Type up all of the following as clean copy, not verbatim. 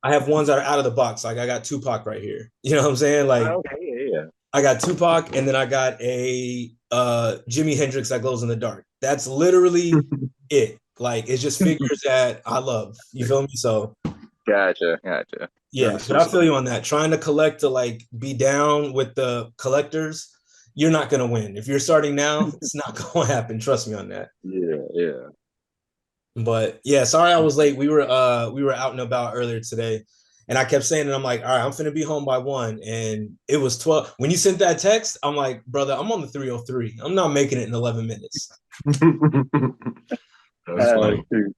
I have ones that are out of the box. Like I got Tupac right here. You know what I'm saying? Like Okay, yeah, I got Tupac, and then I got a Jimi Hendrix that glows in the dark. That's literally it. Like it's just figures that I love. You feel me? So gotcha. yeah, That's but I what's feel you on that. Trying to collect to like be down with the collectors, you're not gonna win. If you're starting now, it's not gonna happen. Trust me on that. yeah. But yeah, sorry I was late. We were out and about earlier today. And I kept saying it. I'm like, all right, I'm finna be home by 1. And it was 12. When you sent that text, I'm like, brother, I'm on the 303. I'm not making it in 11 minutes. That's funny. Shoot.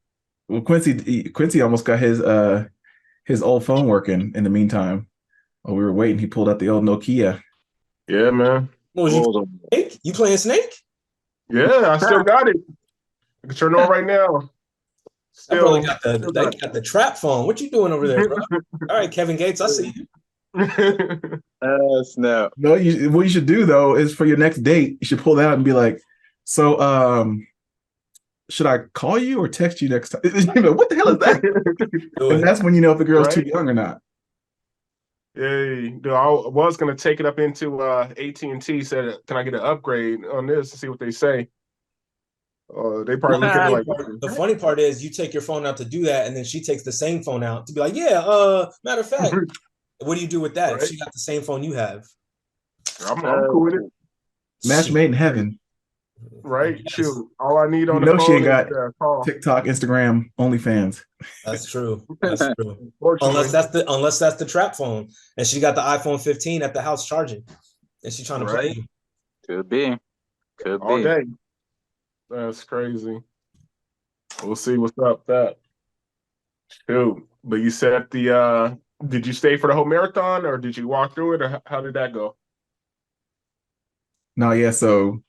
Well, Quincy almost got his old phone working in the meantime. While we were waiting, he pulled out the old Nokia. Yeah, man. What was you Balls on- Snake? You playing Snake? Yeah, I still got it. I can turn it on right now. That brother Still, got the still that got got the trap phone. What you doing over there, bro? All right, Kevin Gates, I see you. it. Snap. No, what you should do though is for your next date, you should pull that out and be like, so should I call you or text you next time? What the hell is that? Do And it. that's when you know if the girl's too Right? young or not. Hey, dude, I was gonna take it up into AT&T. Said, can I get an upgrade on this to see what they say? They probably Well, look at it like, the funny part is you take your phone out to do that, and then she takes the same phone out to be like, yeah, matter of fact, what do you do with that if right? she got the same phone you have? I'm cool with it, Match Shit. made in heaven. right? Yes, Shoot, all I need You on the know she ain't phone is got call. TikTok, Instagram, OnlyFans. that's true. That's true. Unless Unfortunately, that's the trap phone, and she got the iPhone 15 at the house charging, and she trying to play right? you. Could be. Could All be. day. That's crazy. We'll see what's up with that. Shoot, but you said did you stay for the whole marathon or did you walk through it or how did that go? No, yeah, so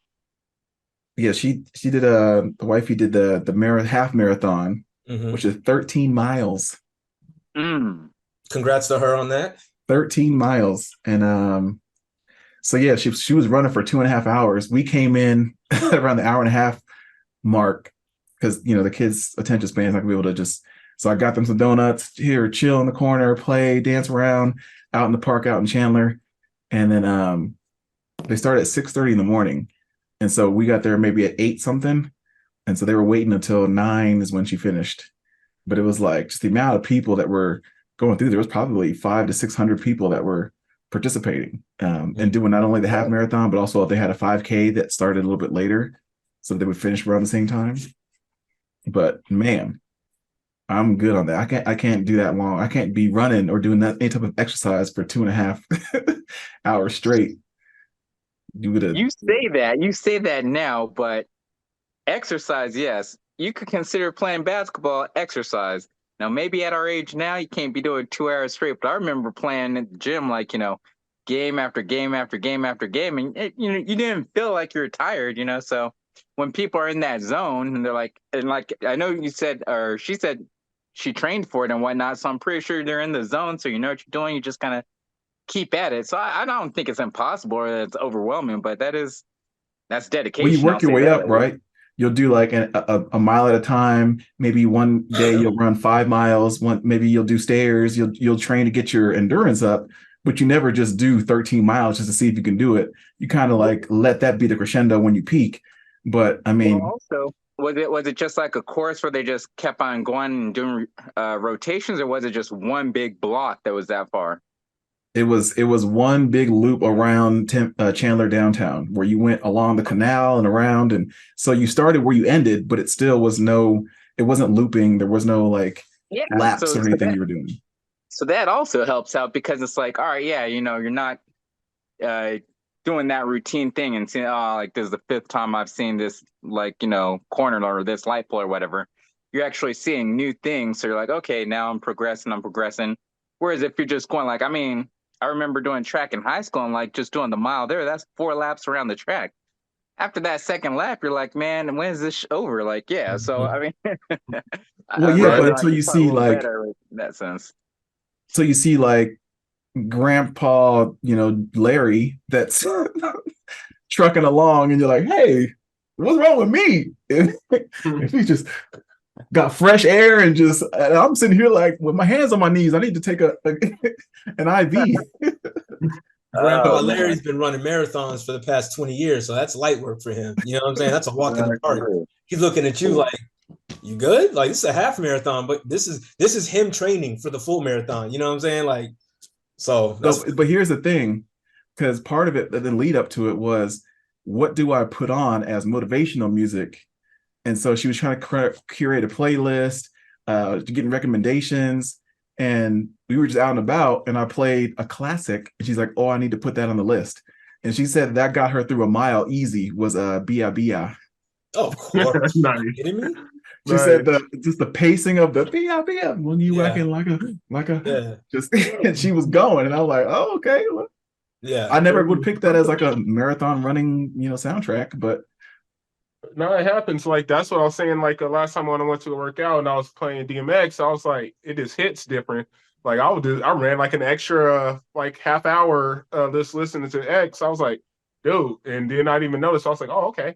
yeah, she did the wifey did the half marathon, Hmm. which is 13 miles. Mm. Congrats to her on that. 13 miles. And so yeah, she was running for 2.5 hours. We came in around the hour and a half mark because the kids' attention span is not gonna be able to just. So I got them some donuts here, chill in the corner, play, dance around out in the park out in Chandler, and then they started at 6:30 in the morning, and so we got there maybe at 8 something, and so they were waiting until 9 is when she finished. But it was like just the amount of people that were going through. There was probably 500 to 600 people that were participating and doing not only the half marathon, but also they had a 5K that started a little bit later, so they would finish around the same time. But man, I'm good on that. I can't do that long. I can't be running or doing that any type of exercise for 2.5 hours straight. You would have. You say that now, but exercise, yes. You could consider playing basketball exercise. Now, maybe at our age now, you can't be doing 2 hours straight, but I remember playing at the gym, like, game after game after game after game, and you didn't feel like you were tired, So when people are in that zone and they're like, and like, I know you said, or she said she trained for it and whatnot, so I'm pretty sure they're in the zone, so you know what you're doing, you just kind of keep at it. So I don't think it's impossible or that it's overwhelming, but that's Well, you dedication. I'll work your say way up, that. right? You'll do like a mile at a time. Maybe one day you'll run 5 miles. Maybe you'll do stairs. You'll train to get your endurance up, but you never just do 13 miles just to see if you can do it. You kind of like let that be the crescendo when you peak. But I Well, mean, also, was it just like a course where they just kept on going and doing rotations, or was it just one big block that was that far? it was one big loop around Chandler downtown where you went along the canal and around, and so you started where you ended, but it wasn't looping. There was no like Yeah. laps So, or so anything that you were doing. so that also helps out because it's like, all right, yeah, you're not uh, doing that routine thing and seeing, oh, like this is the fifth time I've seen this, like, corner or this light pole or whatever. You're actually seeing new things. So you're like, okay, now I'm progressing. Whereas if you're just going like, I mean, I remember doing track in high school and like just doing the mile there, that's 4 laps around the track. After that second lap, you're like, man, when is this over? Like, yeah. So, I mean, Well, I yeah, really but Right. feel like it's probably a little better in that sense. until you see like grandpa, Larry that's trucking along and you're like, hey, what's wrong with me? If he's just got fresh air and I'm sitting here like with my hands on my knees. I need to take an IV. Grandpa Oh man. Larry's been running marathons for the past 20 years, so that's light work for him. You know what I'm saying? That's a walk in the park. Exactly. He's looking at you like, you good? Like, this is a half marathon, but this is him training for the full marathon. You know what I'm saying? Like, so that's But here's the thing, because part of it, the lead up to it was, what do I put on as motivational music? And so she was trying to curate a playlist, getting recommendations, and we were just out and about, and I played a classic, and she's like, "Oh, I need to put that on the list." And she said that got her through a mile easy. Was Bia Bia. oh, of course. Nice. Are you kidding me? She said just the pacing of the Bia Bia when you Yeah. whacking like a Yeah. just, and she was going, and I was like, "Oh, okay." Yeah. I never would pick that as like a marathon running, soundtrack, but No, it happens. Like that's what I was saying. Like the last time when I went to a workout and I was playing DMX, I was like, it just hits different. Like I ran like an extra like half hour just listening to X. I was like, dude, and then I didn't even notice. I was like, oh, okay.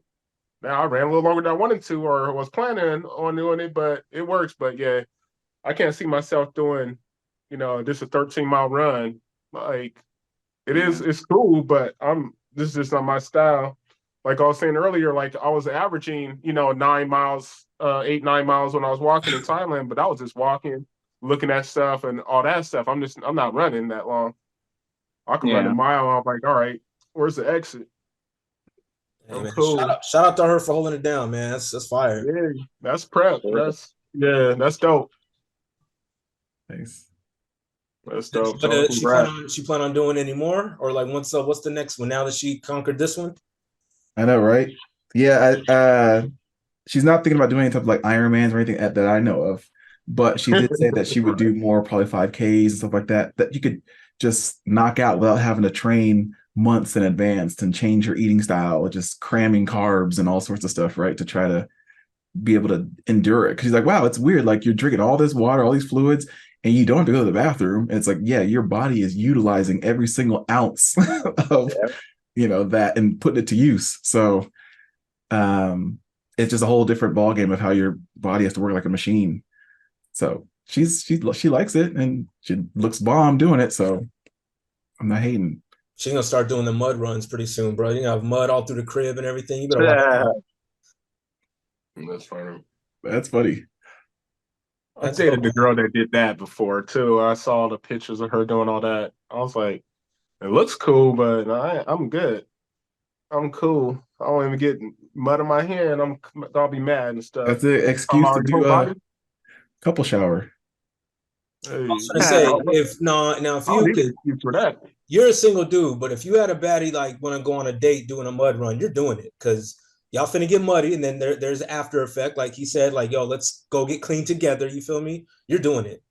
Now I ran a little longer than I wanted to or was planning on doing it, but it works. But yeah, I can't see myself doing, just a 13-mile run. Like it's cool, but this is just not my style. Like I was saying earlier, like I was averaging, 9 miles, 8, 9 miles when I was walking in Thailand, but I was just walking, looking at stuff and all that stuff. I'm not running that long. I can run a Yeah. mile. I'm like, all right, where's the exit? Hey, I'm man, cool. shout out to her for holding it down, man. That's fire. Yeah, that's prep. That's dope. thanks. That's dope. So congrats. She plan on doing any more, or like what's the next one now that she conquered this one? I know, right? Yeah, she's not thinking about doing any type of like Ironmans or anything that I know of, but she did say that she would do more probably 5Ks and stuff like that you could just knock out without having to train months in advance and change your eating style, just cramming carbs and all sorts of stuff, right? To try to be able to endure it. Because she's like, wow, it's weird. Like you're drinking all this water, all these fluids, and you don't have to go to the bathroom. And it's like, yeah, your body is utilizing every single ounce of that and putting it to use. So it's just a whole different ballgame of how your body has to work like a machine. So she likes it and she looks bomb doing it. So I'm not hating. She's gonna start doing the mud runs pretty soon, bro. You gonna have mud all through the crib and everything. You better watch out. That's funny. That's funny. I dated the girl that did that before too. I saw the pictures of her doing all that. I was like, it looks cool, but I'm good. I'm cool. I don't even get mud in my hand. I'll be mad and stuff. That's an excuse to do a couple shower. Hey, I was gonna say if for that. you're a single dude, but if you had a baddie like want to go on a date doing a mud run, you're doing it because y'all finna get muddy, and then there's after effect, like he said, like yo, let's go get clean together. You feel me? You're doing it.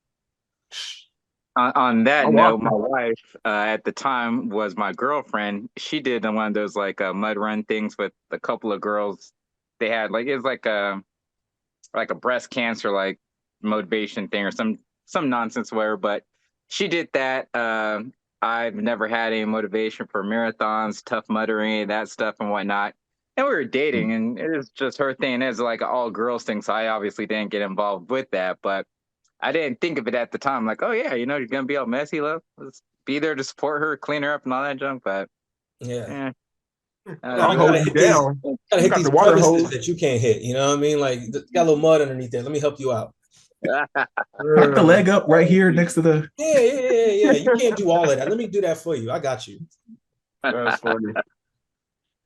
On that note, my wife at the time was my girlfriend. She did one of those like mud run things with a couple of girls. They had like it was like a breast cancer like motivation thing or some nonsense whatever. But she did that. I've never had any motivation for marathons, tough muttering, that stuff and whatnot. And we were dating, and it was just her thing. It was like an all girls thing, so I obviously didn't get involved with that, but. I didn't think of it at the time, like, oh yeah, you're gonna be all messy, love. Let's be there to support her, clean her up, and all that junk. But yeah, I'll hold you down. Gotta hit these crevices that you can't hit. You know what I mean? Like, got a little mud underneath there. Let me help you out. Tuck the leg up right here next to the. Yeah. You can't do all of that. Let me do that for you. I got you. That's funny.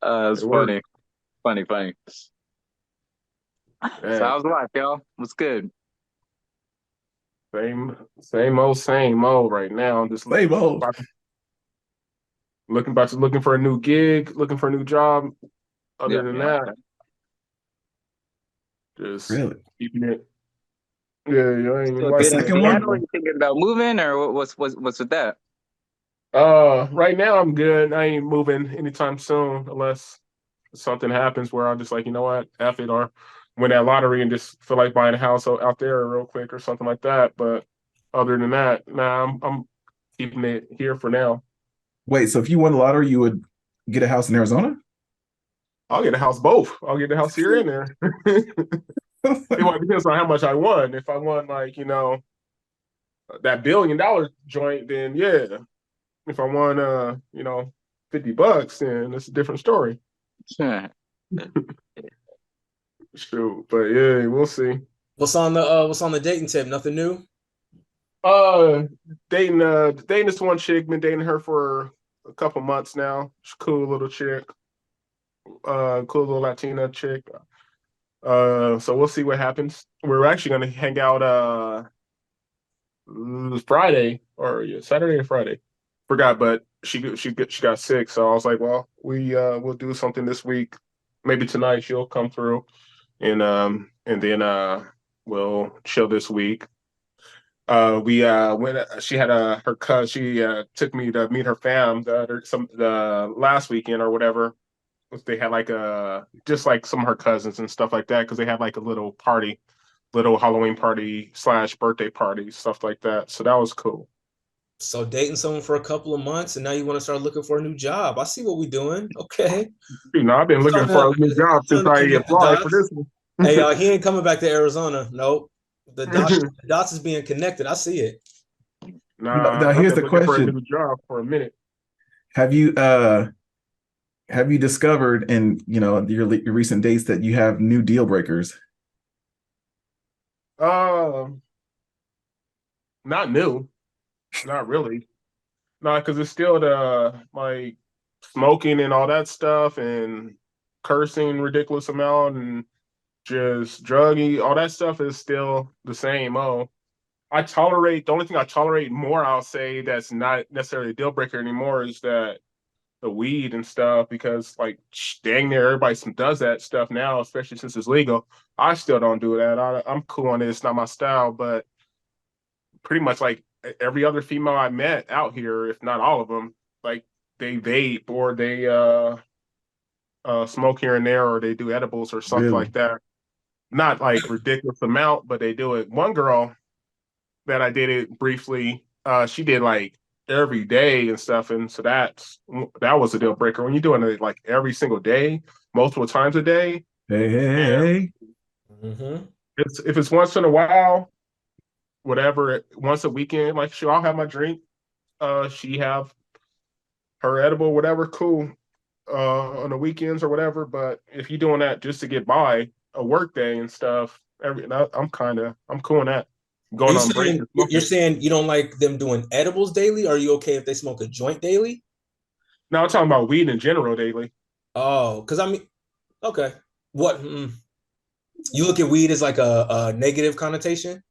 It's funny. So how's life, y'all? What's good? Same old right now. Just same old. Looking for a new gig, looking for a new job. Other than that, just really keeping it. Yeah. The second one. Are you thinking about moving, or what's with that? Right now I'm good. I ain't moving anytime soon unless something happens where I'm just like, you know what, F it, or win that lottery and just feel like buying a house out there real quick or something like that. But other than that, I'm keeping it here for now. Wait, so if you won the lottery, you would get a house in Arizona? I'll get a house both. I'll get a house here and there. It depends on how much I won. If I won like, that $1 billion joint, then yeah. If I won $50, then it's a different story. Shoot. But yeah, we'll see. What's on the dating tip? Nothing new? Uh dating this one chick, been dating her for a couple months now. She's a cool little chick. Cool little Latina chick. So we'll see what happens. We're actually gonna hang out Friday or yeah, Saturday or Friday. Forgot, but she got sick, so I was like, well, we'll do something this week. Maybe tonight she'll come through, and then we'll chill this week. We went. She had her cousin. She took me to meet her fam the last weekend or whatever. They had like just like some of her cousins and stuff like that because they had like a little party, little Halloween party / birthday party, stuff like that. So that was cool. So dating someone for a couple of months, and now you want to start looking for a new job. I see what we're doing. Okay, I've been looking for a new job since starting to I connect the applied for dots. this one. Hey, he ain't coming back to Arizona. Nope. The dots is being connected. I see it. Now I've here's been the looking for a question: new job for a minute. Have you discovered in your recent dates that you have new deal breakers? Um, Not new, not really. No, because it's still the like smoking and all that stuff and cursing ridiculous amount and just druggy, all that stuff is still the same. Oh, the only thing I tolerate more, I'll say that's not necessarily a deal breaker anymore is that the weed and stuff because like dang near everybody does that stuff now, especially since it's legal. I still don't do that. I'm cool on it. It's not my style, but pretty much like every other female I met out here, if not all of them, like they vape or they smoke here and there or they do edibles or something Really? like that. Not like ridiculous amount, but they do it. One girl that I dated briefly, she did like every day and stuff, and so that was a deal breaker. When you're doing it like every single day, multiple times a day, Hey, hey, and hey. Mm-hmm. if it's once in a while, whatever, once a weekend, like sure, I'll have my drink. She have her edible, whatever, cool, on the weekends or whatever. But if you're doing that just to get by a work day and stuff, I'm cool on that. Are Going you on break saying and you're smoking. saying you don't like them doing edibles daily? Or are you okay if they smoke a joint daily? Now I'm talking about weed in general daily. Oh, because I mean, okay. What you look at weed as like a negative connotation?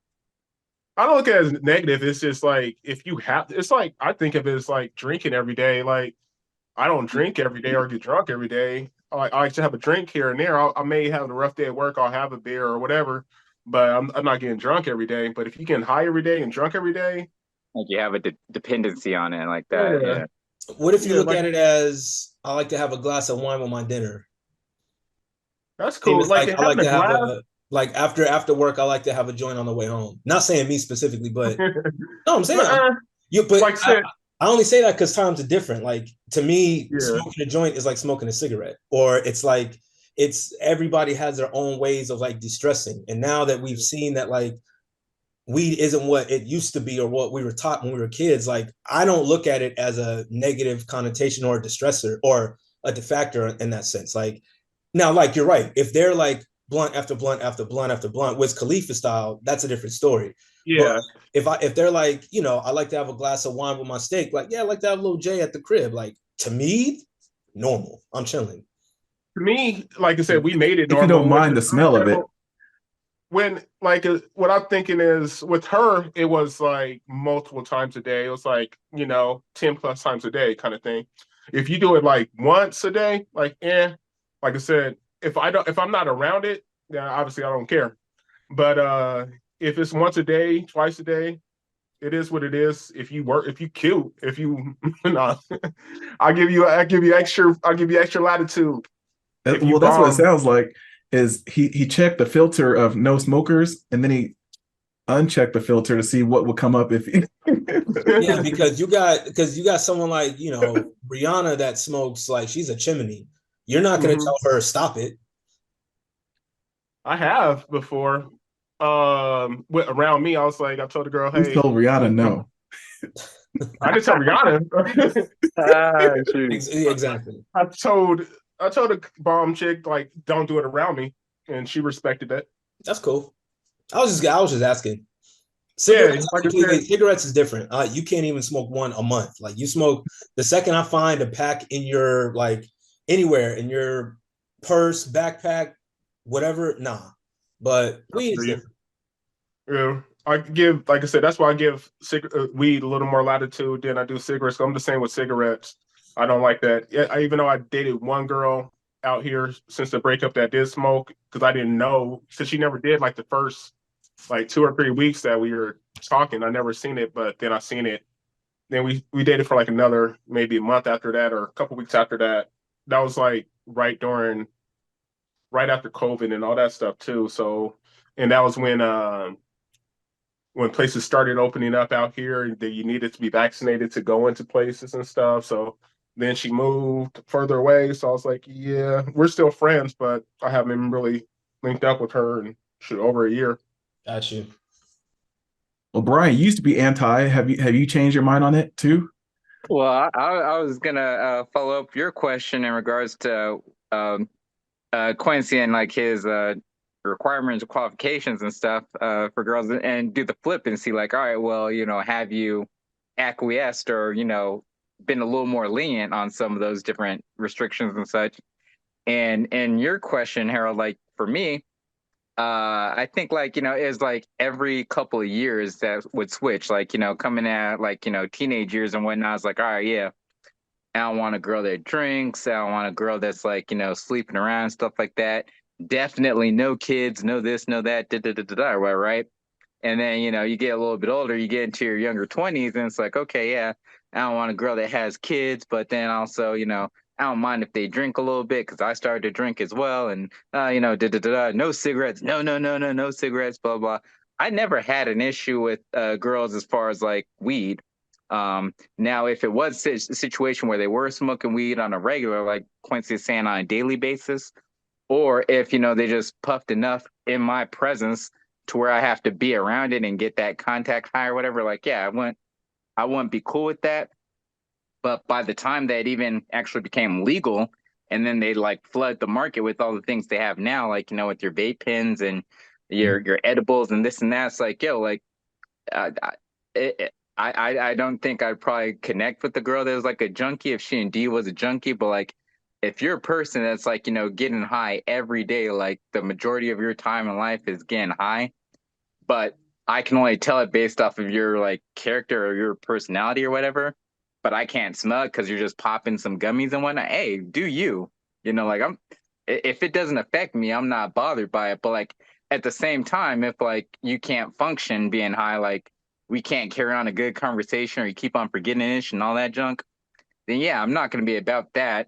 I don't look at it as negative. It's just like if you have, it's like I think of it as like drinking every day. Like I don't drink every day or get drunk every day. I like to have a drink here and there. I may have a rough day at work. I'll have a beer or whatever, but I'm not getting drunk every day. But if you get high every day and drunk every day, Like you have a dependency on it like that. yeah, Yeah. What if you yeah, look like at it as I like to have a glass of wine with my dinner? that's Same cool. as Like like I having like a to have glass. a like after work, I like to have a joint on the way home. Not saying me specifically, but no, I'm saying Nah, but like I said, I only say that because times are different. Like to me, yeah, smoking a joint is like smoking a cigarette, or it's like it's everybody has their own ways of like distressing. And now that we've seen that like weed isn't what it used to be or what we were taught when we were kids, like I don't look at it as a negative connotation or a distressor or a defactor in that sense. Like now, like you're right. If they're like blunt after blunt after blunt after blunt, Wiz Khalifa style, that's a different story. But yeah. if they're like, I like to have a glass of wine with my steak, like, yeah, I like to have a little J at the crib. Like to me, normal. I'm chilling. To me, like I said, we made it If you don't normal. mind the smell of it. When like what I'm thinking is with her, it was like multiple times a day. It was like 10 plus times a day kind of thing. If you do it like once a day, like I said, if I'm not around it, then obviously I don't care. But if it's once a day, twice a day, it is what it is. If you work, if you cute, if you no, I'll give you extra latitude if you Well, that's what it bomb. sounds like. Is he checked the filter of no smokers, and then he unchecked the filter to see what would come up if he. Yeah, because you got someone like, Rihanna that smokes like she's a chimney. You're not gonna Mhm. tell her stop it. I have before. Around me, I was like, I told the girl, You "Hey, told Rihanna no. I didn't tell Rihanna. Ah, shoot. Exactly. I told a bomb chick like, don't do it around me, and she respected that. That's cool. I was just asking. Yeah, Cigarettes like I completely. said, Cigarettes is different. You can't even smoke one a month. Like you smoke the second I find a pack in your like anywhere in your purse, backpack, whatever. Nah, but I weed is feel you. different. Yeah, I give, like I said, that's why I give weed a little more latitude than I do cigarettes. I'm the same with cigarettes. I don't like that. Yeah, even though I dated one girl out here since the breakup that did smoke, because I didn't know, because she never did like the first like 2 or 3 weeks that we were talking. I never seen it, but then I seen it. Then we dated for like another maybe a month after that or a couple weeks after that. That was like right after COVID and all that stuff too. So, and that was when places started opening up out here that you needed to be vaccinated to go into places and stuff. So then she moved further away. So I was like, yeah, we're still friends, but I haven't really linked up with her in over a year. Got you. Well, Brian, you used to be anti. Have you changed your mind on it too? Well, I was gonna follow up your question in regards to um, Quincy and like his requirements, qualifications, and stuff for girls, and do the flip and see like, all right, well, have you acquiesced or been a little more lenient on some of those different restrictions and such? And your question, Harold, like for me, I think like is like every couple of years that would switch, like coming at like teenage years and whatnot. It's like, all right, yeah, I don't want a girl that drinks. I don't want a girl that's like, sleeping around, stuff like that. Definitely no kids, no this, no that, da da da da da, right? And then, you get a little bit older, you get into your younger 20s, and it's like, okay, yeah, I don't want a girl that has kids, but then also, I don't mind if they drink a little bit because I started to drink as well. And, da da da da, no cigarettes, no, no, no, no, no cigarettes, blah, blah. I never had an issue with girls as far as like weed. Now, if it was a situation where they were smoking weed on a regular, like Quincy is saying, on a daily basis, or if they just puffed enough in my presence to where I have to be around it and get that contact high or whatever, like yeah, I wouldn't be cool with that. But by the time that even actually became legal, and then they like flood the market with all the things they have now, like with your vape pens and your edibles and this and that, it's like yo, like uh, I don't think I'd probably connect with the girl that was like a junkie if she indeed was a junkie. But like, if you're a person that's like, getting high every day, like the majority of your time in life is getting high, but I can only tell it based off of your like character or your personality or whatever. But I can't smell it because you're just popping some gummies and whatnot. Hey, do you? Like if it doesn't affect me, I'm not bothered by it. But like at the same time, if like you can't function being high, like we can't carry on a good conversation or you keep on forgetting it and all that junk, then yeah, I'm not going to be about that.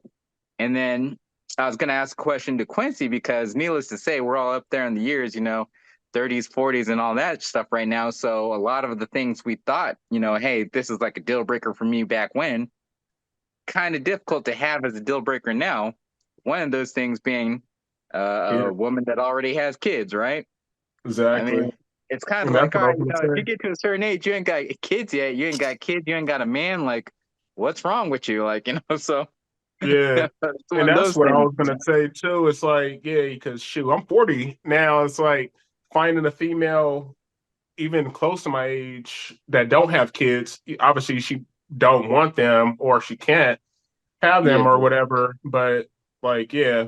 And then I was going to ask a question to Quincy because, needless to say, we're all up there in the years, 30s, 40s, and all that stuff right now. So a lot of the things we thought, hey, this is like a deal breaker for me back when, kind of difficult to have as a deal breaker now. One of those things being Yeah, a woman that already has kids, right? I mean, exactly. it's kind of And that's like, what all I right, was gonna if you say. get to a certain age, you ain't got kids yet. You ain't got kids. You ain't got a man. Like, what's wrong with you? Like, so Yeah. it's And one of that's those what I things. was gonna say too. It's like, yeah, because shoot, I'm 40 now. It's like finding a female even close to my age that don't have kids. Obviously, she don't want them or she can't have Yeah. them or whatever. But like, yeah,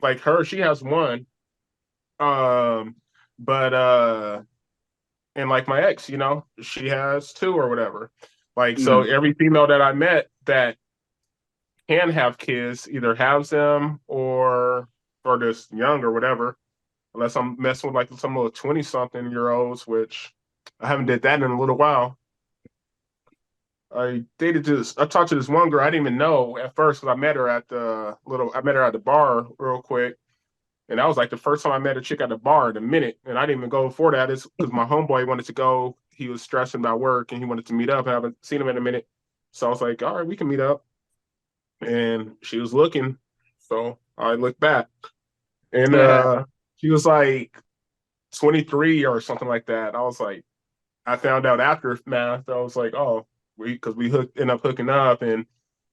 like her, she has one. Um, but and like my ex, she has two or whatever. Like, so Mm. every female that I met that can have kids either has them or just young or whatever. Unless I'm messing with like some little 20-something-year-olds, which I haven't did that in a little while. I talked to this one girl I didn't even know at first because I met her at the bar real quick. And that was like the first time I met a chick at the bar in a minute. And I didn't even go before that. It's because my homeboy wanted to go. He was stressing about work and he wanted to meet up. I haven't seen him in a minute. So I was like, all right, we can meet up. And she was looking. So I looked back. And Yeah. she was like 23 or something like that. I was like, I found out after math. I was like, oh, because we end up hooking up and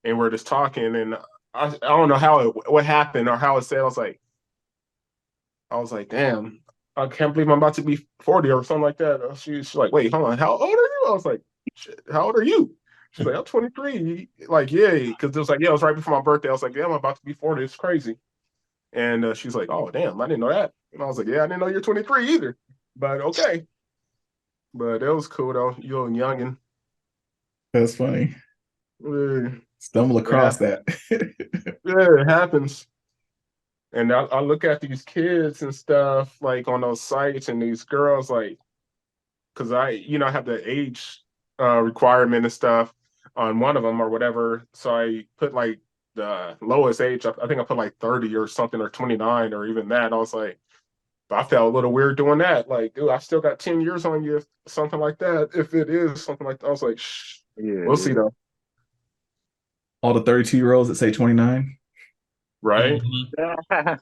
we're just talking, and I don't know what happened or how it said. I was like, damn, I can't believe I'm about to be 40 or something like that. She's like, wait, hold on, how old are you? I was like, shit, how old are you? She's like, I'm 23. Like, yeah, because it was like, yeah, it was right before my birthday. I was like, yeah, I'm about to be 40. It's crazy. And she's like, oh, damn, I didn't know that. And I was like, yeah, I didn't know you're 23 either. But okay. But it was cool though. You're a youngin. That's funny. Yeah, Stumble across that. yeah, it happens. And I look at these kids and stuff like on those sites and these girls like, because I have the age requirement and stuff on one of them or whatever. So I put like the lowest age. I think I put like 30 or something or 29 or even that. I was like, I felt a little weird doing that. Like, dude, I still got 10 years on you, something like that. If it is something like that, I was like, shh, we'll see though. All the 32-year-olds that say 29. Right? Mhm.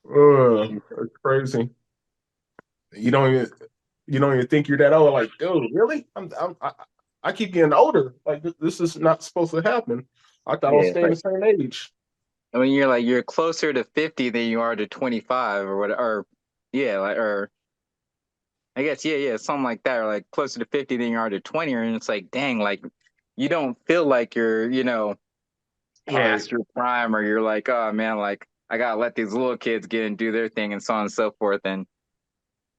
It's crazy. You don't even you don't even think you're that old. Like, dude, really? I keep getting older. Like this is not supposed to happen. I thought I was Yeah, staying the same age. I mean, you're closer to 50 than you are to 25 or what, or yeah, like, or I guess, yeah, something like that, or like closer to 50 than you are to 20, and it's like, dang, like you don't feel like you're, Right. past your prime, or you're like, oh man, like I gotta let these little kids get and do their thing and so on and so forth. And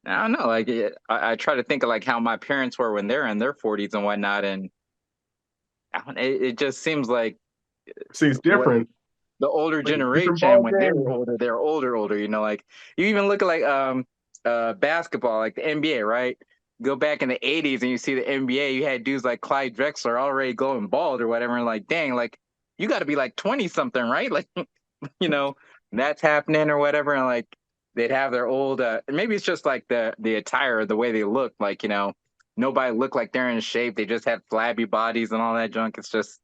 I don't know, like I try to think of like how my parents were when they're in their 40s and whatnot, and it just seems like See, it's what different. the older Like a different generation ball when they were game. older, they're older, like you even look at like basketball, like the NBA, right? Go back in the 80s and you see the NBA, you had dudes like Clyde Drexler already going bald or whatever, and like, dang, like you got to be like 20 something, right? Like, you know, that's happening or whatever, and like they'd have their old maybe it's just like the attire, the way they look, like, nobody looked like they're in shape. They just had flabby bodies and all that junk. It's just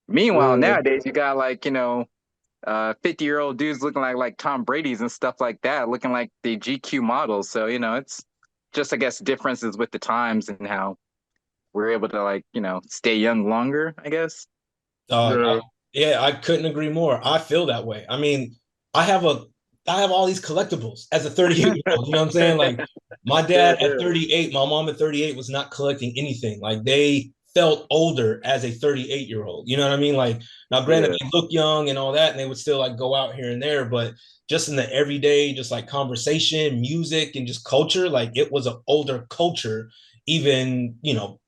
meanwhile Yeah. nowadays you got like, 50-year-old dudes looking like Tom Brady's and stuff like that, looking like the GQ models. So, it's just, I guess, differences with the times and how we're able to, like, stay young longer, I guess. I, Yeah. yeah, I couldn't agree more. I feel that way. I mean, I have a I have all these collectibles as a 38-year-old. You know what I'm saying? Like my dad at 38, my mom at 38 was not collecting anything. Like they felt older as a 38-year-old. You know what I mean? Like now, granted, Yeah. they look young and all that, and they would still like go out here and there, but just in the everyday, just like conversation, music, and just culture, like it was an older culture, even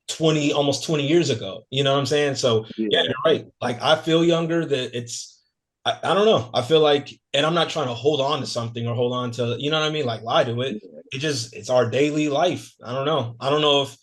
20, almost 20 years ago. You know what I'm saying? So yeah, Yeah. you're right. Like I feel younger that I don't know. I feel like, and I'm not trying to hold on to something or hold on to, you know what I mean? Like lie to it. It's our daily life. I don't know. I don't know if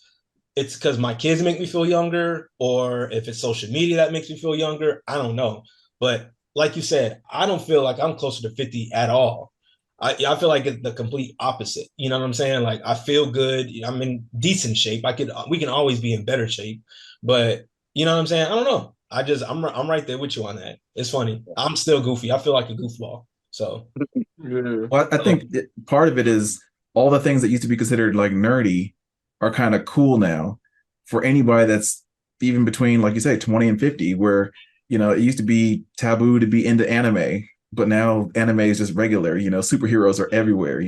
it's because my kids make me feel younger or if it's social media that makes me feel younger. I don't know. But like you said, I don't feel like I'm closer to 50 at all. I feel like it's the complete opposite. You know what I'm saying? Like I feel good. I'm in decent shape. We can always be in better shape, but you know what I'm saying? I don't know. I'm right there with you on that. It's funny. I'm still goofy. I feel like a goofball. So Yeah. Well, I think part of it is all the things that used to be considered like nerdy are kind of cool now for anybody that's even between, like you say, 20 and 50, where, it used to be taboo to be into anime, but now anime is just regular. Superheroes are everywhere.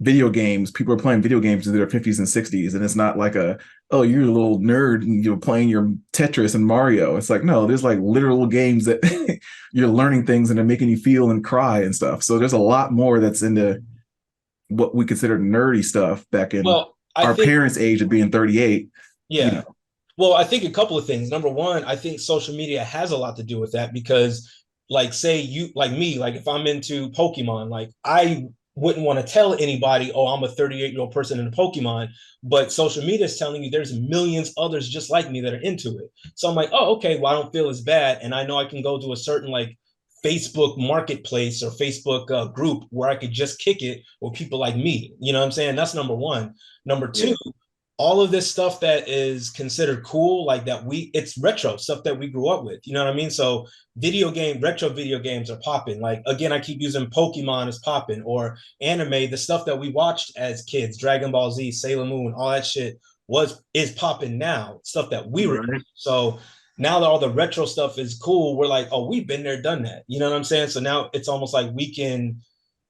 Video games, people are playing video games in their 50s and 60s, and it's not like oh, you're a little nerd and you're playing your Tetris and Mario. It's like, no, there's like literal games that you're learning things and they're making you feel and cry and stuff. So there's a lot more that's into what we consider nerdy stuff back in well, I our think parents' age of being 38. You yeah. know, Well, I think a couple of things. Number one, I think social media has a lot to do with that because, like, say you, like me, like if I'm into Pokemon, like I wouldn't want to tell anybody, oh, I'm a 38-year-old person in Pokemon, but social media is telling you there's millions others just like me that are into it. So I'm like, oh, okay, well, I don't feel as bad. And I know I can go to a certain like Facebook marketplace or Facebook group where I could just kick it with people like me. You know what I'm saying? That's number one. Number Yeah. two, all of this stuff that is considered cool, like that it's retro stuff that we grew up with. You know what I mean? So retro video games are popping. Like again, I keep using Pokemon as popping or anime, the stuff that we watched as kids, Dragon Ball Z, Sailor Moon, all that shit is popping now, stuff that we were. Right. So now that all the retro stuff is cool, we're like, oh, we've been there, done that. You know what I'm saying? So now it's almost like we can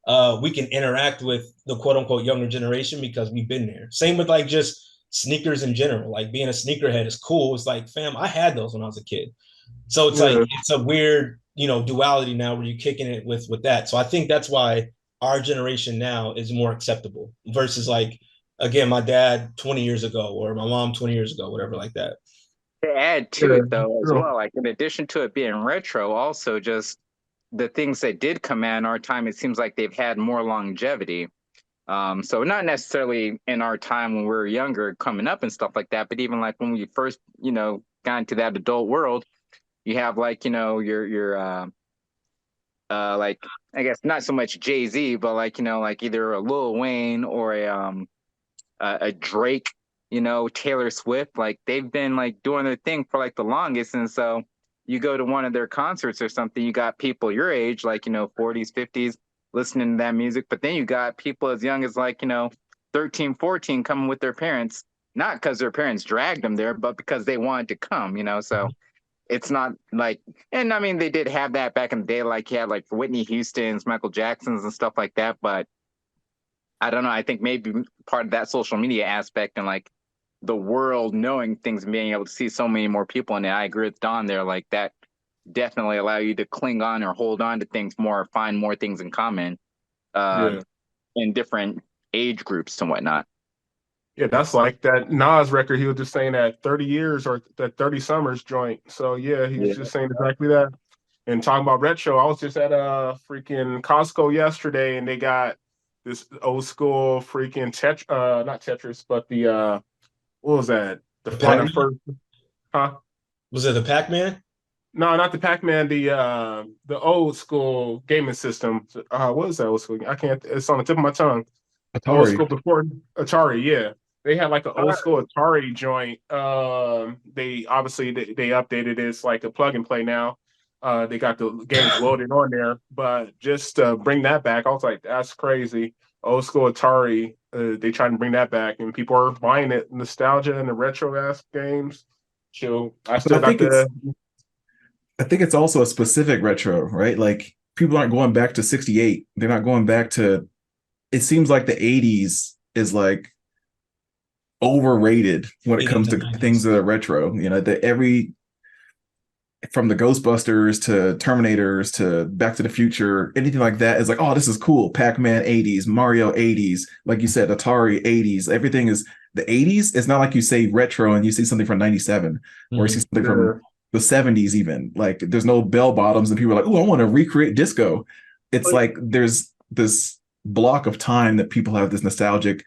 interact with the quote unquote younger generation because we've been there. Same with like just sneakers in general. Like being a sneakerhead is cool. It's like, fam, I had those when I was a kid. So it's like Yeah. it's a weird, duality now where you're kicking it with that. So I think that's why our generation now is more acceptable versus like again, my dad 20 years ago or my mom 20 years ago, whatever like that. To add to Yeah. it though, as True. well, like in addition to it being retro, also just the things that did come out in our time, it seems like they've had more longevity. So not necessarily in our time when we were younger, coming up and stuff like that, but even like when we first, got into that adult world, you have like, your like I guess not so much Jay-Z, but like, like either a Lil Wayne or a Drake, Taylor Swift, like they've been like doing their thing for like the longest. And so you go to one of their concerts or something, you got people your age, like, 40s, 50s, listening to that music. But then you got people as young as like, 13, 14 coming with their parents, not because their parents dragged them there, but because they wanted to come, So it's not like, and I mean, they did have that back in the day, like you had like Whitney Houston's, Michael Jackson's and stuff like that. But I don't know. I think maybe part of that social media aspect and like the world knowing things and being able to see so many more people in it. I agree with Don there. Like that definitely allow you to cling on or hold on to things more, find more things in common uh, Yeah. in different age groups and whatnot. Yeah, that's like that Nas record. He was just saying that 30 years or that 30 summers joint. So yeah, he was Yeah. just saying exactly that. And talking about retro, I was just at a freaking Costco yesterday, and they got this old school freaking not Tetris, but the what was that? The The one Pac-Man? of first, huh? Was it the Pac-Man? No, not the Pac-Man, the old school gaming system. What is that old school? I can't. It's on the tip of my tongue. Old Atari. school before Atari, yeah. They had like an old Uh, school Atari joint. They obviously they updated it. It's like a plug and play now. They got the games loaded on there, but just bring that back, I was like, that's crazy. Old school Atari, they trying to bring that back, and people are buying it. Nostalgia and the retro ass games. So I But still got the I think it's also a specific retro, right? Like people aren't going back to 68. They're not going back to, it seems like the 80s is like overrated when it 80s comes to and 90s. things that are retro. That every from the Ghostbusters to Terminators to Back to the Future, anything like that is like, oh, this is cool. Pac-Man 80s, Mario 80s, like you said, Atari 80s. Everything is the 80s. It's not like you say retro and you see something from 97 or you see something from the 70s even. Like there's no bell bottoms and people are like, oh, I want to recreate disco. It's like there's this block of time that people have this nostalgic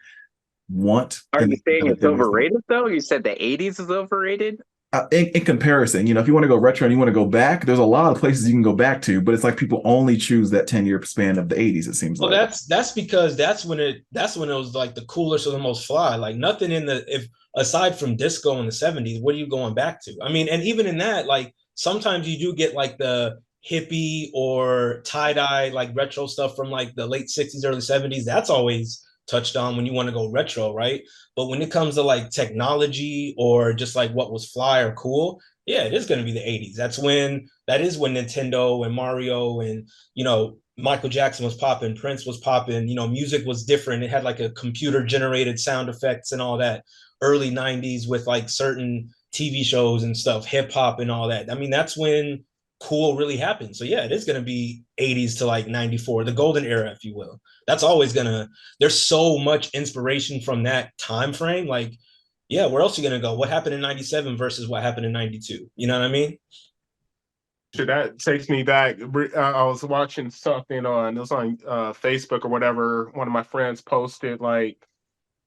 want are you saying that it's they want to overrated though? You said the 80s is overrated? in comparison, if you want to go retro and you want to go back, there's a lot of places you can go back to, but it's like people only choose that 10-year span of the 80s, it seems Well, like. that's because that's when it was like the coolest or the most fly. Like nothing in the if aside from disco in the 70s, what are you going back to? I mean, and even in that, like sometimes you do get like the hippie or tie-dye like retro stuff from like the late 60s, early 70s. That's always touched on when you want to go retro, right? But when it comes to like technology or just like what was fly or cool, yeah, it is going to be the 80s. That is when Nintendo and Mario and Michael Jackson was popping, Prince was popping, music was different. It had like a computer generated sound effects and all that. Early 90s with like certain TV shows and stuff, hip hop and all that. I mean, that's when cool really happened. So yeah, it is going to be 80s to like 94, the golden era, if you will. That's always going to, there's so much inspiration from that time frame. Like, yeah, where else are you going to go? What happened in 97 versus what happened in 92? You know what I mean? that takes me back. I was watching something it was on Facebook or whatever. One of my friends posted like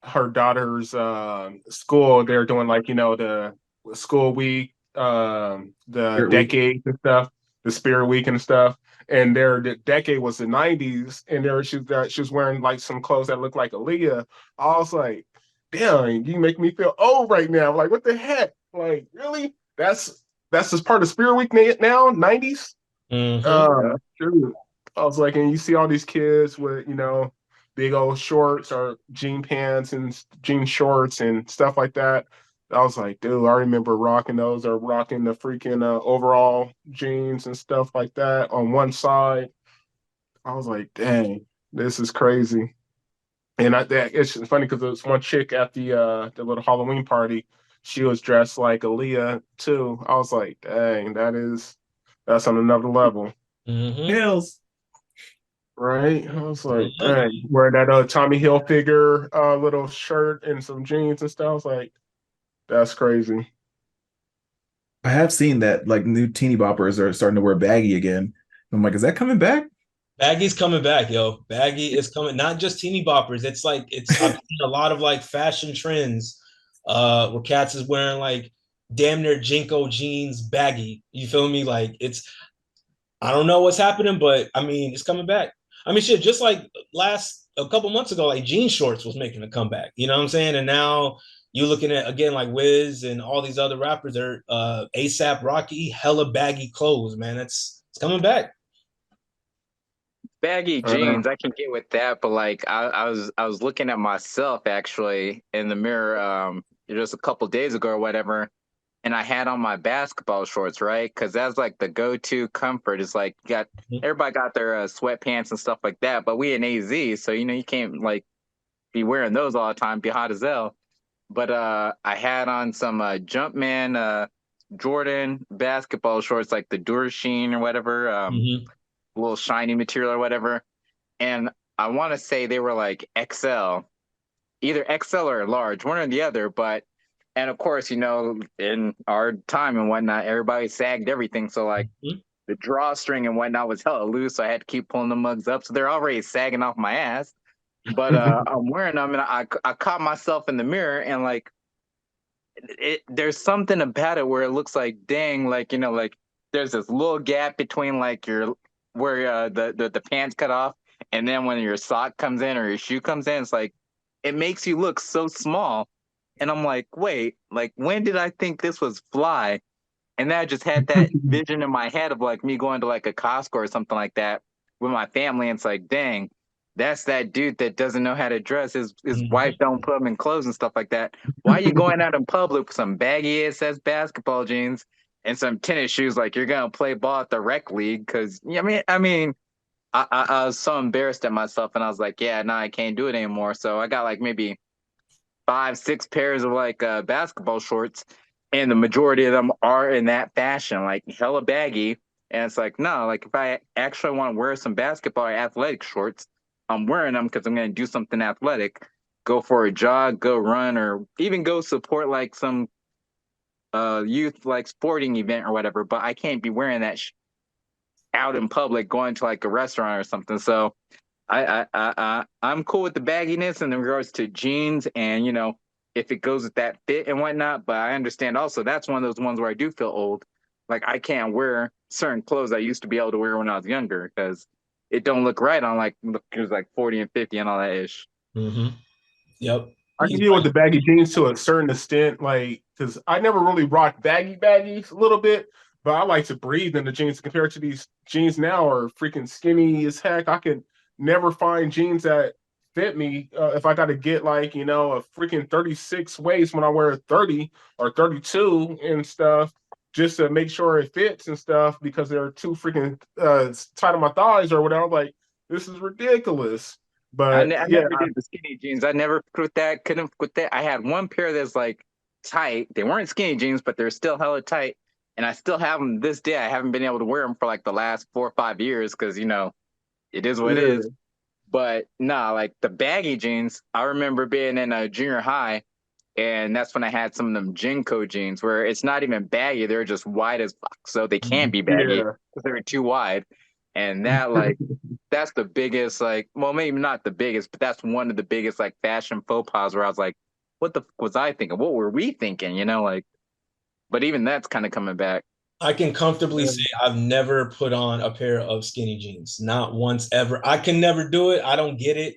her daughter's school. They're doing like the school week, the Spirit Week. decade and stuff, the spirit week and stuff. And the decade was the 90s, and she was wearing like some clothes that looked like Aaliyah. I was like, damn, you make me feel old right now. Like, what the heck? Like, really? That's just part of Spirit Week now, 90s? Mm-hmm. Shoot. I was like, and you see all these kids with, big old shorts or jean pants and jean shorts and stuff like that. I was like, dude, I remember rocking those or rocking the freaking overall jeans and stuff like that on one side. I was like, dang, this is crazy. And it's funny because there was one chick at the little Halloween party. She was dressed like Aaliyah too. I was like, dang, that's on another level. Mm-hmm. Hills. Right? I was like, Mm-hmm. dang, wearing that Tommy Hilfiger little shirt and some jeans and stuff. I was like, that's crazy. I have seen that like new teeny boppers are starting to wear baggy again. I'm like, is that coming back? Baggy's coming back, yo. Baggy is coming. Not just teeny boppers. It's like I've seen a lot of like fashion trends where cats is wearing like damn near Jinko jeans baggy. You feel me? Like I don't know what's happening, but I mean it's coming back. I mean shit, just like last a couple months ago, like jean shorts was making a comeback. You know what I'm saying? And now you're looking at again like Wiz and all these other rappers, they're ASAP Rocky, hella baggy clothes, man. It's coming back. Baggy Uh, jeans, I can get with that, but like I was looking at myself actually in the mirror just a couple days ago or whatever, and I had on my basketball shorts, right? Because that's like the go-to comfort. It's like you got everybody got their sweatpants and stuff like that, but we in AZ, so you can't like be wearing those all the time, be hot as hell. But I had on some Jumpman Jordan basketball shorts, like the Durasheen or whatever, Mm-hmm. little shiny material or whatever. And I want to say they were like XL, either XL or large, one or the other. But and of course, in our time and whatnot, everybody sagged everything. So like the drawstring and whatnot was hella loose. So I had to keep pulling the mugs up. So they're already sagging off my ass. But I'm wearing them, and I caught myself in the mirror, and like there's something about it where it looks like dang, like like there's this little gap between like your where the pants cut off, and then when your sock comes in or your shoe comes in, it's like it makes you look so small. And I'm like, wait, like when did I think this was fly? And then I just had that vision in my head of like me going to like a Costco or something like that with my family. And it's like, dang, that's that dude that doesn't know how to dress. His wife Mm-hmm. don't put him in clothes and stuff like that. Why are you going out in public with some baggy ass basketball jeans and some tennis shoes like you're gonna play ball at the rec league? Because I was so embarrassed at myself, and I was like, yeah, no, I can't do it anymore. So I got like maybe 5, 6 pairs of like basketball shorts, and the majority of them are in that fashion, like hella baggy. And it's like, no, like if I actually want to wear some basketball or athletic shorts, I'm wearing them because I'm going to do something athletic, go for a jog, go run, or even go support like some youth like sporting event or whatever. But I can't be wearing that out in public, going to like a restaurant or something. So I'm cool with the bagginess in regards to jeans and if it goes with that fit and whatnot. But I understand also that's one of those ones where I do feel old. Like I can't wear certain clothes I used to be able to wear when I was younger because it don't look right on like it was like 40 and 50 and all that ish. Mm-hmm. Yep. I can deal with the baggy jeans to a certain extent, like because I never really rocked baggies a little bit, but I like to breathe in the jeans compared to these jeans now are freaking skinny as heck. I can never find jeans that fit me if I got to get like a freaking 36 waist when I wear a 30 or 32 and stuff just to make sure it fits and stuff because they're too freaking tight on my thighs or whatever. I'm like, this is ridiculous. But I yeah, never did the skinny jeans. I never with that. Couldn't with that. I had one pair that's like tight. They weren't skinny jeans, but they're still hella tight. And I still have them this day. I haven't been able to wear them for like the last 4 or 5 years because it is what it is. yeah. But nah, like the baggy jeans. I remember being in a junior high, and that's when I had some of them Jinko jeans where it's not even baggy; they're just wide as fuck, so they can't be baggy Yeah. because they're too wide. And that like that's the biggest like well maybe not the biggest but that's one of the biggest like fashion faux pas where I was like what the was I thinking, what were we thinking, like, but even that's kind of coming back. I can comfortably say I've never put on a pair of skinny jeans, not once ever. I can never do it. I don't get it.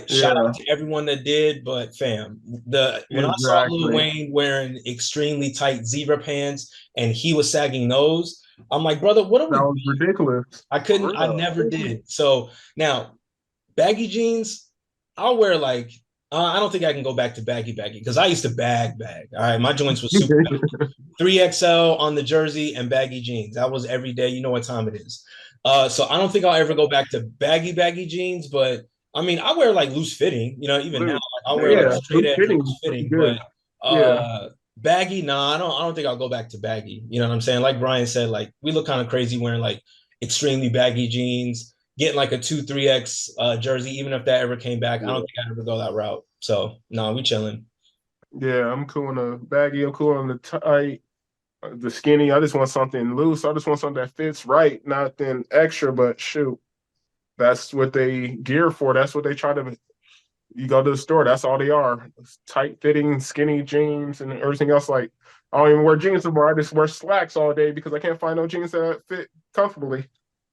Shout out to everyone that did, but fam, when I saw Lil Wayne wearing extremely tight zebra pants and he was sagging those, I'm like, brother, what are we? That was ridiculous. I never did. So now, baggy jeans, I'll wear like. I don't think I can go back to baggy because I used to bag. All right, my joints were super bag. 3XL on the jersey and baggy jeans. That was every day. You know what time it is. So I don't think I'll ever go back to baggy jeans, but I mean, I wear like loose fitting, you know, even now, like, I'll wear like straight edge loose fitting, but baggy, nah, I don't think I'll go back to baggy. You know what I'm saying? Like Brian said, like we look kind of crazy wearing like extremely baggy jeans, getting like a 2-3X jersey, even if that ever came back. I don't think I'd ever go that route. So no, we chilling. Yeah, I'm cool on the baggy, I'm cool on the tight, the skinny. I just want something loose. I just want something that fits right, not then extra, but shoot. That's what they gear for. That's what they try to. You go to the store, that's all they are. Tight fitting, skinny jeans, and everything else. Like, I don't even wear jeans anymore. I just wear slacks all day because I can't find no jeans that fit comfortably.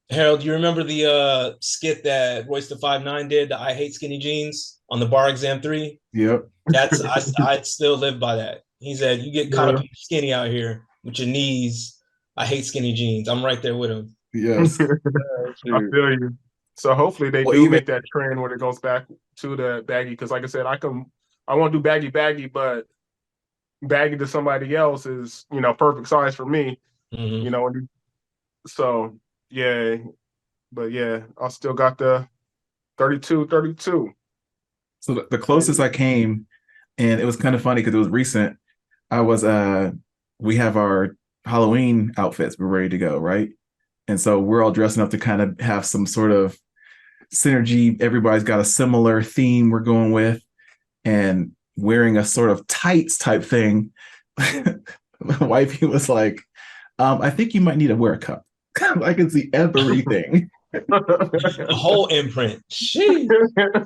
Harold, do you remember the skit that Royce the 5'9" did, the I Hate Skinny Jeans on the Bar Exam 3? Yep. That's I still live by that. He said, you get caught up skinny out here with your knees. I hate skinny jeans. I'm right there with him. Yes. I feel you. So hopefully they do make that trend when it goes back to the baggy. Because like I said, I won't do baggy, but baggy to somebody else is, perfect size for me. Mm-hmm. So yeah, but yeah, I still got the 32. So the closest I came, and it was kind of funny because it was recent. I was we have our Halloween outfits. We're ready to go, right? And so we're all dressing up to kind of have some sort of synergy. Everybody's got a similar theme we're going with, and wearing a sort of tights type thing. My wifey was like, I think you might need to wear a cup. I can see everything. The whole imprint. Sheesh.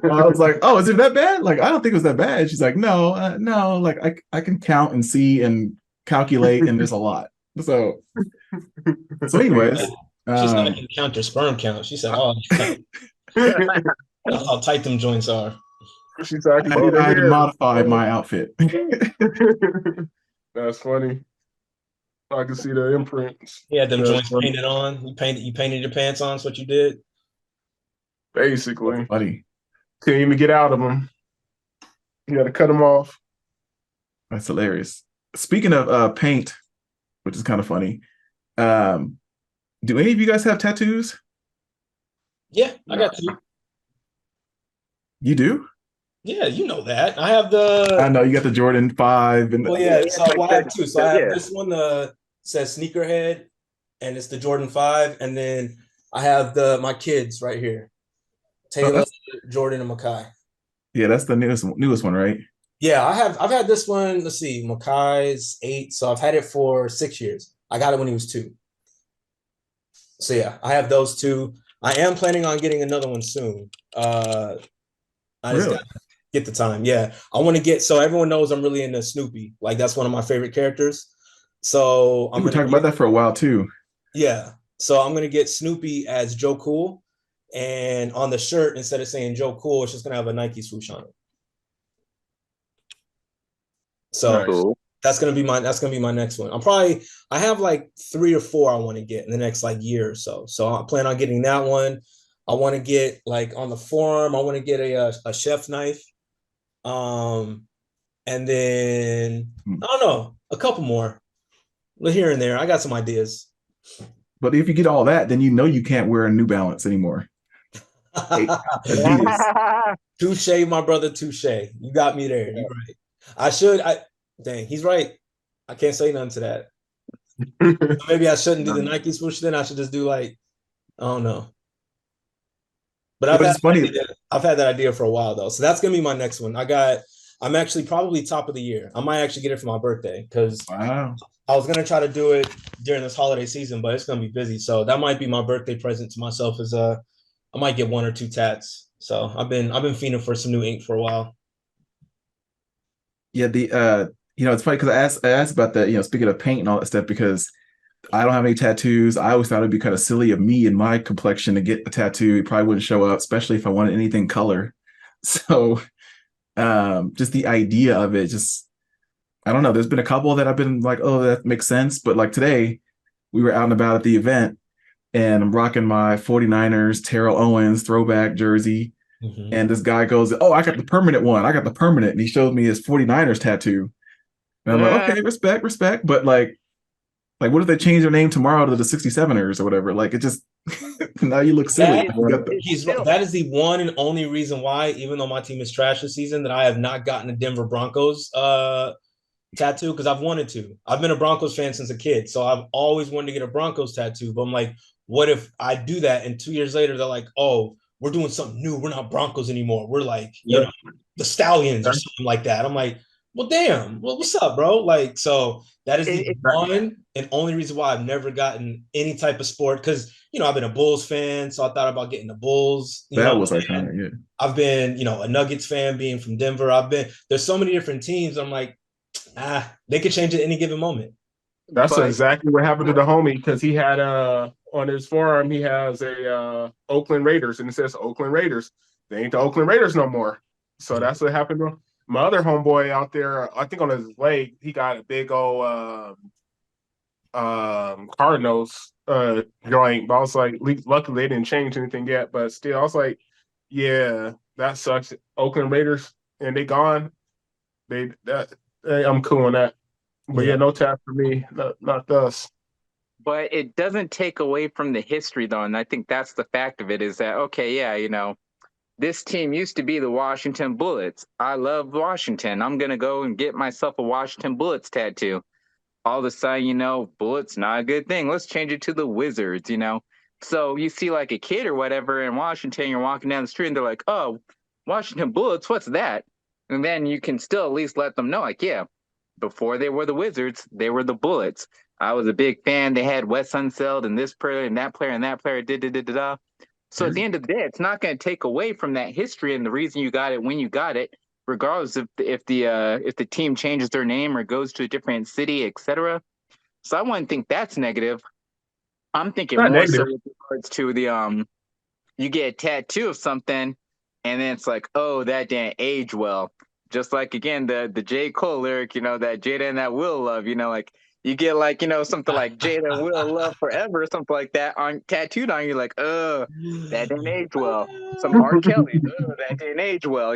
I was like, oh, is it that bad? Like, I don't think it was that bad. She's like, no, like I can count and see and calculate, and there's a lot. So anyways. She's not going to count your sperm count. She said, oh, that's how tight them joints are. She's like, I had to modify my outfit. That's funny. I can see the imprints. Yeah, them joints painted on. You painted your pants on. That's what you did. Basically. That's funny. Couldn't even get out of them. You got to cut them off. That's hilarious. Speaking of paint, which is kind of funny, do any of you guys have tattoos? Yeah, I got two. You do? Yeah, you know that. I have the. I know you got the Jordan 5. And well, yeah. So I have two. So I have this one says sneakerhead, and it's the Jordan 5, and then I have my kids right here, Taylor, Jordan, and Makai. Yeah, that's the newest one, right? Yeah, I've had this one. Let's see, Makai's 8, so I've had it for 6 years. I got it when he was 2. So yeah, I have those two. I am planning on getting another one soon. I just gotta get the time. Yeah, I want to get. So everyone knows I'm really into Snoopy. Like that's one of my favorite characters. So I'm talking about that for a while too. Yeah. So I'm gonna get Snoopy as Joe Cool, and on the shirt instead of saying Joe Cool, it's just gonna have a Nike swoosh on it. So that's gonna be my next one. I have like 3 or 4 I want to get in the next like year or so. So I plan on getting that one. I want to get like on the forearm. I want to get a chef's knife. And then I don't know, a couple more here and there. I got some ideas. But if you get all that, then you know you can't wear a New Balance anymore. Touche, my brother, touche. You got me there. You're right. Dang, he's right. I can't say nothing to that. Maybe I shouldn't do the Nike swoosh then. I should just do like, I don't know. But I've had that idea for a while though. So that's gonna be my next one. I'm actually probably top of the year. I might actually get it for my birthday because I was gonna try to do it during this holiday season, but it's gonna be busy. So that might be my birthday present to myself. I might get 1 or 2 tats. So I've been fiending for some new ink for a while. Yeah, it's funny because I asked about that. Speaking of paint and all that stuff, because I don't have any tattoos. I always thought it'd be kind of silly of me and my complexion to get a tattoo. It probably wouldn't show up, especially if I wanted anything color. So just the idea of it, just I don't know. There's been a couple that I've been like, oh, that makes sense. But like today, we were out and about at the event, and I'm rocking my 49ers Terrell Owens throwback jersey. Mhm. And this guy goes, oh, I got the permanent one. I got the permanent. And he shows me his 49ers tattoo. And I'm like, Yeah. okay, respect. But like what if they change their name tomorrow to the 67ers or whatever? Like it just now you look silly. That You got the, It's still that is the one and only reason why, even though my team is trash this season, that I have not gotten a Denver Broncos tattoo because I've wanted to. I've been a Broncos fan since a kid, so I've always wanted to get a Broncos tattoo. But I'm like, what if I do that and 2 years later they're like, oh, we're doing something new. We're not Broncos anymore. We're like, Yeah. the Stallions or something like that. I'm like, well, damn. Well, what's up, bro? Like, so that is the it, one and only reason why I've never gotten any type of sport because I've been a Bulls fan, so I thought about getting the Bulls. that was iconic. Yeah. I've been, a Nuggets fan being from Denver. There's so many different teams. I'm like, they could change at any given moment. That's but exactly what happened to the homie because he had on his forearm he has a Oakland Raiders and it says Oakland Raiders. They ain't the Oakland Raiders no more. So that's what happened to my other homeboy out there. I think on his leg he got a big old Cardinals joint. But I was like, luckily they didn't change anything yet. But still, I was like, yeah, that sucks. Oakland Raiders and they gone. I'm cool on that. But yeah, no tap for me, not us. but it doesn't take away from the history though, and I think that's the fact of it is that okay, yeah, this team used to be the Washington Bullets. I love Washington. I'm gonna go and get myself a Washington Bullets tattoo. All of a sudden, Bullets not a good thing. Let's change it to the Wizards. So you see like a kid or whatever in Washington, you're walking down the street and they're like, oh, Washington Bullets, what's that? And then you can still at least let them know, like, yeah, before they were the Wizards, they were the Bullets. I was a big fan. They had Wes Unseld and this player and that player and that player, da da da da da. So at the end of the day, it's not going to take away from that history and the reason you got it when you got it, regardless if the team changes their name or goes to a different city, etc. So I wouldn't think that's negative. I'm thinking Not more so negative. with regards to the you get a tattoo of something, and then it's like, oh, that didn't age well. Just like again the J. Cole lyric, that Jada and that Will love, like you get like, something like Jada and Will love forever, or something like that on tattooed on you, like, that didn't age well. Some R. Kelly, that didn't age well,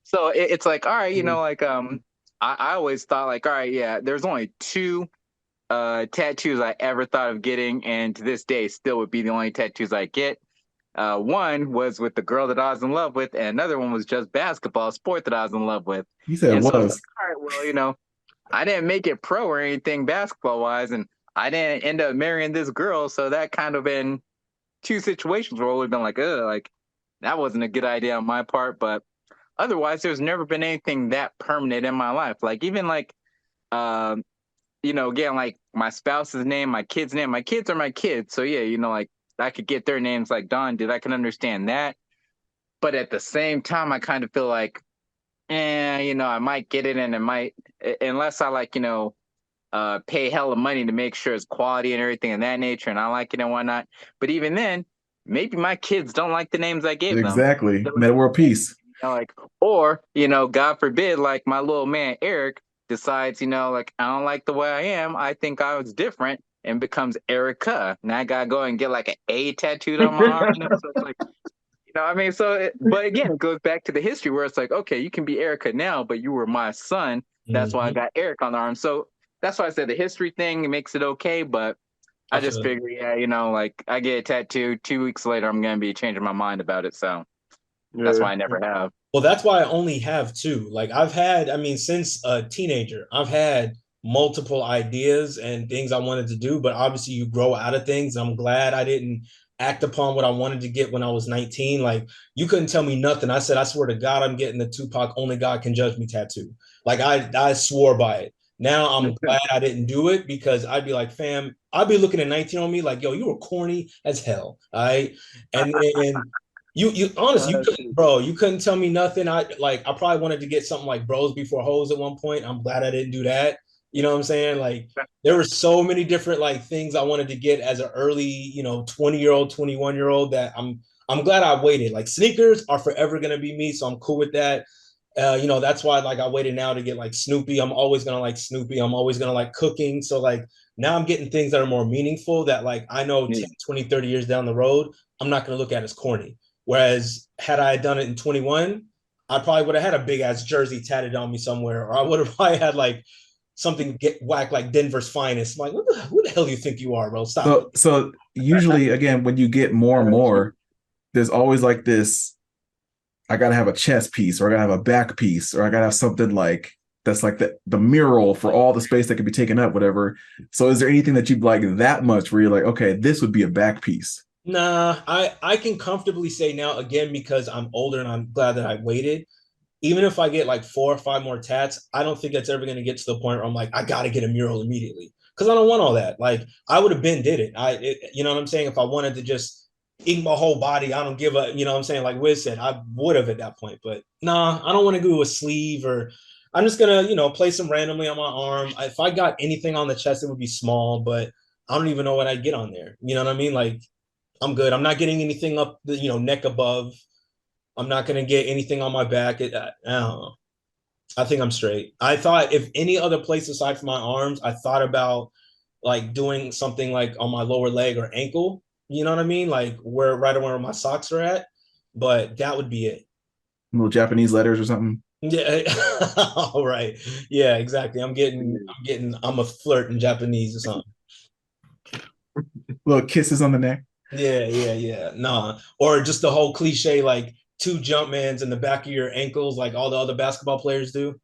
So it's like, all right, like I always thought like, all right, yeah, there's only two tattoos I ever thought of getting, and to this day still would be the only tattoos I get. One was with the girl that I was in love with, and another one was just basketball, sport that I was in love with. He said And so it's like, was. all right, well, I didn't make it pro or anything basketball wise, and I didn't end up marrying this girl, so that kind of been two situations where I would have been like, like that wasn't a good idea on my part, but otherwise, there's never been anything that permanent in my life. Like even like, again, like my spouse's name, my kid's name. My kids are my kids, so yeah, like I could get their names like Don did. I can understand that, but at the same time, I kind of feel like, I might get it, and it might, unless I like, pay hella money to make sure it's quality and everything of that nature, and I like it and whatnot. But even then, maybe my kids don't like the names I gave them. Exactly. Meta world peace. Like, or, God forbid, like my little man Eric decides, like, I don't like the way I am. I think I was different and becomes Erica. Now I gotta go and get like an A tattooed on my arm. So it's like, I mean, but again, it goes back to the history where it's like, okay, you can be Erica now, but you were my son. That's why I got Eric on the arm. So that's why I said the history thing makes it okay. But I just figure, yeah, like I get a tattoo 2 weeks later, I'm going to be changing my mind about it. So that's why I never have. Well, that's why I only have two. Like since a teenager, I've had multiple ideas and things I wanted to do, but obviously you grow out of things. I'm glad I didn't act upon what I wanted to get when I was 19. Like you couldn't tell me nothing. I said, I swear to God, I'm getting the Tupac Only God Can Judge Me tattoo. Like I swore by it. Now I'm glad I didn't do it because I'd be like, fam, I'd be looking at 19 on me like, yo, you were corny as hell. All right. And then you honestly, you couldn't tell me nothing. I probably wanted to get something like Bros Before Hoes at one point. I'm glad I didn't do that. You know what I'm saying? Like there were so many different like things I wanted to get as an early, 20-year-old, 21-year-old that I'm glad I waited. Like sneakers are forever gonna be me, so I'm cool with that. That's why like I waited now to get like Snoopy. I'm always gonna like Snoopy. I'm always gonna like cooking. So like now I'm getting things that are more meaningful that like I know Yeah. 10, 20, 30 years down the road, I'm not gonna look at as corny. Whereas had I done it in 21, I probably would have had a big ass jersey tatted on me somewhere, or I would have probably had like something get whack like Denver's finest. I'm like, who the hell do you think you are, bro? Stop. So usually, again, when you get more and more, there's always like this. I gotta have a chest piece, or I gotta have a back piece, or I gotta have something like that's like the mural for all the space that could be taken up, whatever. So, is there anything that you'd like that much where you're like, okay, this would be a back piece? Nah, I can comfortably say now again because I'm older and I'm glad that I waited. Even if I get like 4 or 5 more tats, I don't think that's ever going to get to the point where I'm like, I got to get a mural immediately because I don't want all that. Like I would have been did it. You know what I'm saying? If I wanted to just ink my whole body, I don't give a, you know what I'm saying? Like Wiz said, I would have at that point. But nah, I don't want to do a sleeve or I'm just gonna, place them randomly on my arm. If I got anything on the chest, it would be small, but I don't even know what I'd get on there. You know what I mean? Like I'm good. I'm not getting anything up the, neck above. I'm not gonna get anything on my back. I don't know. I think I'm straight. I thought if any other place aside from my arms, I thought about like doing something like on my lower leg or ankle. You know what I mean? Like where right where my socks are at. But that would be it. Little Japanese letters or something. Yeah. All right. Yeah, exactly. I'm a flirt in Japanese or something. Little kisses on the neck. Yeah, yeah, yeah. Nah. Or just the whole cliche like two jump mans in the back of your ankles, like all the other basketball players do.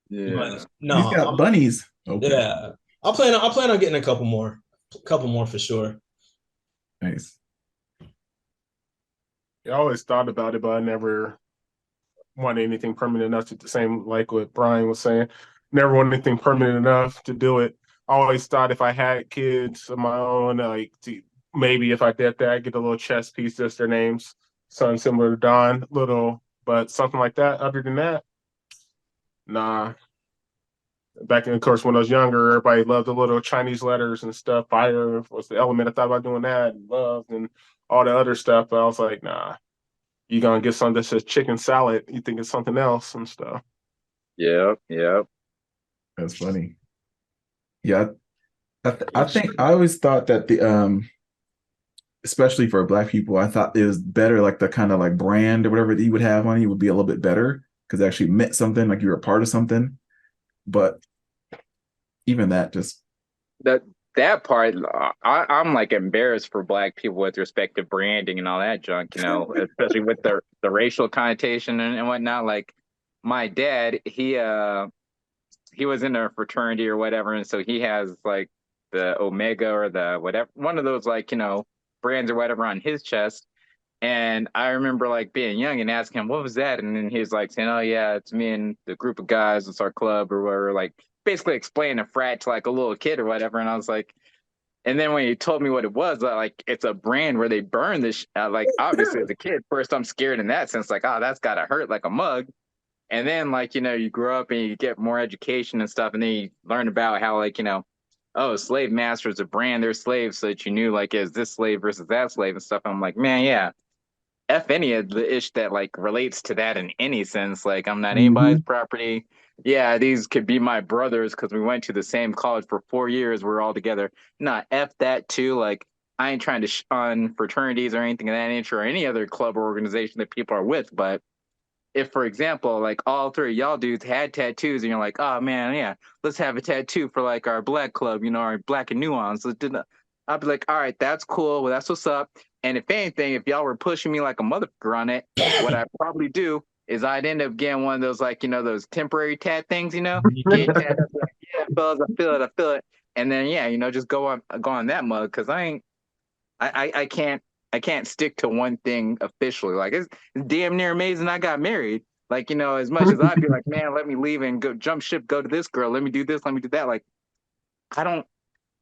Yeah. But He's no, got bunnies. Okay, yeah. I plan on getting a couple more for sure. nice. I always thought about it, but I never wanted anything permanent enough to the same like what Brian was saying. Never wanted anything permanent enough to do it. I always thought if I had kids of my own, like maybe if I did that, I'd get a little chess piece, just their names, something similar to Don, little, but something like that. Other than that, nah. Back in, of course, when I was younger, everybody loved the little Chinese letters and stuff. Fire was the element. I thought about doing that, and love, and all the other stuff. But I was like, nah, you gonna get something that says chicken salad. You think it's something else and stuff. Yep. Yep. That's funny. Yeah, I think I always thought that especially for Black people, I thought it was better like the kind of like brand or whatever that you would have on you would be a little bit better because it actually meant something, like you were a part of something. But even that just That that part, I'm like embarrassed for Black people with respect to branding and all that junk, especially with the racial connotation and whatnot. Like my dad, he was in a fraternity or whatever, and so he has like the Omega or the whatever, one of those like brands or whatever on his chest. And I remember like being young and asking him, what was that? And then he's like saying, oh yeah, it's me and the group of guys, it's our club or whatever, like basically explaining a frat to like a little kid or whatever. And I was like, and then when he told me what it was, like it's a brand where they burn this, like obviously as a kid, first I'm scared in that sense, like, oh, that's gotta hurt like a mug. And then like, you grow up and you get more education and stuff, and then you learn about how like, oh, slave master is a brand, they're slaves, so that you knew like is this slave versus that slave and stuff. And I'm like, man, yeah. F any of the ish that like relates to that in any sense. Like I'm not anybody's Mhm. property. Yeah, these could be my brothers because we went to the same college for 4 years. We're all together. Not F that too. Like I ain't trying to shun fraternities or anything of that nature or any other club or organization that people are with. But if, for example, like all three of y'all dudes had tattoos and you're like, oh man, yeah, let's have a tattoo for like our Black club, our Black and Nuanced. I'd be like, all right, that's cool. Well, that's what's up. And if anything, if y'all were pushing me like a motherfucker on it, what I'd probably do is I'd end up getting one of those like, those temporary tat things, you get tat, like, yeah, fellas, I feel it. And then yeah, just go on that mug because I can't stick to one thing officially. Like it's damn near amazing I got married. Like, as much as I'd be like, man, let me leave and go jump ship, go to this girl, let me do this, let me do that. Like I don't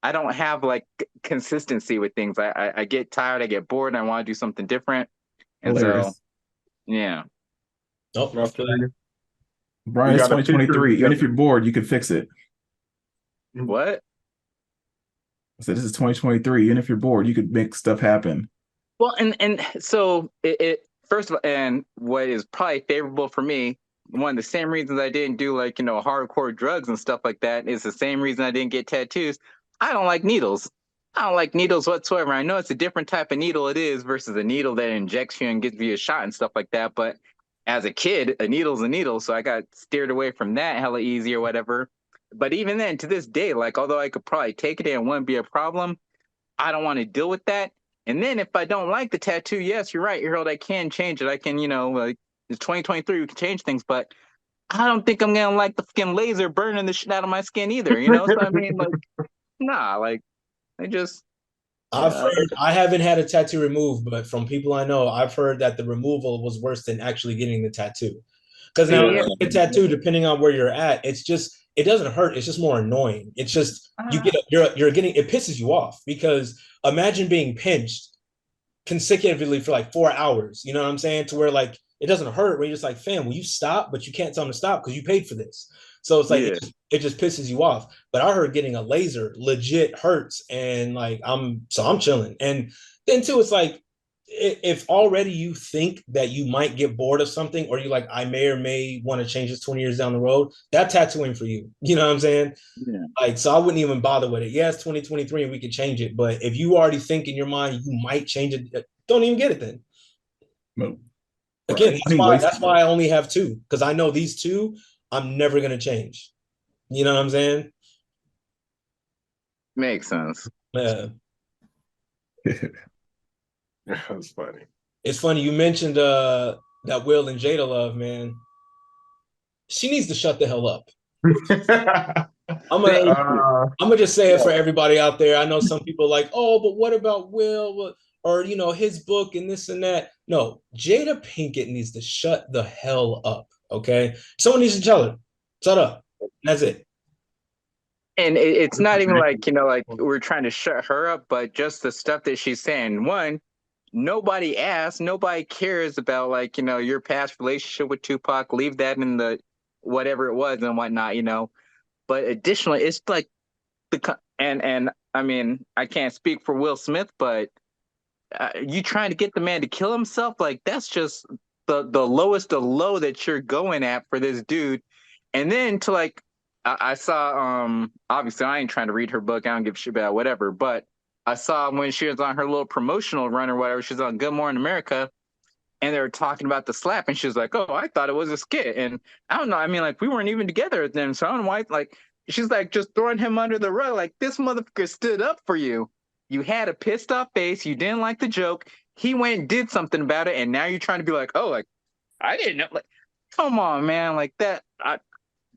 I don't have like consistency with things. I get tired, I get bored, and I want to do something different. And so Hilarious. yeah. Nope. I feel you. Brian, We it's got a picture 2023. Even if together. you're bored, you can fix it. What? I said, this is 2023. Even if you're bored, you could make stuff happen. Well, and so it first of all, and what is probably favorable for me, one of the same reasons I didn't do like hardcore drugs and stuff like that is the same reason I didn't get tattoos. I don't like needles. I don't like needles whatsoever. I know it's a different type of needle it is versus a needle that injects you and gives you a shot and stuff like that. But as a kid, a needle's a needle, so I got steered away from that hella easy or whatever. But even then, to this day, like although I could probably take it and it wouldn't be a problem, I don't want to deal with that. And then if I don't like the tattoo, yes, you're right, Harold, I can change it. I can, like it's 2023, we can change things, but I don't think I'm gonna like the fucking laser burning the shit out of my skin either, you know? So I mean, like, nah, like I just I've yeah, heard, I haven't had a tattoo removed, but from people I know, I've heard that the removal was worse than actually getting the tattoo. Because now yeah. a tattoo, depending on where you're at, it's just it doesn't hurt. It's just more annoying. It's just you get you're getting it pisses you off because imagine being pinched consecutively for like 4 hours. You know what I'm saying? To where like it doesn't hurt. Where you're just like, fam, will you stop? But you can't tell them to stop because you paid for this. So it's like Yeah. it just pisses you off. But I heard getting a laser legit hurts, and like I'm chilling. And then too, it's like if already you think that you might get bored of something, or you like I may or may want to change this 20 years down the road, that tattooing for you. You know what I'm saying? Yeah. Like, so I wouldn't even bother with it. Yeah, it's 2023 and we could change it. But if you already think in your mind you might change it, don't even get it then. No. Again, Right. I that's mean, why waste. that's why I only have two. Because I know these two, I'm never gonna change. You know what I'm saying? Makes sense. Yeah. That's funny. It's funny, you mentioned that Will and Jada love, man. She needs to shut the hell up. I'm gonna Thank you. I'm gonna just say it for everybody out there. I know some people are like, oh, but what about Will? Or his book and this and that. No, Jada Pinkett needs to shut the hell up. Okay, someone needs to tell her, shut up. That's it. And it's not even like, like we're trying to shut her up, but just the stuff that she's saying. One, nobody asks, nobody cares about like, your past relationship with Tupac. Leave that in the whatever it was and whatnot. But additionally, it's like and I mean, I can't speak for Will Smith, but you trying to get the man to kill himself, like that's just the lowest of low that you're going at for this dude. And then to like I saw obviously I ain't trying to read her book, I don't give a shit about whatever, but I saw when she was on her little promotional run or whatever, she's on Good Morning America, and they were talking about the slap, and she was like, oh, I thought it was a skit. And I don't know, I mean, like we weren't even together then, so I don't know why, like she's like just throwing him under the rug, like this motherfucker stood up for you. You had a pissed off face, you didn't like the joke, he went and did something about it, and now you're trying to be like, oh, like I didn't know, like come on, man, like that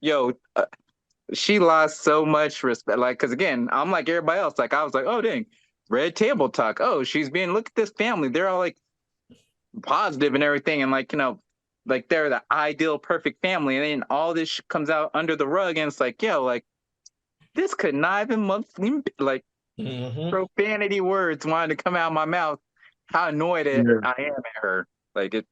yo she lost so much respect, like because again I'm like everybody else, like I was like, oh dang, red table talk, oh she's being, look at this family, they're all like positive and everything, and like like they're the ideal perfect family, and then all this comes out under the rug, and it's like, yo, like this could not even like Mm-hmm. profanity words wanted to come out of my mouth. How annoyed Yeah. I am at her. Like it,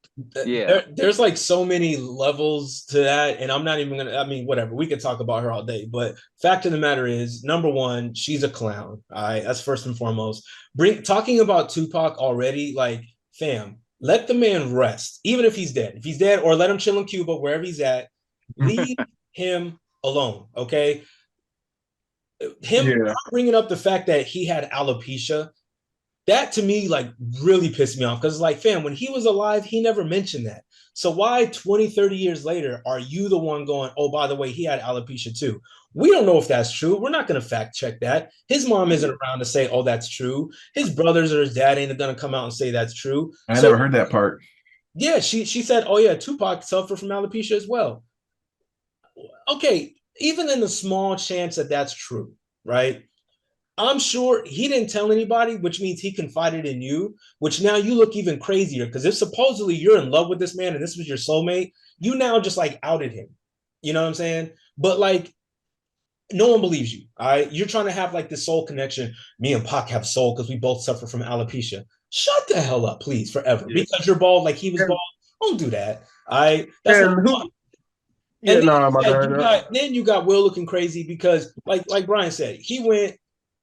yeah. There's like so many levels to that, and I'm not even gonna. I mean, whatever. We could talk about her all day, but fact of the matter is, number one, she's a clown. All right, that's first and foremost. Talking about Tupac already, like, fam, let the man rest, even if he's dead. If he's dead, or let him chill in Cuba, wherever he's at. Leave him alone, okay? Him Yeah. bringing up the fact that he had alopecia, that to me like really pissed me off because like fam, when he was alive he never mentioned that. So why 20, 30 years later are you the one going, oh, by the way, he had alopecia too? We don't know if that's true. We're not going to fact check that. His mom isn't around to say, oh, that's true. His brothers or his dad ain't going to come out and say that's true. I So never heard that part. yeah, she said, oh yeah, Tupac suffered from alopecia as well. Okay, even in the small chance that that's true, right? I'm sure he didn't tell anybody, which means he confided in you, which now you look even crazier. Because if supposedly you're in love with this man and this was your soulmate, you now just like outed him. You know what I'm saying? But like, no one believes you. All right. You're trying to have like this soul connection. Me and Pac have soul because we both suffer from alopecia. Shut the hell up, please, forever. Yeah. Because you're bald like he was And, bald. Don't do that. All right. That's and not who? Yeah, and no, I'm not then you got Will looking crazy because like Brian said, he went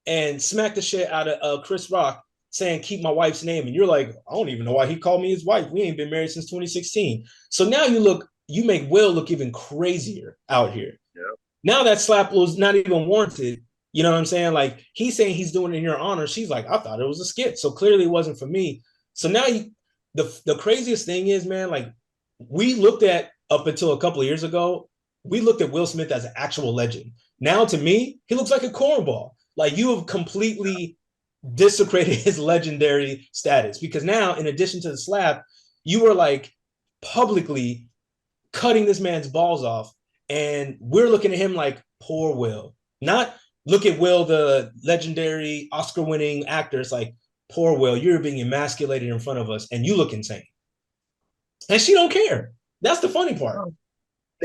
and smacked the shit out of Chris Rock saying keep my wife's name, and you're like, I don't even know why he called me his wife. We ain't been married since 2016. So now you make Will look even crazier out here. Yep. Now that slap was not even warranted. You know what I'm saying? Like he's saying he's doing it in your honor. She's like, I thought it was a skit, so clearly it wasn't for me. So now the craziest thing is, man, like we looked at up until a couple of years ago, we looked at Will Smith as an actual legend. Now to me, he looks like a cornball. Like you have completely desecrated his legendary status because now, in addition to the slap, you were like publicly cutting this man's balls off, and we're looking at him like poor Will. Not look at Will, the legendary Oscar-winning actor. It's like poor Will, you're being emasculated in front of us, and you look insane. And she don't care. That's the funny part.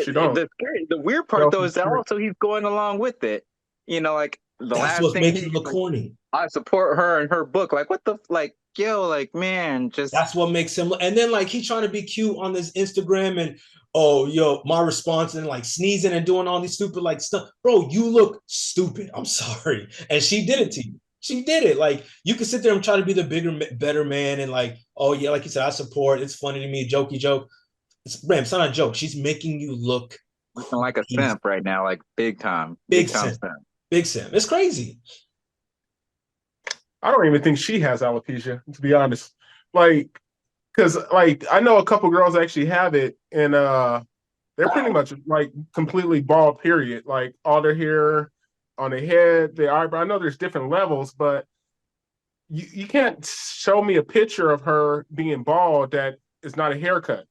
She don't. The weird part though is that also he's going along with it. You know, like the That's last what's thing making it look corny. I support her and her book. Like what the like, yo, like man, just that's what makes him. And then like he's trying to be cute on this Instagram and oh yo, my response and like sneezing and doing all these stupid like stuff. Bro, you look stupid. I'm sorry. And she did it to you. She did it. Like you can sit there and try to be the bigger, better man and like, oh yeah, like you said, I support. It's funny to me, jokey joke. It's not a joke. She's making you look looking like a simp right now, like big time. Big simp. Big simp. It's crazy. I don't even think she has alopecia, to be honest. Like, because like I know a couple girls actually have it, and they're pretty much like completely bald. Period. Like all their hair on their head, their eyebrow. I know there's different levels, but you can't show me a picture of her being bald that is not a haircut.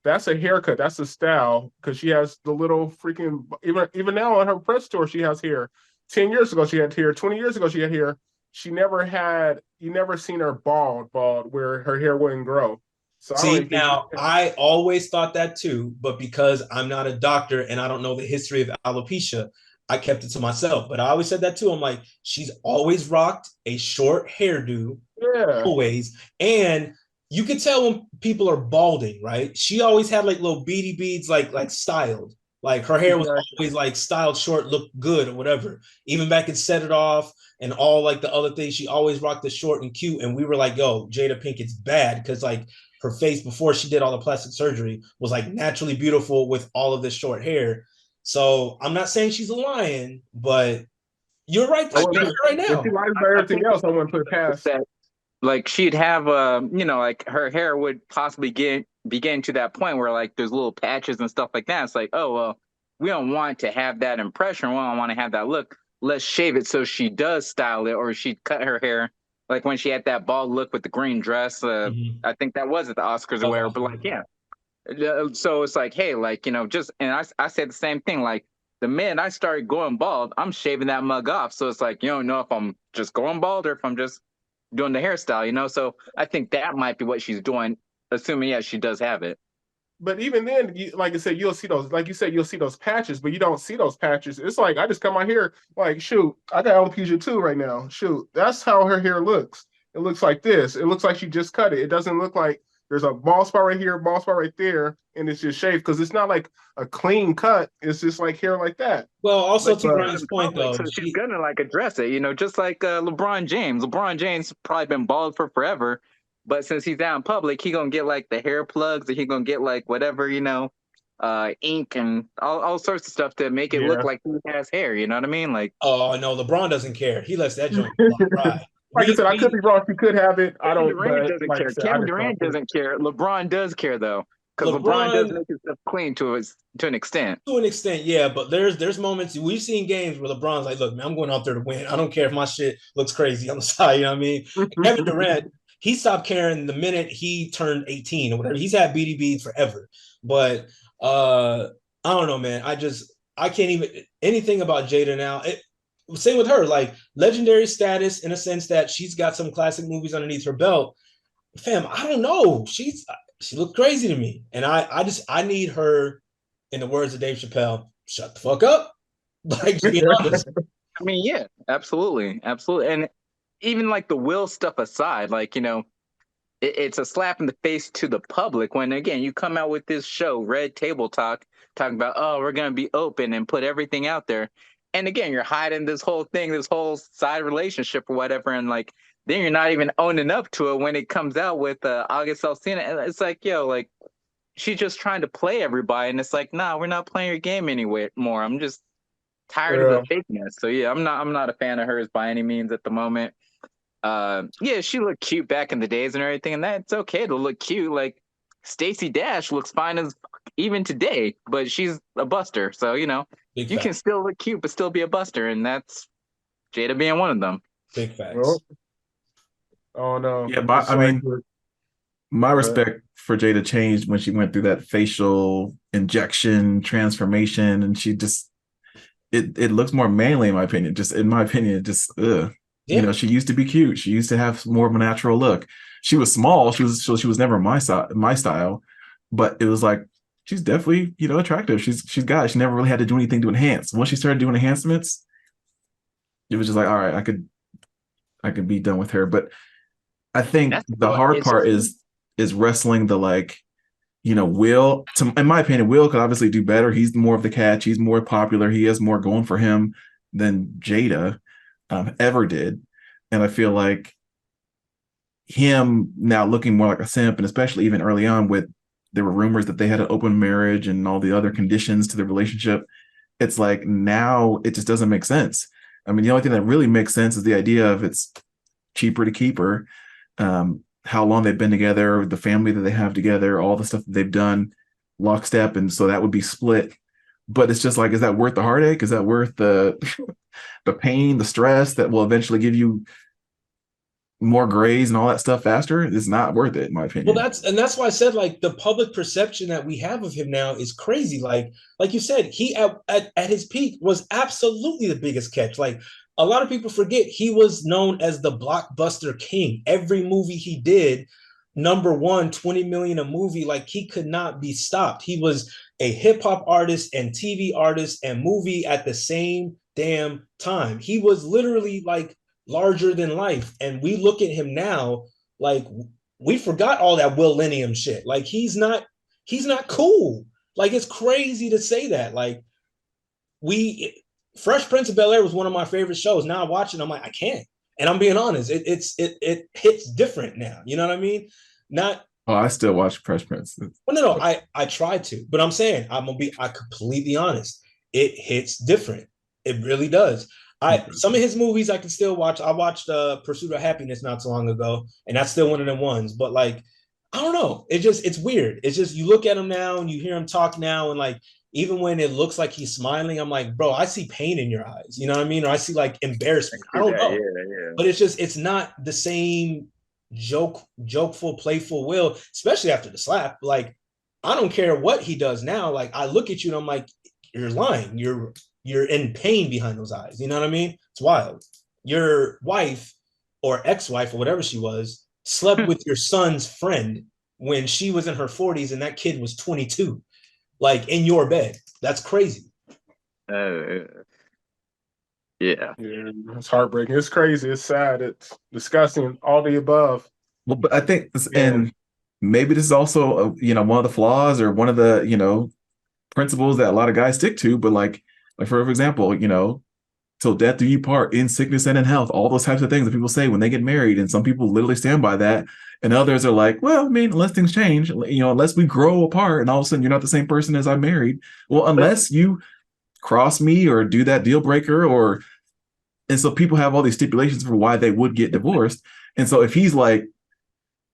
That's a haircut. That's a style because she has the little freaking even now on her press tour she has hair. 10 years ago she had hair. 20 years ago she had hair. She never had. You never seen her bald where her hair wouldn't grow. So see now, I always thought that too, but because I'm not a doctor and I don't know the history of alopecia, I kept it to myself. But I always said that too. I'm like, she's always rocked a short hairdo, always, and you could tell when people are balding, right? She always had like little beady beads, like styled. Like her hair was always like styled short, looked good or whatever. Even back in Set It Off and all like the other things, she always rocked the short and cute. And we were like, yo, Jada Pinkett's bad because like her face before she did all the plastic surgery was like naturally beautiful with all of this short hair. So I'm not saying she's a lion, but you're right. Right now, if she lies about everything else, I wouldn't put it past that. Like she'd have like her hair would possibly be getting to that point where like there's little patches and stuff like that. It's like, oh well, we don't want to have that impression. We don't want to have that look. Let's shave it so she does style it, or she cut her hair like when she had that bald look with the green dress. I think that was at the Oscars or whatever. But like, yeah. So it's like, hey, like just and I said the same thing. Like the minute I started going bald, I'm shaving that mug off. So it's like you don't know if I'm just going bald or if I'm just doing the hairstyle, so I think that might be what she's doing, assuming yes, she does have it. But even then, like I said, you'll see those, like you said, you'll see those patches, but you don't see those patches. It's like I just cut my hair, like shoot, I got alopecia too right now. Shoot, that's how her hair looks. It looks like this. It looks like she just cut it. It doesn't look like there's a bald spot right here, bald spot right there, and it's just shaved because it's not like a clean cut. It's just like hair like that. Well, also like, to Brian's point though, so she's gonna like address it, just like LeBron James. LeBron James probably been bald for forever, but since he's out in public, he gonna get like the hair plugs, or he gonna get like whatever, ink and all sorts of stuff to make it look like he has hair. You know what I mean? Like, oh no, LeBron doesn't care. He lets that joint ride. Like I said, I could be wrong. She could have it. I don't. Durant doesn't care. Kevin Durant doesn't care. LeBron does care though, because LeBron does make himself clean to an extent. To an extent, yeah. But there's moments we've seen games where LeBron's like, "Look, man, I'm going out there to win. I don't care if my shit looks crazy on the side." You know what I mean? Kevin Durant, he stopped caring the minute he turned 18 or whatever. He's had BD beads forever, but I don't know, man. I can't even anything about Jada now. Same with her, like legendary status in a sense that she's got some classic movies underneath her belt. Fam, I don't know. She looked crazy to me. And I need her, in the words of Dave Chappelle, shut the fuck up. Like, to be honest. I mean, yeah, absolutely. Absolutely. And even like the Will stuff aside, like, it's a slap in the face to the public when, again, you come out with this show, Red Table Talk, talking about, oh, we're going to be open and put everything out there. and again, you're hiding this whole thing, this whole side relationship or whatever, and like then you're not even owning up to it when it comes out with August Alsina. And it's like, yo, like she's just trying to play everybody, and it's like, nah, we're not playing your game anymore. I'm just tired of the Yeah. fakeness. So yeah, I'm not a fan of hers by any means at the moment. Yeah, she looked cute back in the days and everything, and that's okay to look cute. Like Stacey Dash looks fine as even today, but she's a buster. So Big you can facts. still look cute but still be a buster, and that's Jada being one of them. Big facts. Well, oh no. Yeah, but It's I like mean, my respect for Jada changed when she went through that facial injection transformation, and she just it looks more manly in my opinion. Just in my opinion, just Yeah. she used to be cute. She used to have more of a natural look. She was small. She was never my style, but it was like she's definitely attractive. She's got it. She never really had to do anything to enhance. Once she started doing enhancements, it was just like, all right, I could be done with her. But I think That's the hard part is wrestling the like, Will, in my opinion, Will could obviously do better. He's more of the catch. He's more popular. He has more going for him than Jada ever did. And I feel like him now looking more like a simp, and especially even early on there were rumors that they had an open marriage and all the other conditions to the relationship. It's like now it just doesn't make sense. I mean, the only thing that really makes sense is the idea of it's cheaper to keep her. How long they've been together, the family that they have together, all the stuff that they've done lockstep. And so that would be split. But it's just like, is that worth the heartache? Is that worth the the pain, the stress that will eventually give you more grays and all that stuff faster? It's not worth it, in my opinion. Well, that's why I said like the public perception that we have of him now is crazy. Like you said, he at his peak was absolutely the biggest catch. Like a lot of people forget he was known as the blockbuster king. Every movie he did, number one, 20 million a movie. Like he could not be stopped. He was a hip hop artist and TV artist and movie at the same damn time. He was literally like larger than life. And we look at him now like we forgot all that Millennium shit. Like he's not cool. Like it's crazy to say that. Like we Fresh Prince of Bel Air was one of my favorite shows. Now I watch it, I'm like, I can't. And I'm being honest, it hits different now. You know what I mean? Not Oh, I still watch Fresh Prince. well, no, I try to, but I'm saying I completely honest. It hits different. It really does. Some of his movies I can still watch. I watched Pursuit of Happiness not so long ago, and that's still one of them ones. But like, I don't know. It's weird. It's just you look at him now and you hear him talk now, and like even when it looks like he's smiling, I'm like, bro, I see pain in your eyes. You know what I mean? Or I see like embarrassment. I don't know. Yeah. But it's not the same jokeful, playful Will, especially after the slap. Like, I don't care what he does now. Like, I look at you and I'm like, you're lying. You're in pain behind those eyes. You know what I mean? It's wild. Your wife or ex-wife or whatever she was slept with your son's friend when she was in her 40s and that kid was 22, like in your bed. That's crazy. Yeah. It's heartbreaking. It's crazy. It's sad. It's disgusting. All the above. Well, but I think and maybe this is also one of the flaws or one of the principles that a lot of guys stick to. But like for example, till death do you part, in sickness and in health, all those types of things that people say when they get married, and some people literally stand by that, and others are like, well, I mean, unless things change, unless we grow apart and all of a sudden you're not the same person as I married. Well, unless you cross me or do that deal breaker, and so people have all these stipulations for why they would get divorced. And so if he's like,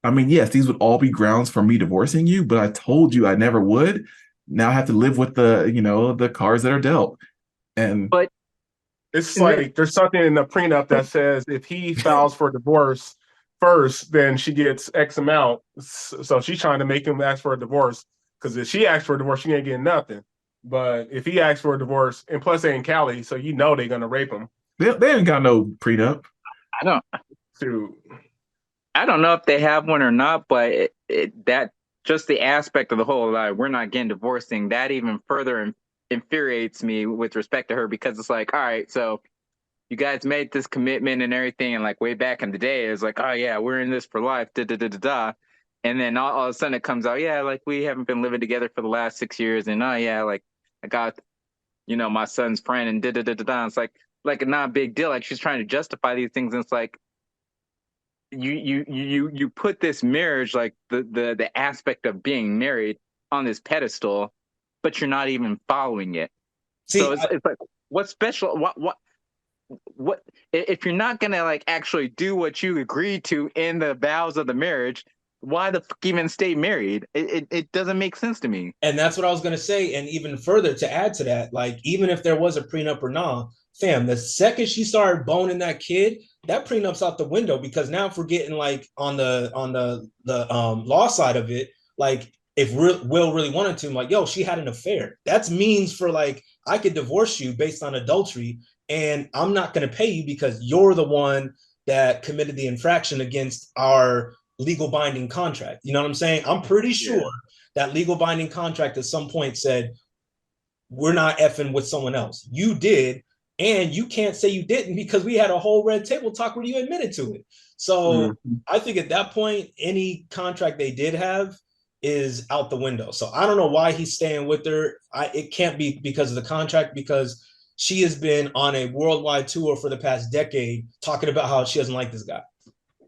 I mean, yes, these would all be grounds for me divorcing you, but I told you I never would. Now I have to live with the cards that are dealt. And but it's like there's something in the prenup that says if he files for divorce first, then she gets X amount. So she's trying to make him ask for a divorce, because if she asks for a divorce, she ain't getting nothing. But if he asks for a divorce, and plus they in Cali, so they're gonna rape him. They ain't got no prenup. I don't know if they have one or not, but that just the aspect of the whole, like, we're not getting divorcing, that even further infuriates me with respect to her, because it's like, all right, so you guys made this commitment and everything, and like way back in the day, it's like, oh yeah, we're in this for life, da da da da da, and then all of a sudden it comes out, yeah, like we haven't been living together for the last 6 years, and oh yeah, like I got my son's friend and da da da da da. It's like a not big deal. Like she's trying to justify these things, and it's like you put this marriage, like the aspect of being married, on this pedestal, but you're not even following it. So See, it's like, what's special? What if you're not gonna like actually do what you agreed to in the vows of the marriage? Why the fuck even stay married? It doesn't make sense to me. and that's what I was gonna say. And even further to add to that, like even if there was a prenup or not, fam, the second she started boning that kid, that prenup's out the window because now if we're getting like on the law side of it, like if Will really wanted to, like, yo, she had an affair. That's means for like I could divorce you based on adultery, and I'm not gonna pay you because you're the one that committed the infraction against our legal binding contract. You know what I'm saying? I'm pretty sure that legal binding contract at some point said, we're not effing with someone else. You did, and you can't say you didn't because we had a whole red table talk where you admitted to it. So I think at that point, any contract they did have is out the window. So I don't know why he's staying with her. It can't be because of the contract, because she has been on a worldwide tour for the past decade talking about how she doesn't like this guy.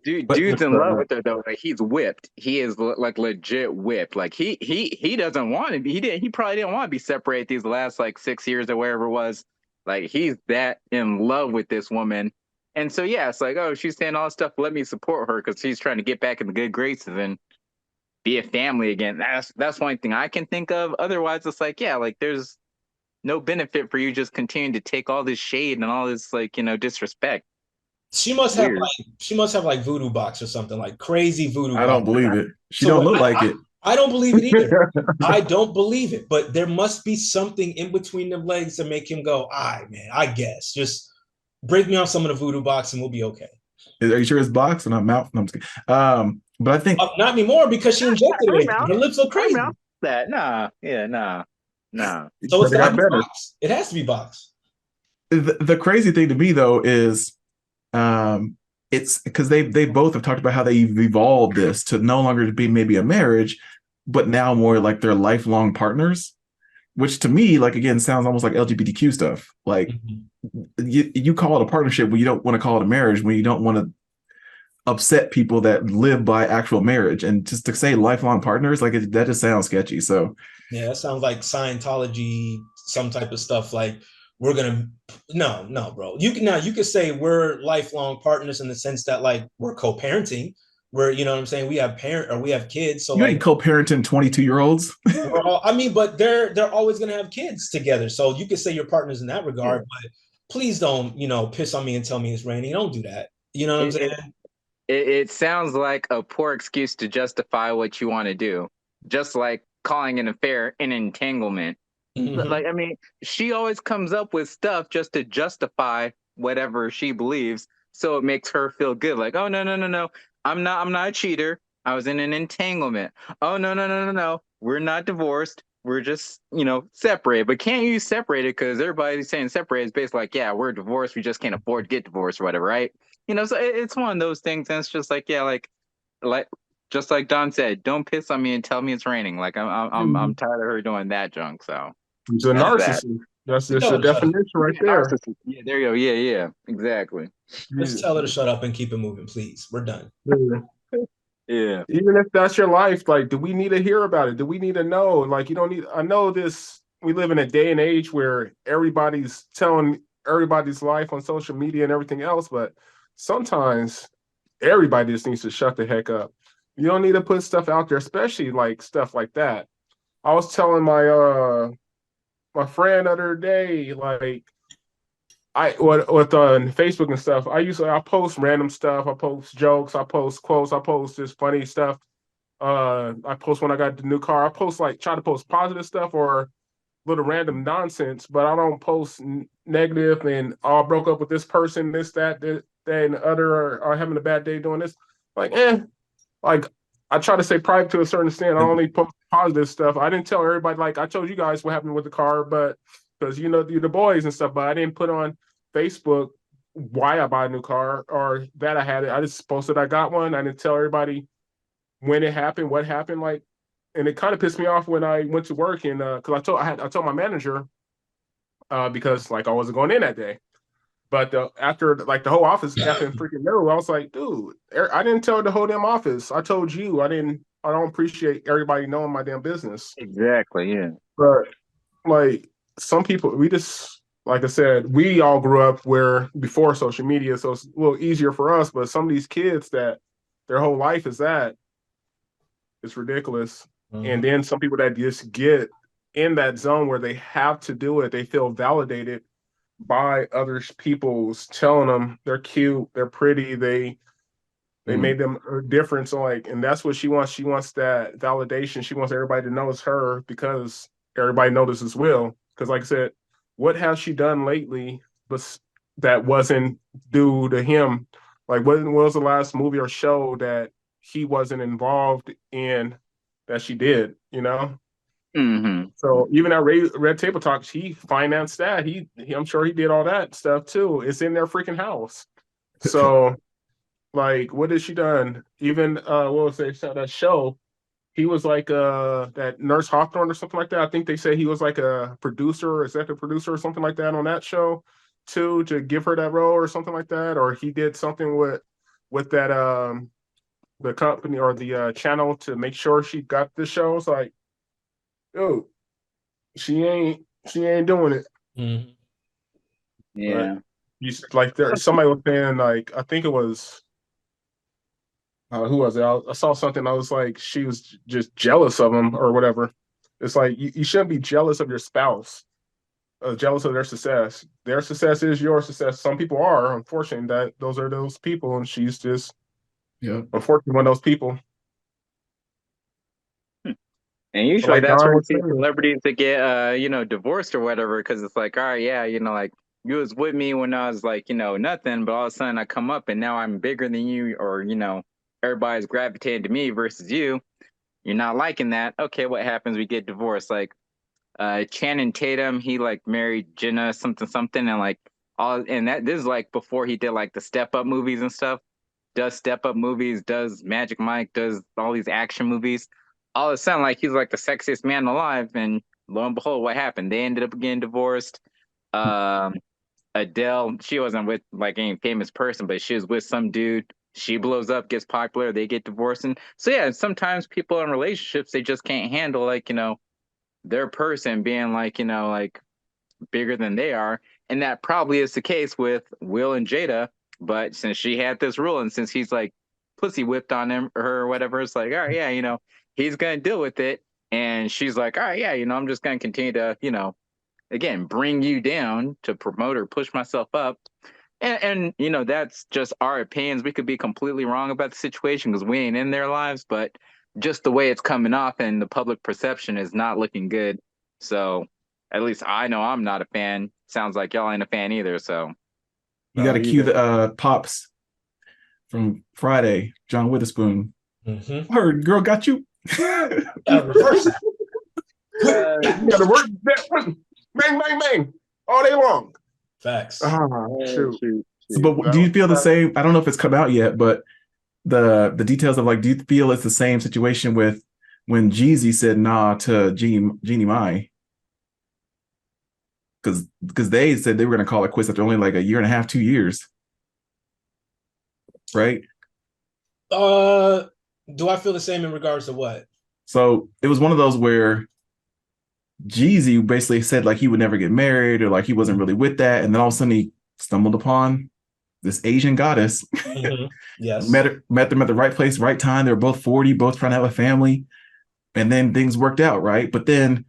Dude's in love with her though. Like he's whipped. He is like legit whipped. Like he doesn't want to be. He probably didn't want to be separated these last like 6 years or wherever it was. Like he's that in love with this woman. And so yeah, it's like, oh, she's saying all this stuff. Let me support her because she's trying to get back in the good graces and be a family again. That's one thing I can think of. Otherwise, it's like, yeah, like there's no benefit for you just continuing to take all this shade and all this like disrespect. Weird. She must have like voodoo box or something, like crazy voodoo I box. don't believe it. She So don't look like it. I don't believe it either. I don't believe it, but there must be something in between the legs to make him go, all right, man, I guess. Just break me off some of the voodoo box and we'll be okay. Are you sure it's box and I'm out? No, I'm just kidding. But I think Not anymore because she injected it. Her lips look crazy. That nah, yeah, nah. So it's they got got to be better. box. It has to be box. The crazy thing to me though is it's because they both have talked about how they've evolved this to no longer be maybe a marriage, but now more like they're lifelong partners, which to me, like again, sounds almost like LGBTQ stuff. Like you call it a partnership when you don't want to call it a marriage, when you don't want to upset people that live by actual marriage, and just to say lifelong partners, like that just sounds sketchy. So yeah, that sounds like Scientology, some type of stuff. Like we're gonna no, bro. You can say we're lifelong partners in the sense that like we're co-parenting. We're you know what I'm saying. We have kids. So you like ain't co-parenting 22-year-olds. but they're always gonna have kids together. So you could say you're partners in that regard. But please don't piss on me and tell me it's raining. Don't do that. You know what I'm saying? It sounds like a poor excuse to justify what you want to do, just like calling an affair an entanglement. Like, I mean, she always comes up with stuff just to justify whatever she believes, so it makes her feel good. Like, oh no, I'm not a cheater. I was in an entanglement. Oh no, we're not divorced. We're just separated. But can't you separate it because everybody's saying separate is basically like, yeah, we're divorced. We just can't afford to get divorced or whatever, right? So it's one of those things, and it's just like, yeah, like just like Don said, don't piss on me and tell me it's raining. Like I'm tired of her doing that junk. So He's a narcissist. That's just a definition right there. narcissist. Yeah, there you go. Yeah, exactly. Just tell her to shut up and keep it moving, please. We're done. Yeah. Even if that's your life, like, do we need to hear about it? Do we need to know? Like, you don't need. I know this. We live in a day and age where everybody's telling everybody's life on social media and everything else, but sometimes everybody just needs to shut the heck up. You don't need to put stuff out there, especially like stuff like that. I was telling my friend the other day, like with on Facebook and stuff. I post random stuff. I post jokes. I post quotes. I post just funny stuff. I post when I got the new car. I post try to post positive stuff or little random nonsense, but I don't post negative and I broke up with this person, this, that, and the other are having a bad day doing this. Like, like I try to stay private to a certain extent. I only post positive stuff. I didn't tell everybody, like I told you guys what happened with the car, but because you're the boys and stuff, but I didn't put on Facebook why I bought a new car or that I had it. I just posted I got one. I didn't tell everybody when it happened, what happened, and it kind of pissed me off when I went to work and because I told my manager because like I wasn't going in that day. But after like the whole office effing freaking knew, I was like, dude, I didn't tell the whole damn office. I told you I didn't. I don't appreciate everybody knowing my damn business. Exactly. Yeah. But like some people, we just like I said, we all grew up where before social media, so it's a little easier for us. But some of these kids that their whole life is that, it's ridiculous. And then some people that just get in that zone where they have to do it, they feel validated by other people's telling them they're cute, they're pretty, they made them a difference. So like, and that's what she wants. She wants that validation. She wants everybody to know it's her because everybody notices Will. Because like I said, what has she done lately but that wasn't due to him? Like, what was the last movie or show that he wasn't involved in that she did, you know? Mm-hmm. So even at Red Table Talks, he financed that. I'm sure he did all that stuff too. It's in their freaking house. So like, what has she done? Even what was that show? He was like that Nurse Hawthorne or something like that. I think they say he was like a producer, executive producer or something like that on that show too, to give her that role or something like that. Or he did something with that the company or the channel to make sure she got the show. It's like, dude, she ain't doing it. Mm-hmm. Yeah. But you like there somebody was saying like I think it was who was it? I saw something. I was like, she was just jealous of him or whatever. It's like you shouldn't be jealous of your spouse, jealous of their success. Their success is your success. Some people are, unfortunately, that those are those people, and she's just, unfortunately, one of those people. And usually Like that's Don where we was see saying, celebrities that get, divorced or whatever, because it's like, all right, yeah, like you was with me when I was like, nothing, but all of a sudden I come up and now I'm bigger than you, or, everybody's gravitating to me versus you. You're not liking that. Okay, what happens? We get divorced. Like Channing Tatum, he like married Jenna something something, and like and this is like before he did like the Step Up movies and stuff. Does Step Up movies, does Magic Mike, does all these action movies. All of a sudden, like he's like the sexiest man alive, and lo and behold, what happened? They ended up getting divorced. Um, Adele, she wasn't with like any famous person, but she was with some dude. She blows up, gets popular, they get divorced. And so yeah, sometimes people in relationships they just can't handle like, their person being like, like bigger than they are. And that probably is the case with Will and Jada. But since she had this rule and since he's like pussy whipped on him or her or whatever, it's like, all right, yeah, he's gonna deal with it. And she's like, all right, yeah, I'm just gonna continue to, again, bring you down to promote or push myself up. And that's just our opinions. We could be completely wrong about the situation because we ain't in their lives, but just the way it's coming off and the public perception is not looking good. So at least I know I'm not a fan. Sounds like y'all ain't a fan either. So you got to cue the Pops from Friday, John Witherspoon. Mm-hmm. Heard, girl, got you. Reverse it. you got to work that bang, bang, bang all day long. Facts. Shoot. So, but do you feel the same? I don't know if it's come out yet, but the details of like, do you feel it's the same situation with when Jeezy said nah to Jeannie Mai? Because they said they were going to call it quits after only like a year and a half, 2 years, right? Do I feel the same in regards to what? So it was one of those where Jeezy basically said like he would never get married or like he wasn't really with that, and then all of a sudden he stumbled upon this Asian goddess. Mm-hmm. Yes, met them at the right place, right time. They were both 40, both trying to have a family, and then things worked out, right? But then,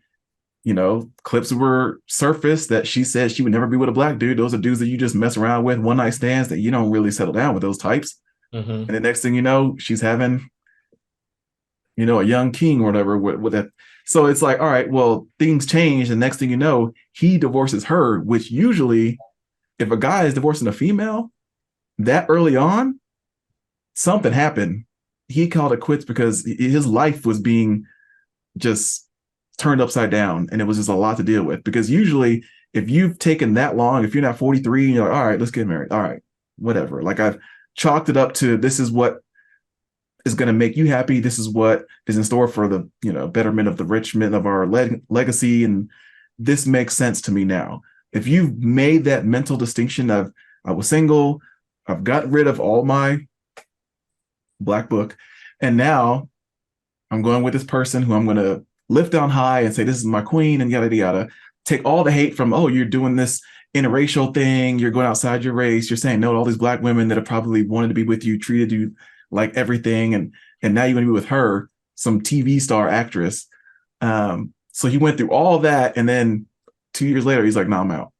clips were surfaced that she said she would never be with a black dude. Those are dudes that you just mess around with, one night stands that you don't really settle down with those types. Mm-hmm. And the next thing you know, she's having, a young king or whatever with that. So it's like, all right, well, things change. The next thing you know, he divorces her, which usually, if a guy is divorcing a female that early on, something happened. He called it quits because his life was being just turned upside down, and it was just a lot to deal with. Because usually, if you've taken that long, if you're not 43, and you're like, all right, let's get married. All right, whatever. Like I've chalked it up to this is what is going to make you happy. This is what is in store for the betterment of the richment of our legacy, and this makes sense to me now. if you've made that mental distinction of I was single, I've got rid of all my black book, and now I'm going with this person who I'm going to lift on high and say, this is my queen and yada, yada. Take all the hate from, oh, you're doing this interracial thing. You're going outside your race. You're saying no to all these black women that have probably wanted to be with you, treated you like everything. And now you're going to be with her, some TV star actress. So he went through all that. And then 2 years later, he's like, no, I'm out.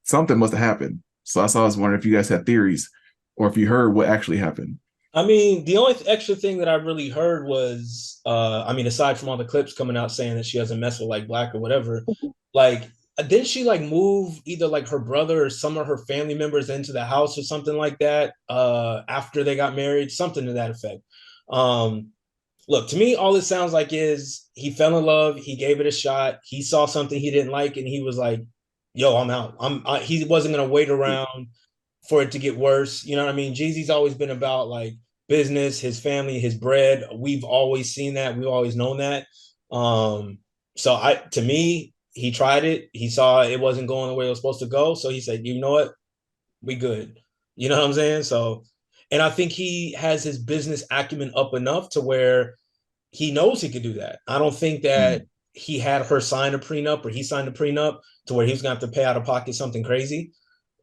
Something must have happened. So I was wondering if you guys had theories or if you heard what actually happened. I mean, the only extra thing that I really heard was, I mean, aside from all the clips coming out saying that she doesn't mess with like black or whatever, like, didn't she like move either like her brother or some of her family members into the house or something like that after they got married, something to that effect. Look, to me, all it sounds like is he fell in love, he gave it a shot, he saw something he didn't like, and he was like, "Yo, I'm out." He wasn't gonna wait around for it to get worse. You know what I mean? Jeezy's always been about like business, his family, his bread. We've always seen that. We've always known that. So to me, he tried it. He saw it wasn't going the way it was supposed to go. So he said, you know what? We good. You know what I'm saying? So, and I think he has his business acumen up enough to where he knows he could do that. I don't think that he had her sign a prenup or he signed a prenup to where he was going to have to pay out of pocket something crazy.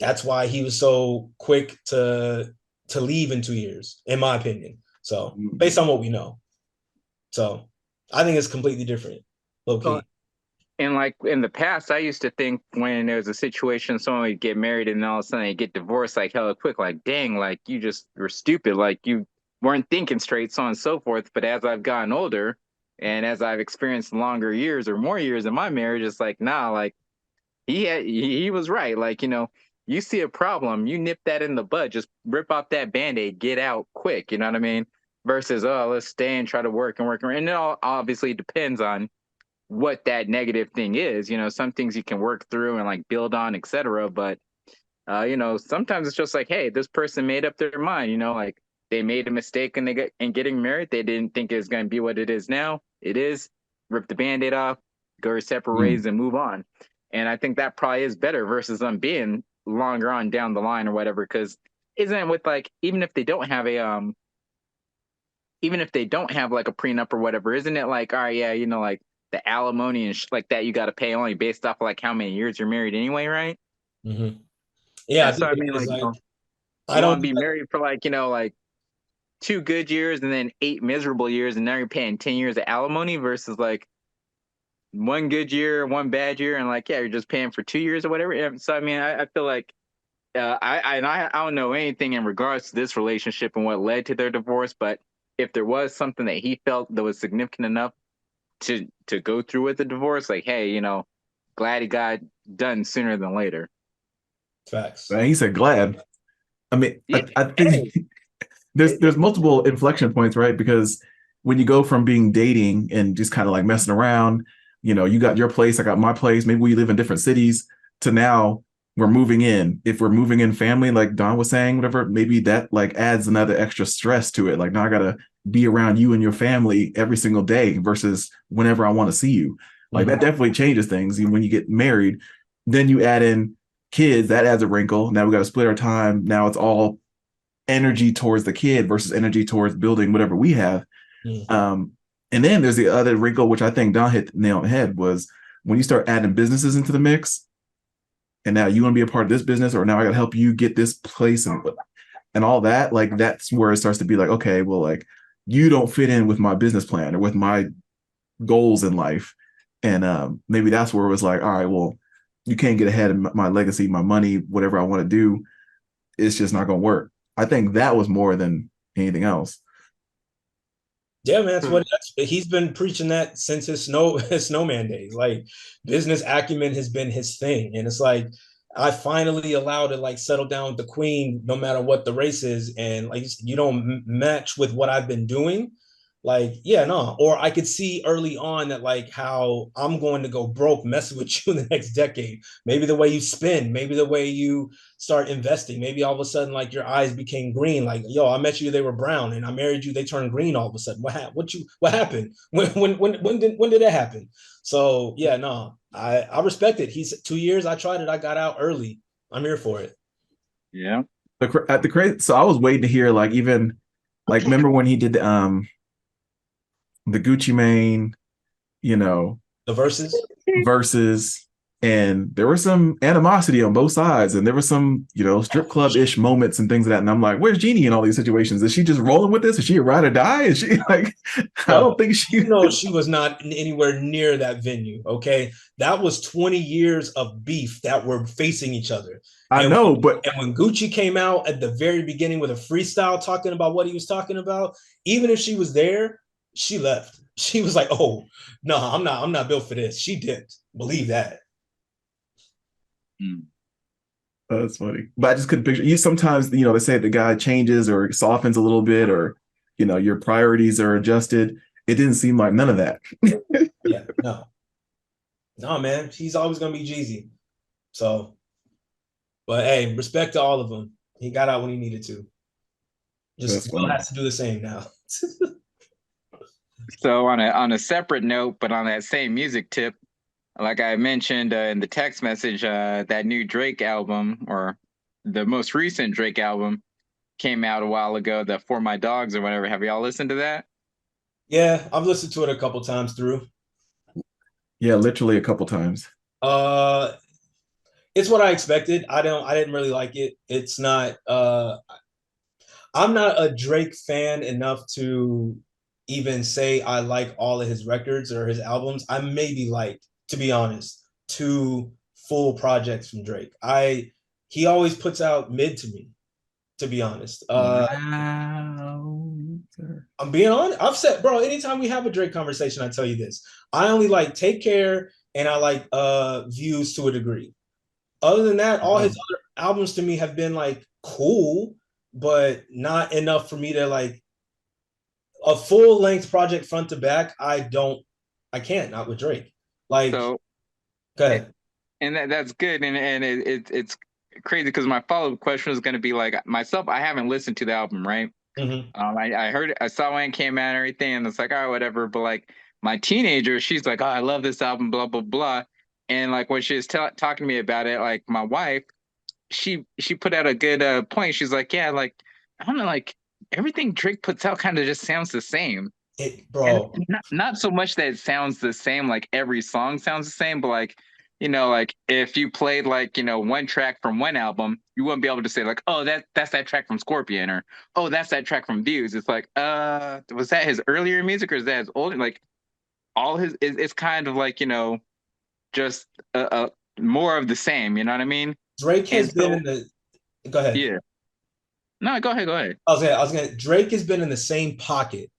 That's why he was so quick to leave in 2 years, in my opinion. So based on what we know. So I think it's completely different. Okay. And like in the past, I used to think when there was a situation, someone would get married and all of a sudden they get divorced like hella quick, like, dang, like you just were stupid, like you weren't thinking straight, so on and so forth. But as I've gotten older and as I've experienced longer years or more years in my marriage, it's like, nah, like he was right. Like, you see a problem, you nip that in the bud, just rip off that Band-Aid, get out quick, you know what I mean? Versus, oh, let's stay and try to work and work. And it all obviously depends on what that negative thing is. Some things you can work through and like build on, etc. But sometimes it's just like, hey, this person made up their mind. Like they made a mistake and in getting married. They didn't think it was going to be what it is now. It is. Rip the Band-Aid off, go your separate ways and move on. And I think that probably is better versus them being longer on down the line or whatever. Because isn't it with like even if they don't have like a prenup or whatever, isn't it like, all right, yeah, like the alimony and like that you got to pay only based off of like how many years you're married anyway, right? Mm-hmm. Yeah, That's what I mean. Like, I you want don't to be married for like, like 2 good years and then 8 miserable years, and now you're paying 10 years of alimony versus like 1 good year, 1 bad year, and like, yeah, you're just paying for 2 years or whatever. So I mean, I feel like I don't know anything in regards to this relationship and what led to their divorce, but if there was something that he felt that was significant enough to go through with the divorce, like, hey, glad it got done sooner than later. Facts. And he said glad. I mean, Yeah. I think there's multiple inflection points, right? Because when you go from being dating and just kind of like messing around, you got your place, I got my place, maybe we live in different cities, to now we're moving in. If we're moving in family, like Don was saying, whatever, maybe that like adds another extra stress to it. Like now I gotta be around you and your family every single day versus whenever I want to see you. Like that definitely changes things. When you get married, then you add in kids, that adds a wrinkle. Now we got to split our time. Now it's all energy towards the kid versus energy towards building whatever we have. And then there's the other wrinkle, which I think Don hit the nail on the head, was when you start adding businesses into the mix, and now you want to be a part of this business, or now I got to help you get this place and all that. Like that's where it starts to be like, okay, well, like you don't fit in with my business plan or with my goals in life. And maybe that's where it was like, all right, well, you can't get ahead of my legacy, my money, whatever I want to do. It's just not going to work. I think that was more than anything else. Yeah, man, he's been preaching that since his snowman days. Like business acumen has been his thing, and it's like I finally allowed to like settle down with the queen, no matter what the race is, and like you don't match with what I've been doing. Like, yeah, no. Or I could see early on that like how I'm going to go broke messing with you in the next decade. Maybe the way you spend, maybe the way you start investing, maybe all of a sudden like your eyes became green. Like, yo, I met you, they were brown, and I married you, they turned green all of a sudden. What happened? When did that happen? So yeah, no, I respect it. He's 2 years. I tried it. I got out early. I'm here for it. Yeah. At the crazy, so I was waiting to hear like even like remember when he did the Gucci Mane, you know, The verses. versus, and there was some animosity on both sides, and there was some, strip club ish moments and things of that. And I'm like, where's Jeannie in all these situations? Is she just rolling with this? Is she a ride or die? Is she like, I don't think she. She was not anywhere near that venue. Okay, that was 20 years of beef that were facing each other. I know, but and when Gucci came out at the very beginning with a freestyle talking about what he was talking about, even if she was there, she left. She was like, "Oh no, I'm not built for this." She dipped. Believe that. that's funny. But I just couldn't picture you. Sometimes, they say the guy changes or softens a little bit, or your priorities are adjusted. It didn't seem like none of that. Yeah, no, man. He's always gonna be Jeezy. So, but hey, respect to all of them. He got out when he needed to. That's Just Will funny. has to do the same now. So on a separate note, but on that same music tip, like I mentioned in the text message, that new Drake album, or the most recent Drake album, came out a while ago. The For My Dogs or whatever. Have y'all listened to that? Yeah, I've listened to it a couple times through. Yeah, literally a couple times. Uh, it's what I expected. I didn't really like it. It's not I'm not a Drake fan enough to even say I like all of his records or his albums. I maybe like, to be honest, two full projects from Drake. He always puts out mid to me, to be honest. Wow. I'm being honest. I've said, bro, anytime we have a Drake conversation, I tell you this. I only like Take Care and I like Views to a degree. Other than that, all his other albums to me have been like cool, but not enough for me to like a full length project front to back. I can't, not with Drake. Like, So, go ahead. and that's good, and it's crazy because my follow up question is going to be like myself. I haven't listened to the album, right? Mm-hmm. I heard it, I saw when it came out and everything, and it's like, all right, whatever. But like my teenager, she's like, oh, I love this album, blah blah blah. And like when she was talking to me about it, like my wife, she put out a good point. She's like, yeah, like I don't know, like everything Drake puts out kind of just sounds the same. And Bro, not so much that it sounds the same, like every song sounds the same, but like, like if you played like, one track from one album, you wouldn't be able to say like, oh, that's that track from Scorpion, or oh, that's that track from Views. It's like, was that his earlier music or is that his older? Like all it's kind of like, just more of the same, you know what I mean? Drake And has been so in the. Go ahead. yeah. No, go ahead. Drake has been in the same pocket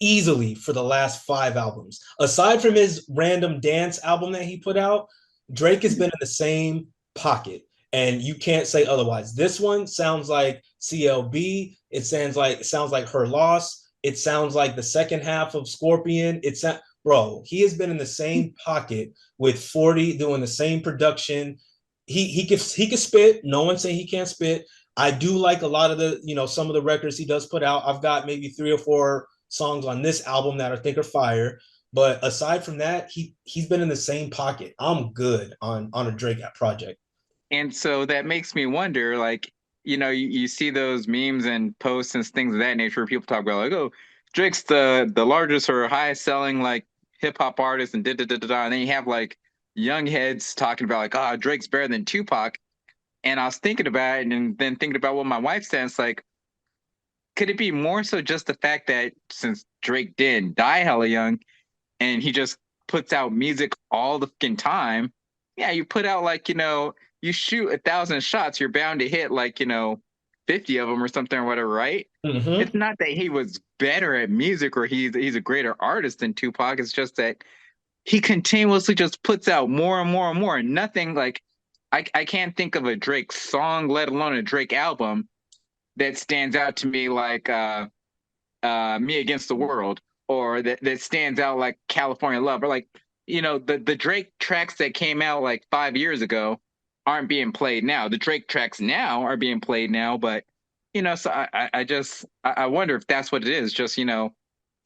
easily for the last 5 albums. Aside from his random dance album that he put out, Drake has been in the same pocket. And you can't say otherwise. This one sounds like CLB. It sounds like Her Loss. It sounds like the second half of Scorpion. Bro, he has been in the same pocket with 40 doing the same production. He can spit. No one's saying he can't spit. I do like a lot of the, some of the records he does put out. I've got maybe 3 or 4 songs on this album that I think are fire. But aside from that, he's been in the same pocket. I'm good on a Drake project. And so that makes me wonder, like, you see those memes and posts and things of that nature where people talk about like, oh, Drake's the largest or highest selling like hip hop artist and da da da da da. And then you have like young heads talking about like, oh, Drake's better than Tupac. And I was thinking about it and then thinking about what my wife said. It's like, could it be more so just the fact that since Drake didn't die hella young and he just puts out music all the fucking time? Yeah, you put out like, you shoot 1,000 shots, you're bound to hit like, 50 of them or something or whatever, right? Mm-hmm. It's not that he was better at music or he's a greater artist than Tupac. It's just that he continuously just puts out more and more and more. And nothing like I can't think of a Drake song, let alone a Drake album, that stands out to me like Me Against the World or that stands out like California Love, or like, the Drake tracks that came out like 5 years ago aren't being played now. The Drake tracks now are being played now, but so I wonder if that's what it is. Just I don't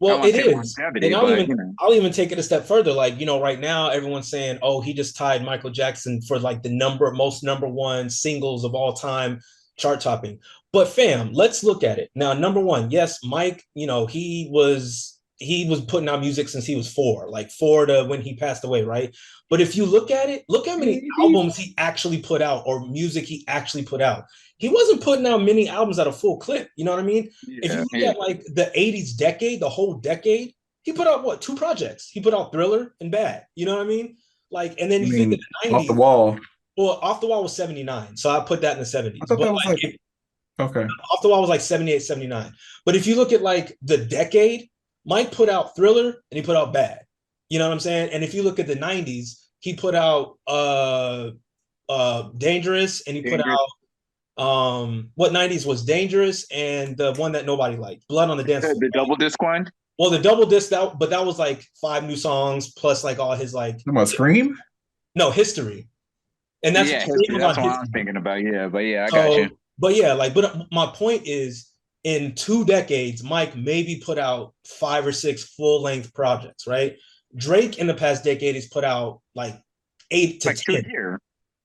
Well, want it to say is. longevity, And I'll but even I'll even take it a step further. Like, right now everyone's saying, oh, he just tied Michael Jackson for like the most number one singles of all time chart topping. But fam, let's look at it. Now, number one, yes, Mike, he was putting out music since he was four, like four to when he passed away, right? But if you look at it, look how many albums he actually put out or music he actually put out. He wasn't putting out many albums at a full clip. You know what I mean? If you yeah, look yeah. at like the 80s decade, the whole decade, he put out what, two projects? He put out Thriller and Bad. You know what I mean? Like, and then I if you look at mean, the Off the 90s, Wall. well, Off the Wall was 79. So I put that in the I 70s. thought But that was like like okay. Off the Wall was like 78, 79. But if you look at like the decade, Mike put out Thriller and he put out Bad. You know what I'm saying? And if you look at the 90s, he put out Dangerous, and he put Dangerous. out what 90s was Dangerous, and the one that nobody liked, Blood on the Dance Floor. The double disc one. Well, the double disc, but that was like 5 new songs plus like all his like Talking about Scream? no History, and that's Yeah, Scream history. was That's on what I'm History. thinking about. Yeah, but yeah, I got you. So, but yeah, like, but my point is, in 2 decades, Mike maybe put out 5 or 6 full length projects, right? Drake in the past decade has put out like 8 to Like 2 10, a year.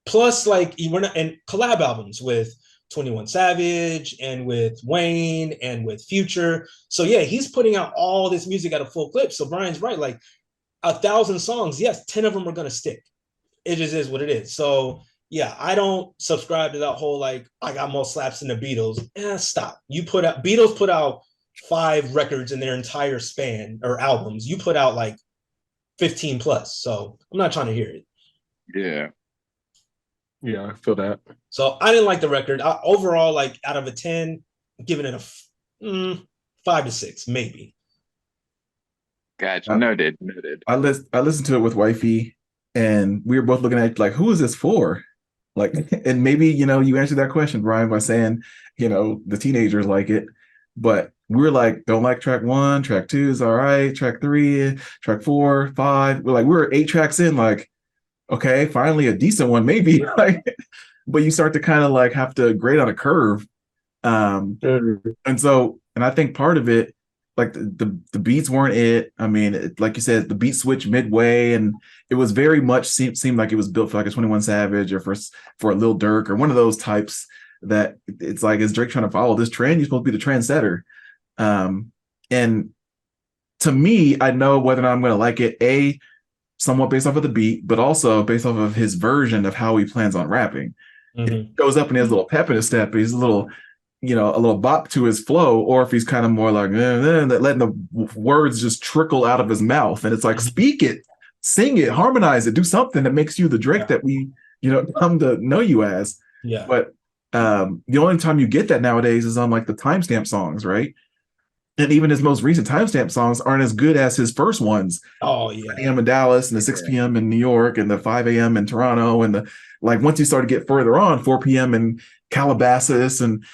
plus like and collab albums with 21 Savage and with Wayne and with Future. So yeah, he's putting out all this music at a full clip. So Brian's right, like 1,000 songs, yes, 10 of them are gonna stick. It just is what it is. So yeah, I don't subscribe to that whole like I got more slaps than the Beatles. Stop. Beatles put out 5 records in their entire span or albums. You put out like 15 plus. So I'm not trying to hear it. Yeah. Yeah, I feel that. So I didn't like the record. Overall, like out of a 10, giving it a 5 to 6, maybe. Gotcha. Noted. Noted. I listened to it with wifey, and we were both looking at like, who is this for? Like, and maybe you answered that question, Brian, by saying the teenagers like it, but we're like, don't like track 1, track 2 is all right, track 3, track 4, 5. We're 8 tracks in, like, okay, finally a decent one, maybe. Like, but you start to kind of like have to grade on a curve, and I think part of it, like the beats weren't it. I mean, like you said, the beat switch midway, and it was very much seemed like it was built for like a 21 Savage or for a Lil Durk or one of those types. That it's like, is Drake trying to follow this trend? You're supposed to be the trendsetter. And to me, I know whether or not I'm going to like it. Somewhat based off of the beat, but also based off of his version of how he plans on rapping. Mm-hmm. It goes up and he has a little pep in his step. He's a little bop to his flow, or if he's kind of more like letting the words just trickle out of his mouth, and it's like, speak it, sing it, harmonize it, do something that makes you the Drake that we come to know you as. Yeah. But the only time you get that nowadays is on like the timestamp songs, right? And even his most recent timestamp songs aren't as good as his first ones. Oh yeah. 9 a.m. in Dallas and the 6 p.m. in New York and the 5 a.m. in Toronto, and once you start to get further on, 4 p.m. in Calabasas, and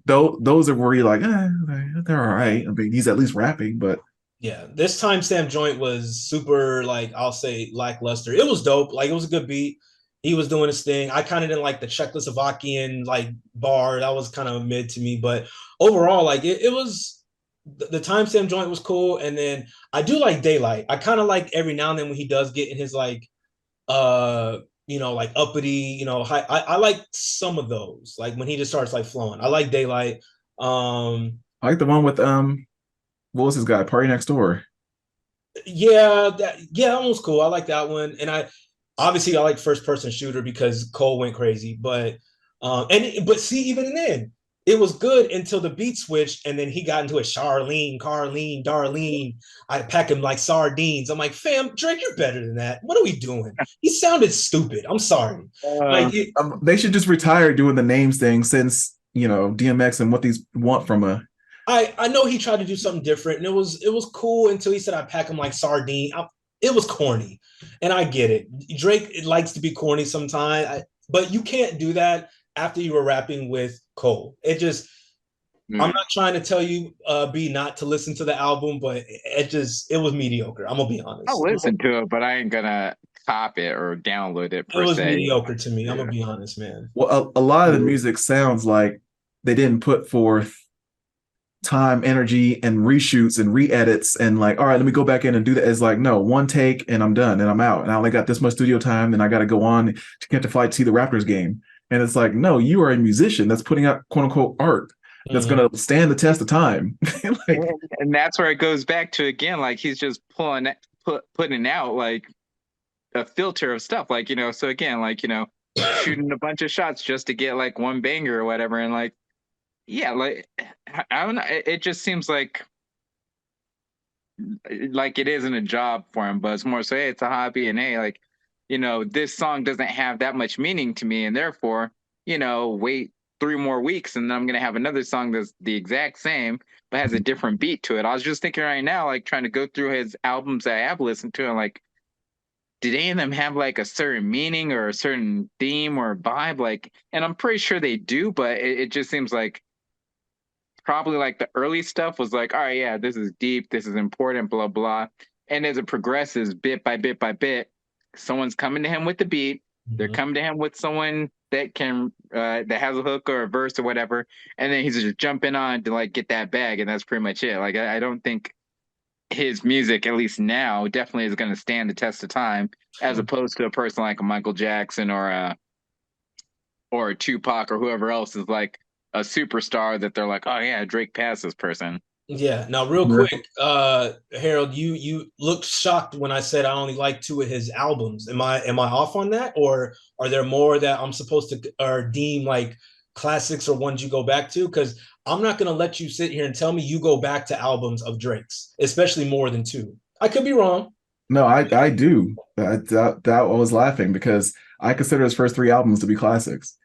those are where you're like, they're all right. I mean, he's at least rapping, but yeah, this timestamp joint was super, like, I'll say lackluster. It was dope, like it was a good beat. He was doing his thing. I kind of didn't like the Czechoslovakian like bar. That was kind of mid to me, but overall, like it was. The timestamp joint was cool, and then I do like Daylight. I kind of like every now and then when he does get in his like like uppity, high. I like some of those, like when he just starts like flowing. I like Daylight. I like the one with what was his guy, Party Next Door? Yeah, that one was cool. I like that one, and I like First Person Shooter because Cole went crazy, but see, even then it was good until the beat switched, and then he got into a Charlene, Carlene, Darlene. I pack him like sardines. I'm like, fam, Drake, you're better than that. What are we doing? He sounded stupid. I'm sorry. They should just retire doing the names thing, since DMX and what these want from a. I know he tried to do something different, and it was cool until he said I pack him like sardine. It was corny, and I get it. Drake likes to be corny sometimes, but you can't do that after you were rapping with Cole. I'm not trying to tell you, B, not to listen to the album, but it was mediocre. I'm gonna be I'll honest. listen to it, but I ain't gonna cop it or download it It per was se. mediocre to me. I'm Yeah. gonna be honest, man. Well, a lot of the music sounds like they didn't put forth time, energy, and reshoots and re-edits and like, all right, let me go back in and do that. It's like, no, one take and I'm done and I'm out. And I only got this much studio time, and I got to go on to get the flight to see the Raptors game. And it's like, no, you are a musician that's putting out quote unquote art that's going to stand the test of time. Like, and that's where it goes back to again, like he's just putting out like a filter of stuff, like, you know. So again, like, you know, shooting a bunch of shots just to get like one banger or whatever, and like, yeah, like I don't know, it just seems like it isn't a job for him, but it's more so, hey, it's a hobby, and hey, like, you know, this song doesn't have that much meaning to me, and therefore, you know, wait 3 more weeks, and then I'm gonna have another song that's the exact same but has a different beat to it. I was just thinking right now, like trying to go through his albums that I have listened to, and like, did any of them have like a certain meaning or a certain theme or vibe? Like, and I'm pretty sure they do, but it just seems like probably like the early stuff was like, all right, yeah, this is deep, this is important, blah, blah. And as it progresses bit by bit by bit, someone's coming to him with the beat. They're coming to him with someone that can that has a hook or a verse or whatever, and then he's just jumping on to like get that bag, and that's pretty much it. Like, I don't think his music, at least now, definitely is going to stand the test of time, as opposed to a person like a Michael Jackson or a Tupac or whoever else is like a superstar that they're like, oh yeah, Drake passed this person. Yeah. Now, real quick, Harold, you looked shocked when I said I only like 2 of his albums. Am I off on that, or are there more that I'm supposed to or deem like classics or ones you go back to? Because I'm not gonna let you sit here and tell me you go back to albums of Drake's, especially more than 2. I could be wrong. no, I do. That I was laughing because I consider his first 3 albums to be classics.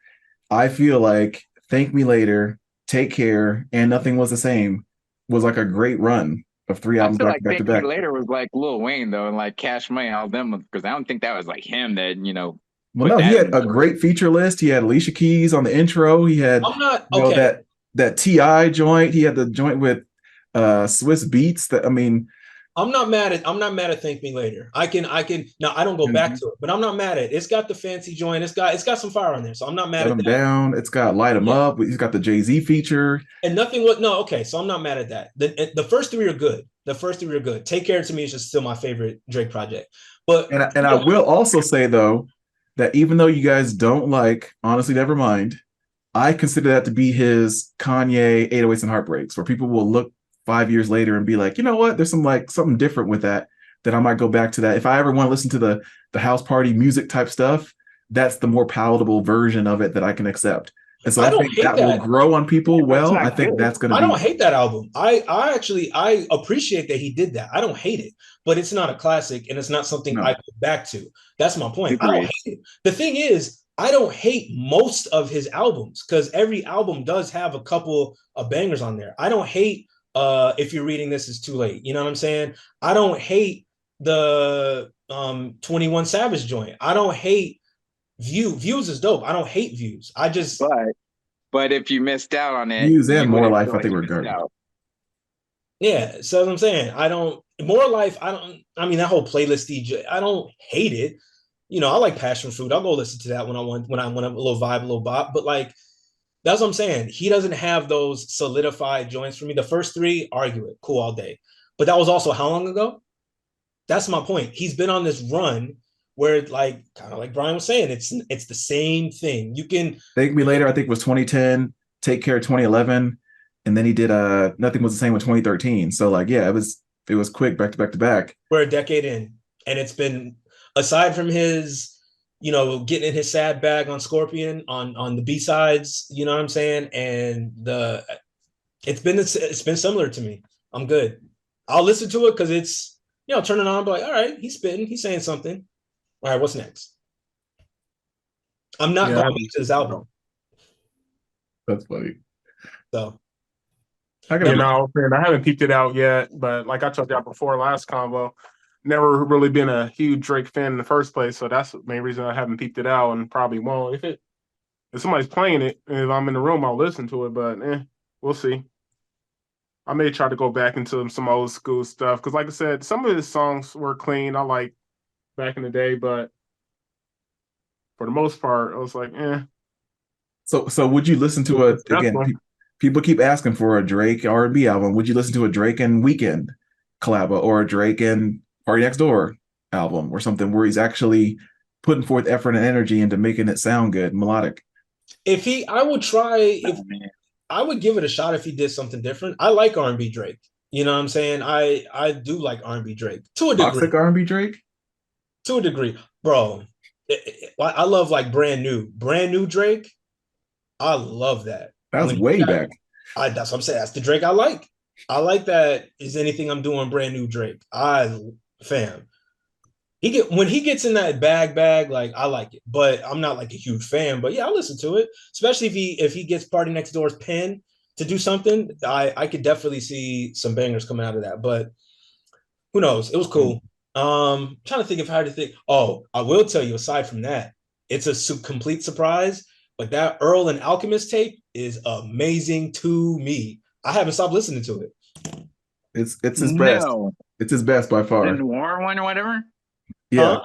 I feel like Thank Me Later, Take Care, and Nothing Was the Same was like a great run of 3 albums feel back like to back to Thank Me back. Later was like Lil Wayne though, and like Cash Money, all them, because I don't think that was like him that, you know, Well, put no, he that in had the a chart. great feature list. He had Alicia Keys on the intro. He had, I'm not you know, okay. that Ti joint. He had the joint with Swiss Beats. That I mean, I'm not mad at Thank Me Later. I can now I don't go back to it, but I'm not mad at it. It's got the fancy joint. It's got some fire on there. So I'm not mad Let at Him that. Down. It's got Light 'Em Yeah. Up. He's got the Jay-Z feature. And nothing was no, okay. So I'm not mad at that. The first 3 are good. The first 3 are good. Take Care to me is just still my favorite Drake project. But And I will also say though that even though you guys don't like Honestly Nevermind, I consider that to be his Kanye 808s and Heartbreaks, where people will look 5 years later and be like, you know what? There's some like something different with that I might go back to that. If I ever want to listen to the house party music type stuff, that's the more palatable version of it that I can accept. And so I I don't think hate that will that. grow on people That's well. not I think good. that's going to I be don't hate that album. I actually I appreciate that he did that. I don't hate it, but it's not a classic and it's not something I no. go back to. That's my point. I don't Agreed. hate it. The thing is, I don't hate most of his albums because every album does have a couple of bangers on there. I don't hate If You're Reading This Is Too Late. You know what I'm saying? I don't hate the 21 Savage joint. I don't hate Views is dope. I don't hate Views. I just But if you missed out on it, Views and you More wouldn't Life, feel I like think you were missed garbage. out. Yeah, so I'm saying I don't More Life. I mean that whole playlist DJ. I don't hate it. You know, I like Passion Fruit. I'll go listen to that when I want a little vibe, a little bop. But like that's what I'm saying. He doesn't have those solidified joints for me. The first 3, argue it, cool all day. But that was also how long ago? That's my point. He's been on this run where like kind of like Brian was saying, it's the same thing. You can Thank Me Later, I think was 2010. Take Care 2011, and then he did Nothing Was the Same with 2013. So like, yeah, it was quick back to back to back. we're a decade in, and it's been aside from his getting in his sad bag on Scorpion on the B-sides, you know what I'm saying, and it's been similar to me. I'm good. I'll listen to it because it's turn it on, be like, all right, he's spitting, he's saying something. All right, what's next? I'm not Yeah, going back to this album. That's funny. So I you gotta know, and I haven't peeped it out yet, but like I told y'all before last convo, never really been a huge Drake fan in the first place, so that's the main reason I haven't peeped it out and probably won't. If somebody's playing it, and if I'm in the room, I'll listen to it, but we'll see. I may try to go back into some old school stuff because, like I said, some of his songs were clean. I like back in the day, but for the most part, I was like, eh. So would you listen to a That's again? one. People keep asking for a Drake R&B album. Would you listen to a Drake and Weekend collab or a Drake and Party Next Door album or something where he's actually putting forth effort and energy into making it sound good, melodic? I would try if Oh, man. I would give it a shot if he did something different. I like R&B Drake. You know what I'm saying? I do like R&B Drake to a degree. Toxic R&B Drake? To a degree, bro. I love like brand new Drake. I love that. That's When way back. that's what I'm saying. That's the Drake I like. I like that. Is anything I'm doing brand new Drake? Fam. When he gets in that bag, like I like it, but I'm not like a huge fan. But yeah, I'll listen to it, especially if he gets Party Next Door's pen to do something. I could definitely see some bangers coming out of that. But who knows? It was cool. Trying to think of how to think. Oh, I will tell you. Aside from that, it's a complete surprise. But that Earl and Alchemist tape is amazing to me. I haven't stopped listening to it. It's his best. No, It's his best by the far. noir one or whatever, Yeah, Huh?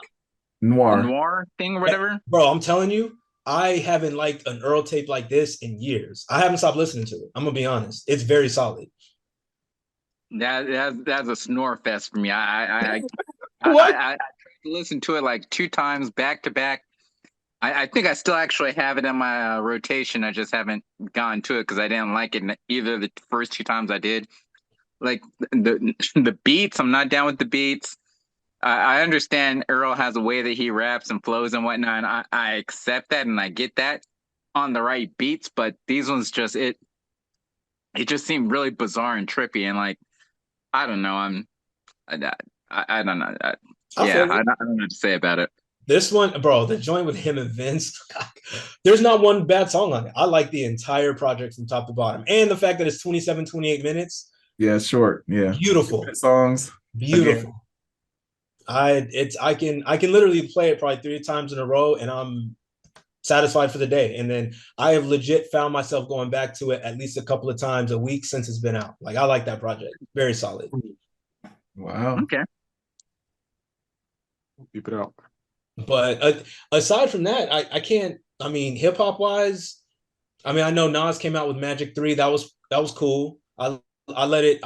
the noir. noir thing or whatever. Bro, I'm telling you, I haven't liked an Earl tape like this in years. I haven't stopped listening to it. I'm gonna be honest. It's very solid. That's a snore fest for me. What? I tried to listen to it like 2 times back to back. I think I still actually have it in my rotation. I just haven't gone to it because I didn't like it in either of the first 2 times I did. Like the beats, I'm not down with the beats. I understand Earl has a way that he raps and flows and whatnot, and I accept that and I get that on the right beats. But these ones it just seemed really bizarre and trippy and like I don't know. I don't know. I Yeah, feel it. I don't know what to say about it. This one, bro, the joint with him and Vince, there's not one bad song on it. I like the entire project from top to bottom. And the fact that it's 27, 28 minutes, Yeah, it's short. Yeah. beautiful. Songs. Beautiful. Again. I can literally play it probably 3 times in a row and I'm satisfied for the day. And then I have legit found myself going back to it at least a couple of times a week since it's been out. Like I like that project. Very solid. Wow. Okay. Keep it out. But aside from that, I can't. I mean, hip hop wise, I mean, I know Nas came out with Magic 3. That was cool. I let it.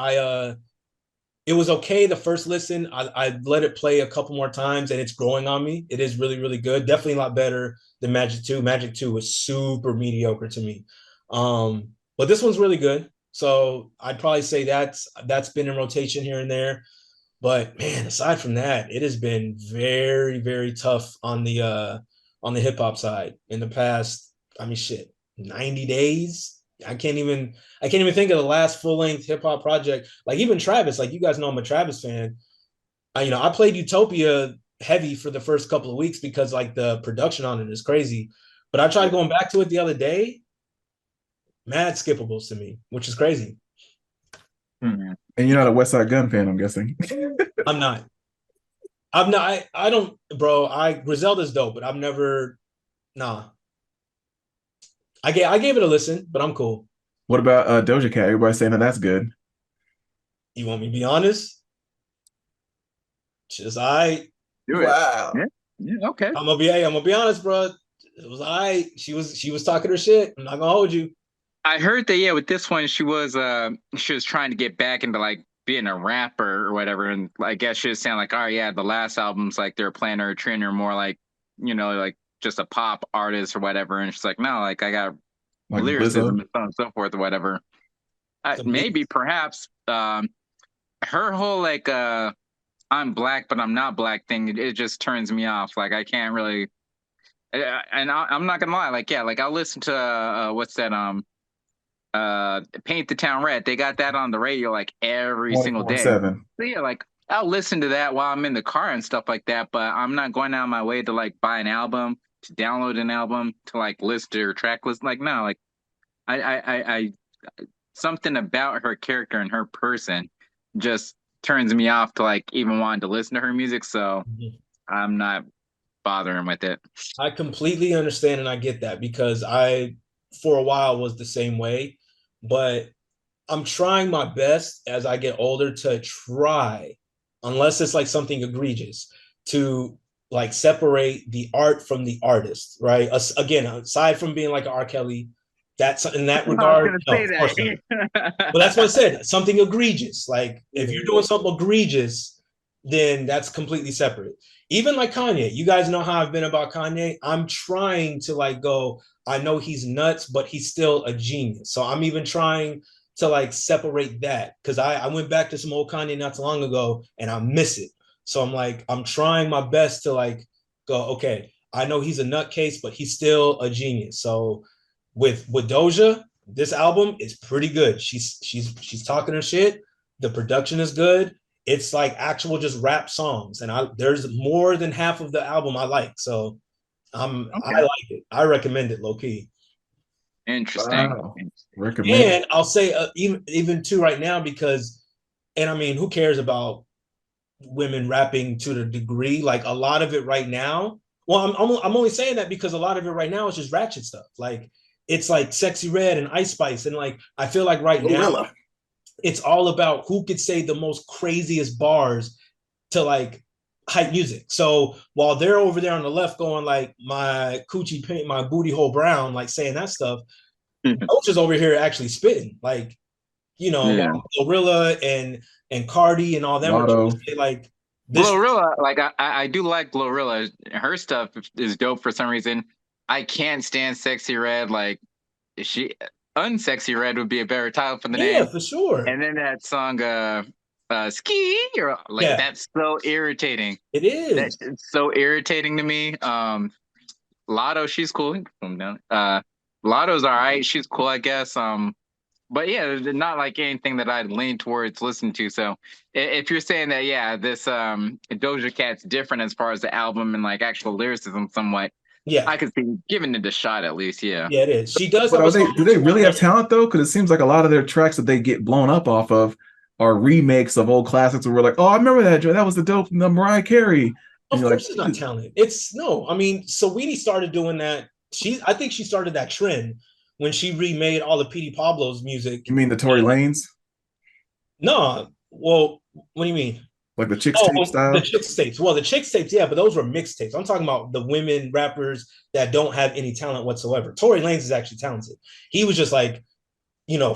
It was okay the first listen. I let it play a couple more times, and it's growing on me. It is really really good. Definitely a lot better than Magic 2. Magic 2 was super mediocre to me. But this one's really good. So I'd probably say that's been in rotation here and there. But man, aside from that, it has been very, very tough on the hip hop side in the past. I mean, shit, 90 days. I can't even think of the last full length hip hop project. Like even Travis, like you guys know I'm a Travis fan. I played Utopia heavy for the first couple of weeks because like the production on it is crazy. But I tried going back to it the other day. Mad skippables to me, which is crazy. Hmm. And you're not a West Side Gun fan, I'm guessing. I'm not. I'm not. I don't, bro. Griselda's dope, but I've never. Nah. I gave it a listen, but I'm cool. What about Doja Cat? Everybody's saying that that's good. You want me to be honest? Just I. Do it. Wow. Yeah. Yeah. Okay. I'm gonna be honest, bro. It was I. She was talking her shit. I'm not gonna hold you. I heard that, yeah, with this one she was trying to get back into like being a rapper or whatever. And I guess she was saying like, oh yeah, the last album's like they're playing her treating her more like, like just a pop artist or whatever. And she's like, no, like I got Like lyricism Lizzo. and so on and so forth or whatever. Some Maybe beats. perhaps her whole like I'm black but I'm not black thing, it just turns me off. Like I can't really and I'm not gonna lie, like yeah, like I'll listen to what's that Paint the Town Red. They got that on the radio like every single day. 24/7. So yeah, like I'll listen to that while I'm in the car and stuff like that, but I'm not going out of my way to like buy an album, to download an album, to like list to her track list. Like no, like I something about her character and her person just turns me off to like even wanting to listen to her music. So I'm not bothering with it. I completely understand and I get that because I, for a while, was the same way. But I'm trying my best as I get older to try, unless it's like something egregious, to like separate the art from the artist, right? Again, aside from being like an R. Kelly, that's in that I was regard, gonna no, say of course not. But that's what I that. said. Something egregious. Like if you're Yeah. doing something egregious, then that's completely separate. Even like Kanye, you guys know how I've been about Kanye. I'm trying to like go, I know he's nuts, but he's still a genius. So I'm even trying to like separate that because I went back to some old Kanye not too long ago and I miss it. So I'm like, I'm trying my best to like go, okay, I know he's a nutcase, but he's still a genius. So with Doja, this album is pretty good. She's talking her shit. The production is good. It's like actual just rap songs, and there's more than half of the album I like. So I Okay. like it. I recommend it low key. Interesting. Wow. Recommend. And I'll say even too right now because, and I mean, who cares about women rapping to the degree? Like a lot of it right now. Well, I'm only saying that because a lot of it right now is just ratchet stuff. Like it's like Sexy Red and Ice Spice, and like I feel like right now Gorilla. it's all about who could say the most craziest bars to like hype music. So while they're over there on the left going like my coochie paint, my booty hole brown, like saying that stuff, Coach is over here actually spitting. Like, you know, Yeah. while Gorilla and Cardi and all them are trying Lotto. to say like this. Glorilla, like I do like Glorilla. Her stuff is dope for some reason. I can't stand Sexy Red. Like she Unsexy Red would be a better title for the Yeah, name. for sure. And then that song Ski, you're like Yeah, that's so irritating. it That is. it's so irritating to me. Lotto, she's cool. Lotto's all right. She's cool, I guess. But yeah, not like anything that I'd lean towards listening to. So if you're saying that, yeah, this Doja Cat's different as far as the album and like actual lyricism, somewhat, Yeah, I could see giving it a shot at least. Yeah. yeah, it is. She does But have a are they? song Do with they really have 2 talent though? Because it seems like a lot of their tracks that they get blown up off of are remakes of old classics. Where we're like, oh, I remember that. That was the dope, the Mariah Carey. And Of you're like, course, it's not talented. It's no. I mean, Saweetie started doing that. I think she started that trend when she remade all the Petey Pablo's music. you mean the Tory Lanes, No, well, what do you mean? like the chicks Oh, tape well, the style? chicks tapes. Well, the chicks tapes, yeah, but those were mixtapes. I'm talking about the women rappers that don't have any talent whatsoever. Tory Lanez is actually talented. He was just like,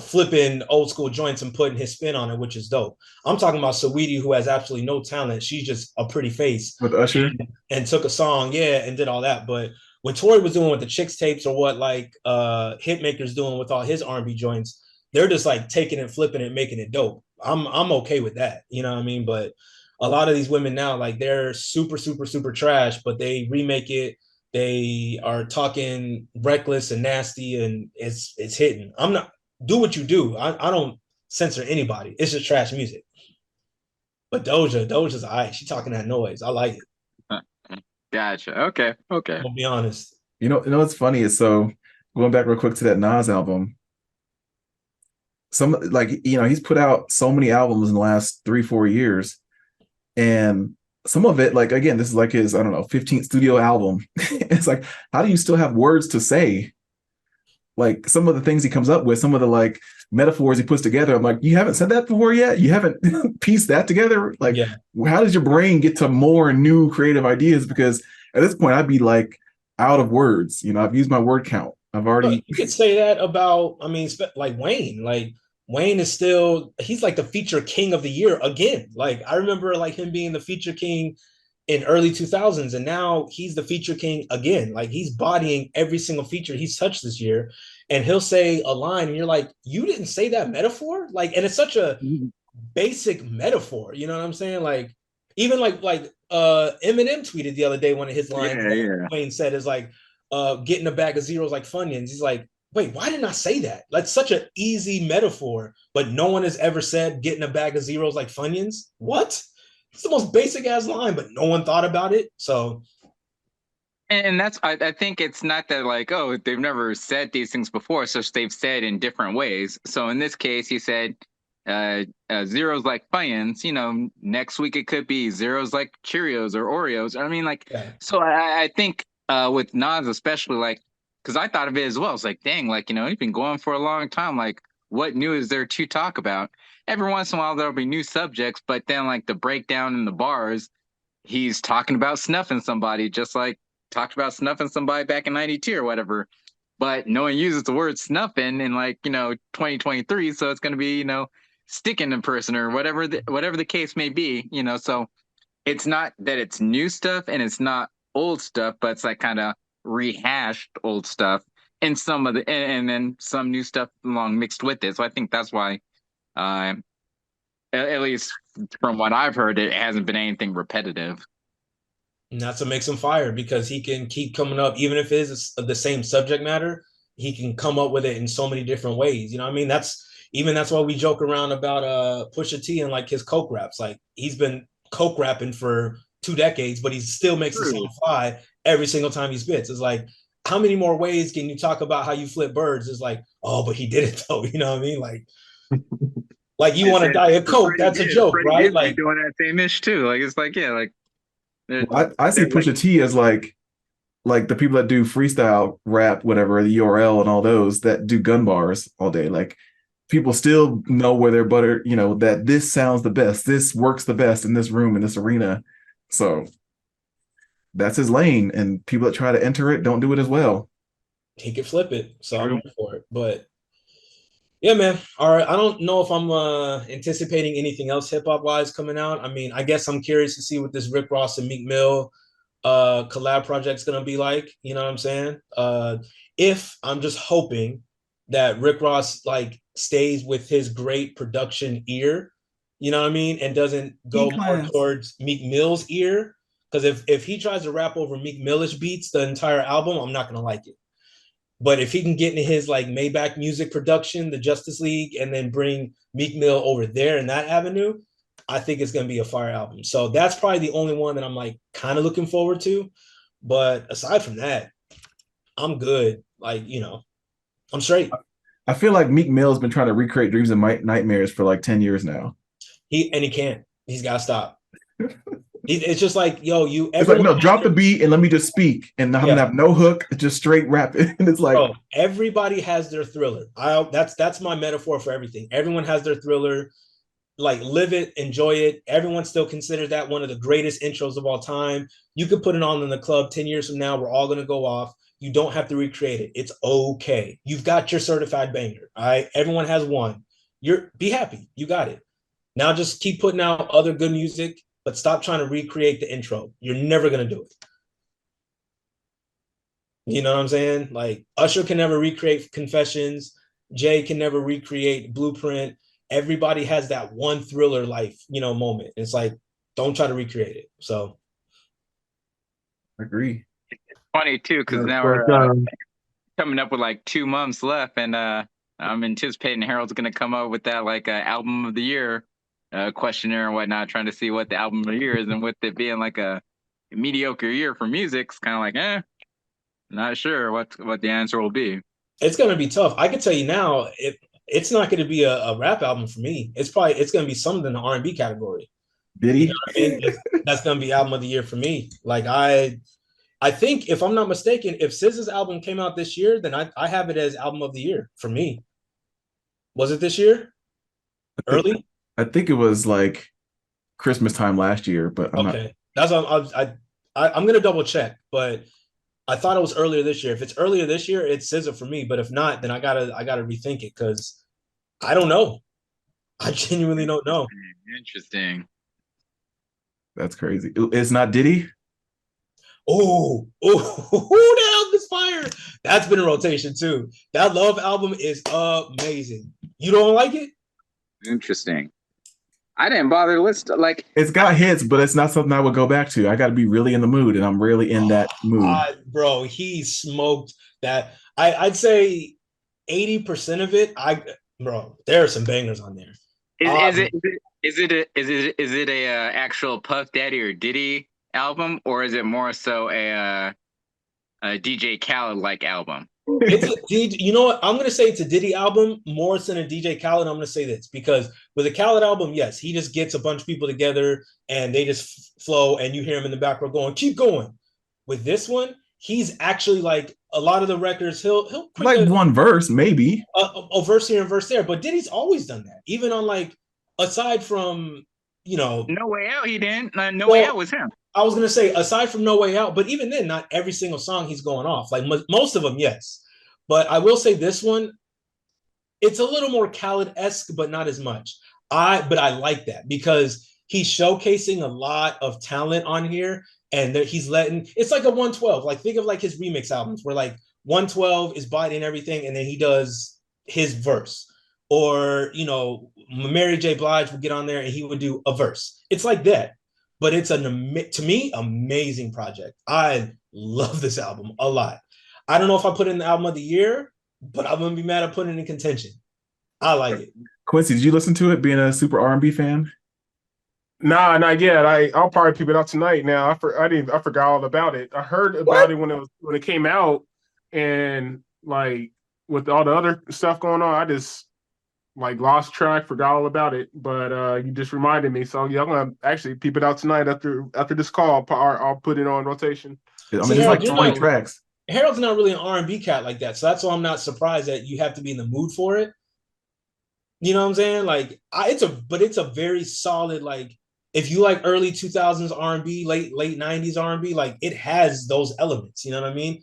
flipping old school joints and putting his spin on it, which is dope. I'm talking about Saweetie, who has absolutely no talent. She's just a pretty face With Usher? and took a song, yeah, and did all that. But what Tori was doing with the chicks tapes or what like Hitmaker's doing with all his R&B joints, they're just like taking it, flipping it, making it dope. I'm okay with that. You know what I mean? But a lot of these women now, like they're super, super, super trash, but they remake it. They are talking reckless and nasty, and it's hitting. I'm not do what you do. I don't censor anybody. It's just trash music. But Doja's all right. She talking that noise. I like it. Gotcha. Okay. I'm Okay. gonna be honest. What's funny is so going back real quick to that Nas album. Some like he's put out so many albums in the last 3-4 years, and some of it, like again, this is like his I don't know 15th studio album. It's like, how do you still have words to say? Like some of the things he comes up with, some of the like metaphors he puts together. I'm like, you haven't said that before yet. You haven't pieced that together. Like, Yeah. how does your brain get to more new creative ideas? Because at this point, I'd be like out of words. I've used my word count. I've Look, already. you could say that about, I mean, like Wayne. Like Wayne is still, he's like the feature king of the year again. Like I remember like him being the feature king in early 2000s, and now he's the feature king again. Like he's bodying every single feature he's touched this year, and he'll say a line, and you're like, you didn't say that metaphor, like, and it's such a basic metaphor. You know what I'm saying? Like even like Eminem tweeted the other day one of his lines Yeah. that Yeah. Wayne said is like getting a bag of zeros like Funyuns. He's like, wait, why didn't I say that? That's such an easy metaphor, but no one has ever said getting a bag of zeros like Funyuns. What? It's the most basic ass line, but no one thought about it. So And that's I think it's not that like, oh, they've never said these things before, so they've said in different ways. So in this case, he said zeros like Funyuns. Next week it could be zeros like Cheerios or Oreos. I mean, like, yeah, so I think with Nas especially, like, because I thought of it as well. It's like, dang, like, he's been going for a long time. Like, what new is there to talk about? Every once in a while there'll be new subjects, but then like the breakdown in the bars, he's talking about snuffing somebody, just like talked about snuffing somebody back in '92 or whatever. But no one uses the word snuffing in 2023, so it's going to be sticking a person or whatever the case may be. So it's not that it's new stuff and it's not old stuff, but it's like kind of rehashed old stuff and and then some new stuff along mixed with it. So I think that's why, at least from what I've heard, it hasn't been anything repetitive. And that's what makes him fire, because he can keep coming up, even if it is the same subject matter, he can come up with it in so many different ways. You know what I mean? That's why we joke around about Pusha T and like his coke raps. Like, he's been coke rapping for 2 decades, but he still makes the same fly every single time he spits. It's like, how many more ways can you talk about how you flip birds? It's like, oh, but he did it though. You know what I mean? Like you want to die of coke? That's a joke, right? Like doing that same ish too. Like it's like, yeah, like I see Pusha T as like the people that do freestyle rap, whatever, the URL and all those that do gun bars all day. Like, people still know where their butter, that this sounds the best, this works the best in this room, in this arena. So that's his lane, and people that try to enter it don't do it as well. He could flip it, so I'm here for it. But yeah, man. All right, I don't know if I'm anticipating anything else hip hop wise coming out. I mean, I guess I'm curious to see what this Rick Ross and Meek Mill collab project's gonna be like. You know what I'm saying? If I'm just hoping that Rick Ross like stays with his great production ear, you know what I mean, and doesn't go more towards Meek Mill's ear. Because if he tries to rap over Meek Millish beats the entire album, I'm not gonna like it. But if he can get into his like Maybach music production, the Justice League, and then bring Meek Mill over there in that avenue, I think it's gonna be a fire album. So that's probably the only one that I'm like kind of looking forward to. But aside from that, I'm good. Like, I'm straight. I feel like Meek Mill has been trying to recreate Dreams and Nightmares for like 10 years now. He can't. He's got to stop. It's just like, yo, it's like, no, drop the beat and let me just speak, and I'm gonna have no hook, just straight rap it. And it's like, bro, everybody has their Thriller. That's my metaphor for everything. Everyone has their Thriller. Like, live it, enjoy it. Everyone still considers that one of the greatest intros of all time. You could put it on in the club 10 years from now. We're all gonna go off. You don't have to recreate it. It's okay. You've got your certified banger. All right. Everyone has one. Be happy. You got it. Now just keep putting out other good music, but stop trying to recreate the intro. You're never going to do it. You know what I'm saying? Like, Usher can never recreate Confessions. Jay can never recreate Blueprint. Everybody has that one Thriller life, moment. It's like, don't try to recreate it. So. Agree. It's funny too, because now we're coming up with like 2 months left, and I'm anticipating Harold's going to come up with that like album of the year questionnaire and whatnot, trying to see what the album of the year is, and with it being like a mediocre year for music, it's kind of like, not sure what the answer will be. It's going to be tough. I can tell you now, it's not going to be a rap album for me. It's going to be something in the R&B category. Did he? You know what I mean? That's going to be album of the year for me. Like, I think, if I'm not mistaken, if SZA's album came out this year, then I have it as album of the year for me. Was it this year? Early? I think it was like Christmas time last year, but I'm okay. That's I'm gonna double check, but I thought it was earlier this year. If it's earlier this year, it's SZA for me. But if not, then I gotta rethink it, because I don't know. I genuinely don't know. Interesting. That's crazy. It's not Diddy? Oh, that album is fire. That's been in rotation too. That Love album is amazing. You don't like it? Interesting. I didn't bother to listen. Like, it's got hits, but it's not something I would go back to. I got to be really in the mood, and I'm really in that mood. Bro, he smoked that. I'd say 80% of it. Bro, there are some bangers on there. Is it a actual Puff Daddy or Diddy album, or is it more so a DJ Khaled like album? You know what? I'm going to say it's a Diddy album more than a DJ Khaled. I'm going to say this because with a Khaled album, yes, he just gets a bunch of people together and they just flow, and you hear him in the background going, keep going. With this one, he's actually like a lot of the records he'll bring Like one verse, maybe. a verse here and verse there. But Diddy's always done that, even on like aside from No Way Out, he didn't. No Way Out well, was him. I was gonna say aside from No Way Out, but even then, not every single song he's going off. Like most of them, yes. But I will say this one, it's a little more Khaled-esque, but not as much. But I like that because he's showcasing a lot of talent on here, and he's letting it's like a 112. Like think of like his remix albums where like 112 is biting everything, and then he does his verse. Or Mary J. Blige would get on there and he would do a verse. It's like that, but it's to me amazing project. I love this album a lot. I don't know if I put in the album of the year, but I wouldn't be mad at putting it in contention. I like it. Quincy, did you listen to it? Being a super R&B fan? Nah, not yet. I'll probably peep it out tonight. Now I forgot all about it. I heard about it when it came out, and like with all the other stuff going on, I just like lost track, forgot all about it. But you just reminded me, so yeah, I'm gonna actually peep it out tonight after this call. I'll put it on rotation. I mean, See, there's Harold, like 20 tracks. Harold's not really an R&B cat like that, so that's why I'm not surprised that you have to be in the mood for it. You know what I'm saying? Like, it's a very solid, like, if you like early 2000s R&B, late 90s R&B, like it has those elements. You know what I mean?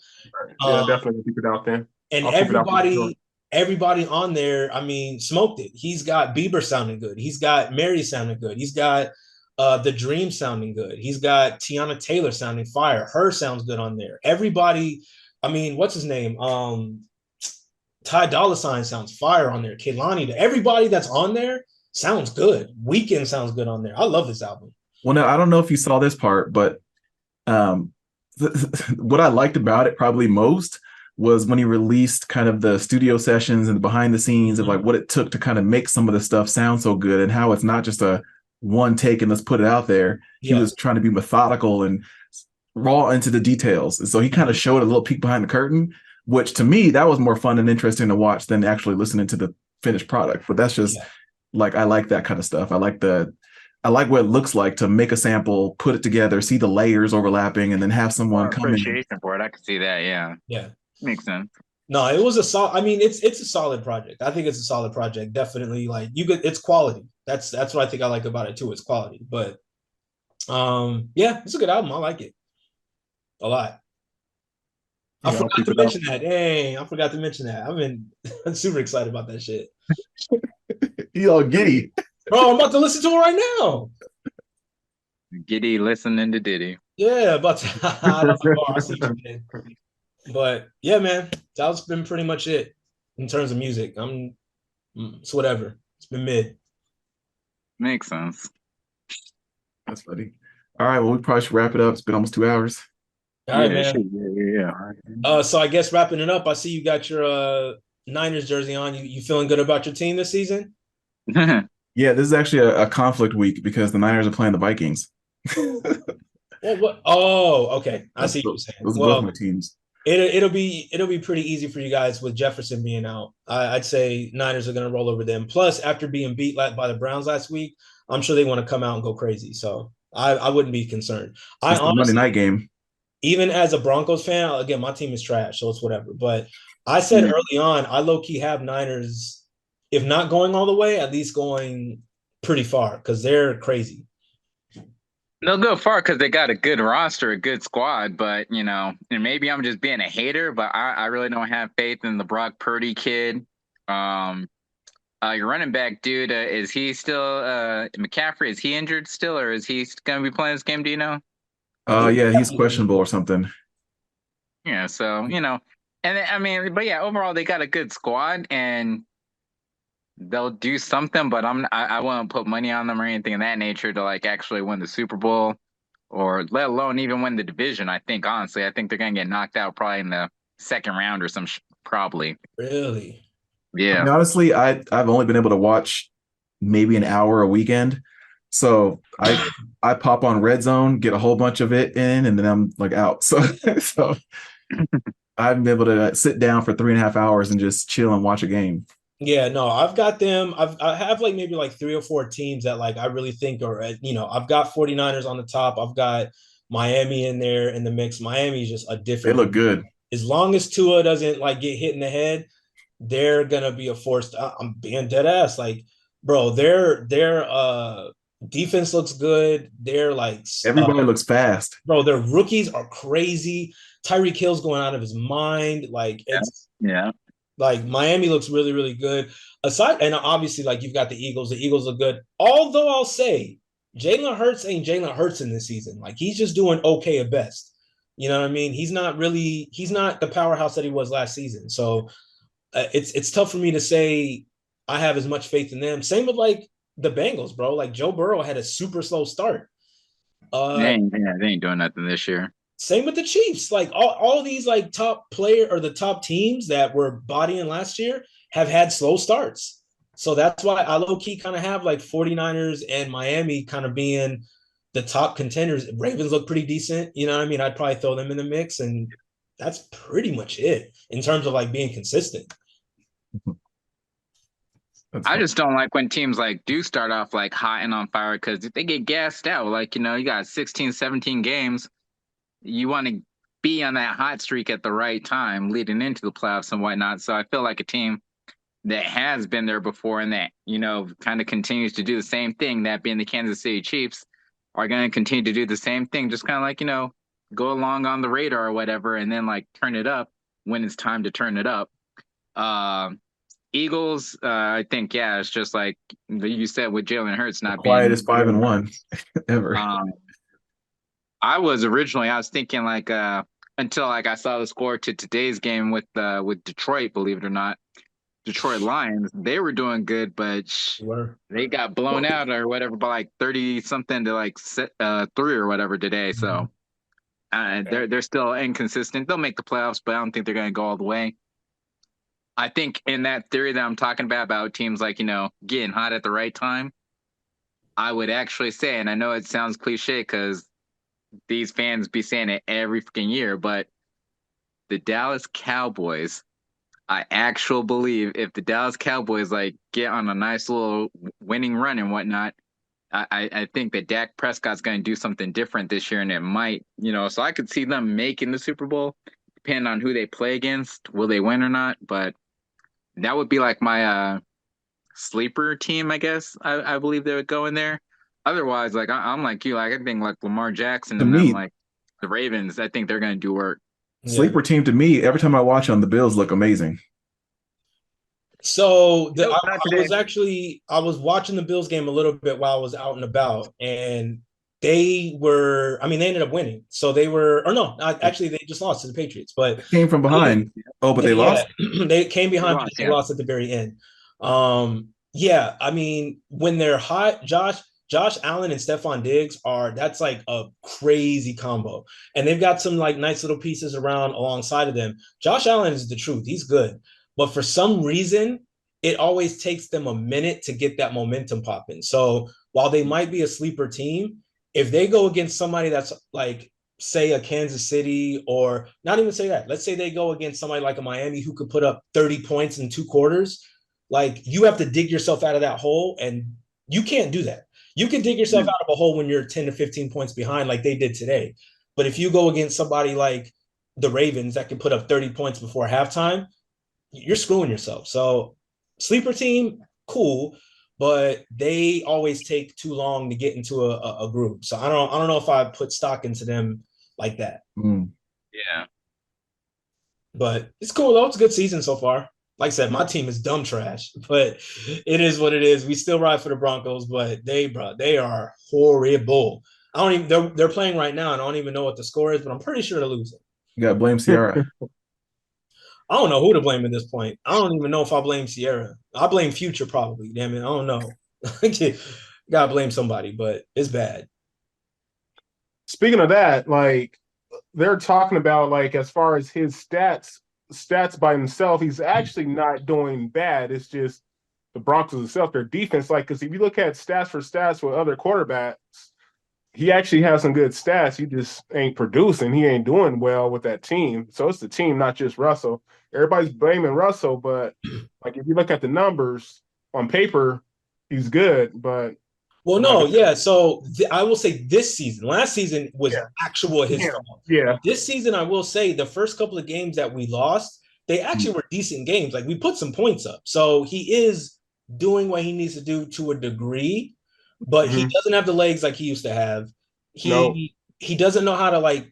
Yeah, definitely keep it out there. And I'll keep it out for sure. everybody on there, I mean, smoked it. He's got Bieber sounding good. He's got Mary sounding good. He's got The Dream sounding good. He's got Tiana Taylor sounding fire. Her sounds good on there. Everybody, I mean, what's his name? Ty Dolla $ign sounds fire on there. Kehlani, everybody that's on there sounds good. Weeknd sounds good on there. I love this album. Well, now I don't know if you saw this part, but what I liked about it probably most was when he released kind of the studio sessions and the behind the scenes of like what it took to kind of make some of the stuff sound so good, and how it's not just a one take and let's put it out there. He was trying to be methodical and raw into the details. And so he kind of showed a little peek behind the curtain, which to me, that was more fun and interesting to watch than actually listening to the finished product. But that's just like, I like that kind of stuff. I like what it looks like to make a sample, put it together, see the layers overlapping, and then have someone come in. Appreciation for it. I can see that. Yeah. Yeah. Makes sense. No, it was a solid. I mean, it's a solid project. I think it's a solid project. Definitely, like it's quality. That's what I think I like about it too. It's quality. But yeah, it's a good album. I like it a lot. I forgot to mention that. Dang, I forgot to mention that. I'm super excited about that shit. You all giddy. Bro, I'm about to listen to it right now. Giddy listening to Diddy. Yeah, about to. I see what you did. But yeah, man, that's been pretty much it in terms of music. It's whatever. It's been mid. Makes sense. That's funny. All right, well, we probably should wrap it up. It's been almost 2 hours. All right, man. Yeah. So I guess wrapping it up, I see you got your Niners jersey on. You feeling good about your team this season? Yeah, this is actually a conflict week because the Niners are playing the Vikings. Well, what? Oh, okay. I see what you're saying. Those are both my teams. It'll be pretty easy for you guys with Jefferson being out. I'd say Niners are going to roll over them. Plus, after being beat by the Browns last week, I'm sure they want to come out and go crazy. So I wouldn't be concerned. It's the Monday night game. Even as a Broncos fan, again, my team is trash, so it's whatever. But I said early on, I low-key have Niners, if not going all the way, at least going pretty far because they're crazy. They'll go far because they got a good roster, a good squad, but, and maybe I'm just being a hater, but I really don't have faith in the Brock Purdy kid. Your running back, dude, is he still McCaffrey? Is he injured still, or is he going to be playing this game? Do you know? Yeah, he's questionable or something. Yeah, so, and I mean, but yeah, overall, they got a good squad and they'll do something, but I won't put money on them or anything of that nature to like actually win the Super Bowl or let alone even win the division. I think, honestly, I think they're going to get knocked out probably in the second round or probably. Really? Yeah. I mean, honestly, I've only been able to watch maybe an hour a weekend. So I pop on Red Zone, get a whole bunch of it in, and then I'm like out. So I've been able to sit down for 3.5 hours and just chill and watch a game. Yeah, no, I've got them. I have like maybe like 3 or 4 teams that like I really think are, I've got 49ers on the top. I've got Miami in there in the mix. Miami is just a different. They look good. as long as Tua doesn't like get hit in the head, they're gonna be a force. I'm being dead ass. Like, bro, their defense looks good. They're like Everybody looks fast. bro, their rookies are crazy. Tyreek Hill's going out of his mind. Like it's Yeah. like Miami looks really, really good. Aside, and obviously, like you've got the Eagles. The Eagles look good. Although I'll say Jalen Hurts ain't Jalen Hurts in this season. Like he's just doing okay at best. You know what I mean? He's not the powerhouse that he was last season. So it's tough for me to say I have as much faith in them. Same with like the Bengals, bro. Like Joe Burrow had a super slow start. They ain't doing nothing this year. Same with the Chiefs. Like all these like top player or the top teams that were bodying last year have had slow starts. So that's why I low key kind of have like 49ers and Miami kind of being the top contenders. Ravens look pretty decent. You know what I mean? I'd probably throw them in the mix. And that's pretty much it in terms of like being consistent. I just don't like when teams like do start off like hot and on fire because if they get gassed out, like, you got 16, 17 games, you want to be on that hot streak at the right time leading into the playoffs and whatnot. So I feel like a team that has been there before and that, kind of continues to do the same thing, that being the Kansas City Chiefs, are going to continue to do the same thing, just kind of like, go along on the radar or whatever, and then like turn it up when it's time to turn it up. Eagles, I think, yeah, it's just like you said with Jalen Hurts not being quietest 5-1 ever. I was thinking like until like I saw the score to today's game with Detroit, believe it or not, Detroit Lions, they were doing good, but they got blown out or whatever by like 30 something to like 3 or whatever today. So they're still inconsistent. They'll make the playoffs, but I don't think they're going to go all the way. I think in that theory that I'm talking about teams like, getting hot at the right time, I would actually say, and I know it sounds cliche because these fans be saying it every freaking year, but the Dallas Cowboys, I actually believe if the Dallas Cowboys like get on a nice little winning run and whatnot, I think that Dak Prescott's going to do something different this year, and it might, so I could see them making the Super Bowl, depending on who they play against, will they win or not, but that would be like my sleeper team, I guess. I believe they would go in there. Otherwise, like I'm like you, like I think like Lamar Jackson and them, like the Ravens, I think they're going to do work. Sleeper team to me, every time I watch them, the Bills look amazing. So I was watching the Bills game a little bit while I was out and about, and they ended up winning. So they they just lost to the Patriots, but they came from behind. They lost? They came behind, but they lost at the very end. I mean, when they're hot, Josh Allen and Stephon Diggs that's like a crazy combo. And they've got some like nice little pieces alongside of them. Josh Allen is the truth. He's good. But for some reason, it always takes them a minute to get that momentum popping. So while they might be a sleeper team, if they go against somebody that's like, say, a Kansas City, or not even say that, let's say they go against somebody like a Miami who could put up 30 points in 2 quarters, like you have to dig yourself out of that hole, and you can't do that. You can dig yourself out of a hole when you're 10 to 15 points behind like they did today. But if you go against somebody like the Ravens that can put up 30 points before halftime, you're screwing yourself. So sleeper team, cool, but they always take too long to get into a group. So I don't know if I put stock into them like that. Yeah. But it's cool though. It's a good season so far. Like I said, my team is dumb trash, but it is what it is. We still ride for the Broncos, but they are horrible. I don't even they're playing right now, and I don't even know what the score is, but I'm pretty sure they're losing. You gotta blame Sierra. I don't know who to blame at this point. I don't even know if I blame Sierra. I blame Future probably. Damn it, I don't know. Gotta blame somebody, but it's bad. Speaking of that, like they're talking about like as far as his stats by himself, he's actually not doing bad. It's just the Broncos itself, their defense. Like, because if you look at stats for stats with other quarterbacks, he actually has some good stats. He just ain't producing. He ain't doing well with that team. So it's the team, not just Russell. Everybody's blaming Russell, but like if you look at the numbers on paper, he's good. But Well, no, yeah. So I will say this season, last season was actual his Yeah. fault. Yeah. This season, I will say the first couple of games that we lost, they actually were decent games. Like we put some points up. So he is doing what he needs to do to a degree, but he doesn't have the legs like he used to have. No. He doesn't know how to like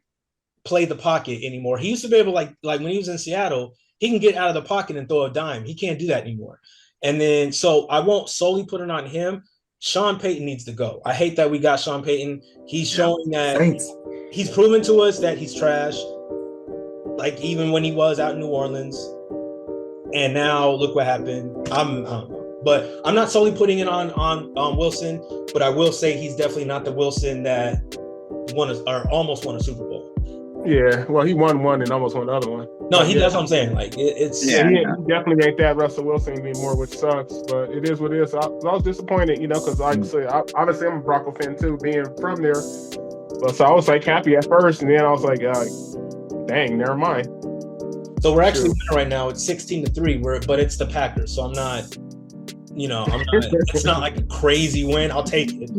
play the pocket anymore. He used to be able to like when he was in Seattle, he can get out of the pocket and throw a dime. He can't do that anymore. And then so I won't solely put it on him. Sean Payton needs to go. I hate that we got Sean Payton. He's showing that Saints. he's proven to us that he's trash. Like even when he was out in New Orleans. And now look what happened. I don't know. But I'm not solely putting it on Wilson, but I will say he's definitely not the Wilson that almost won a Super Bowl. Yeah, well, he won one and almost won the other one. No, that's what I'm saying. Like it's he definitely ain't that Russell Wilson anymore, which sucks. But it is what it is. I was disappointed, because like I say, obviously I'm a Bronco fan too, being from there. But so I was like happy at first, and then I was like, dang, never mind. So we're actually winning right now. It's 16-3. But it's the Packers, so I'm not. It's not like a crazy win. I'll take it.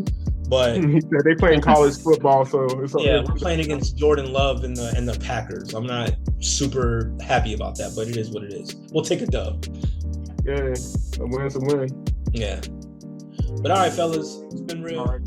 But they playing college football, so it's we're playing against Jordan Love and the Packers. I'm not super happy about that, but it is what it is. We'll take a dub. Yeah, a win's a win. Yeah. But all right, fellas, it's been real.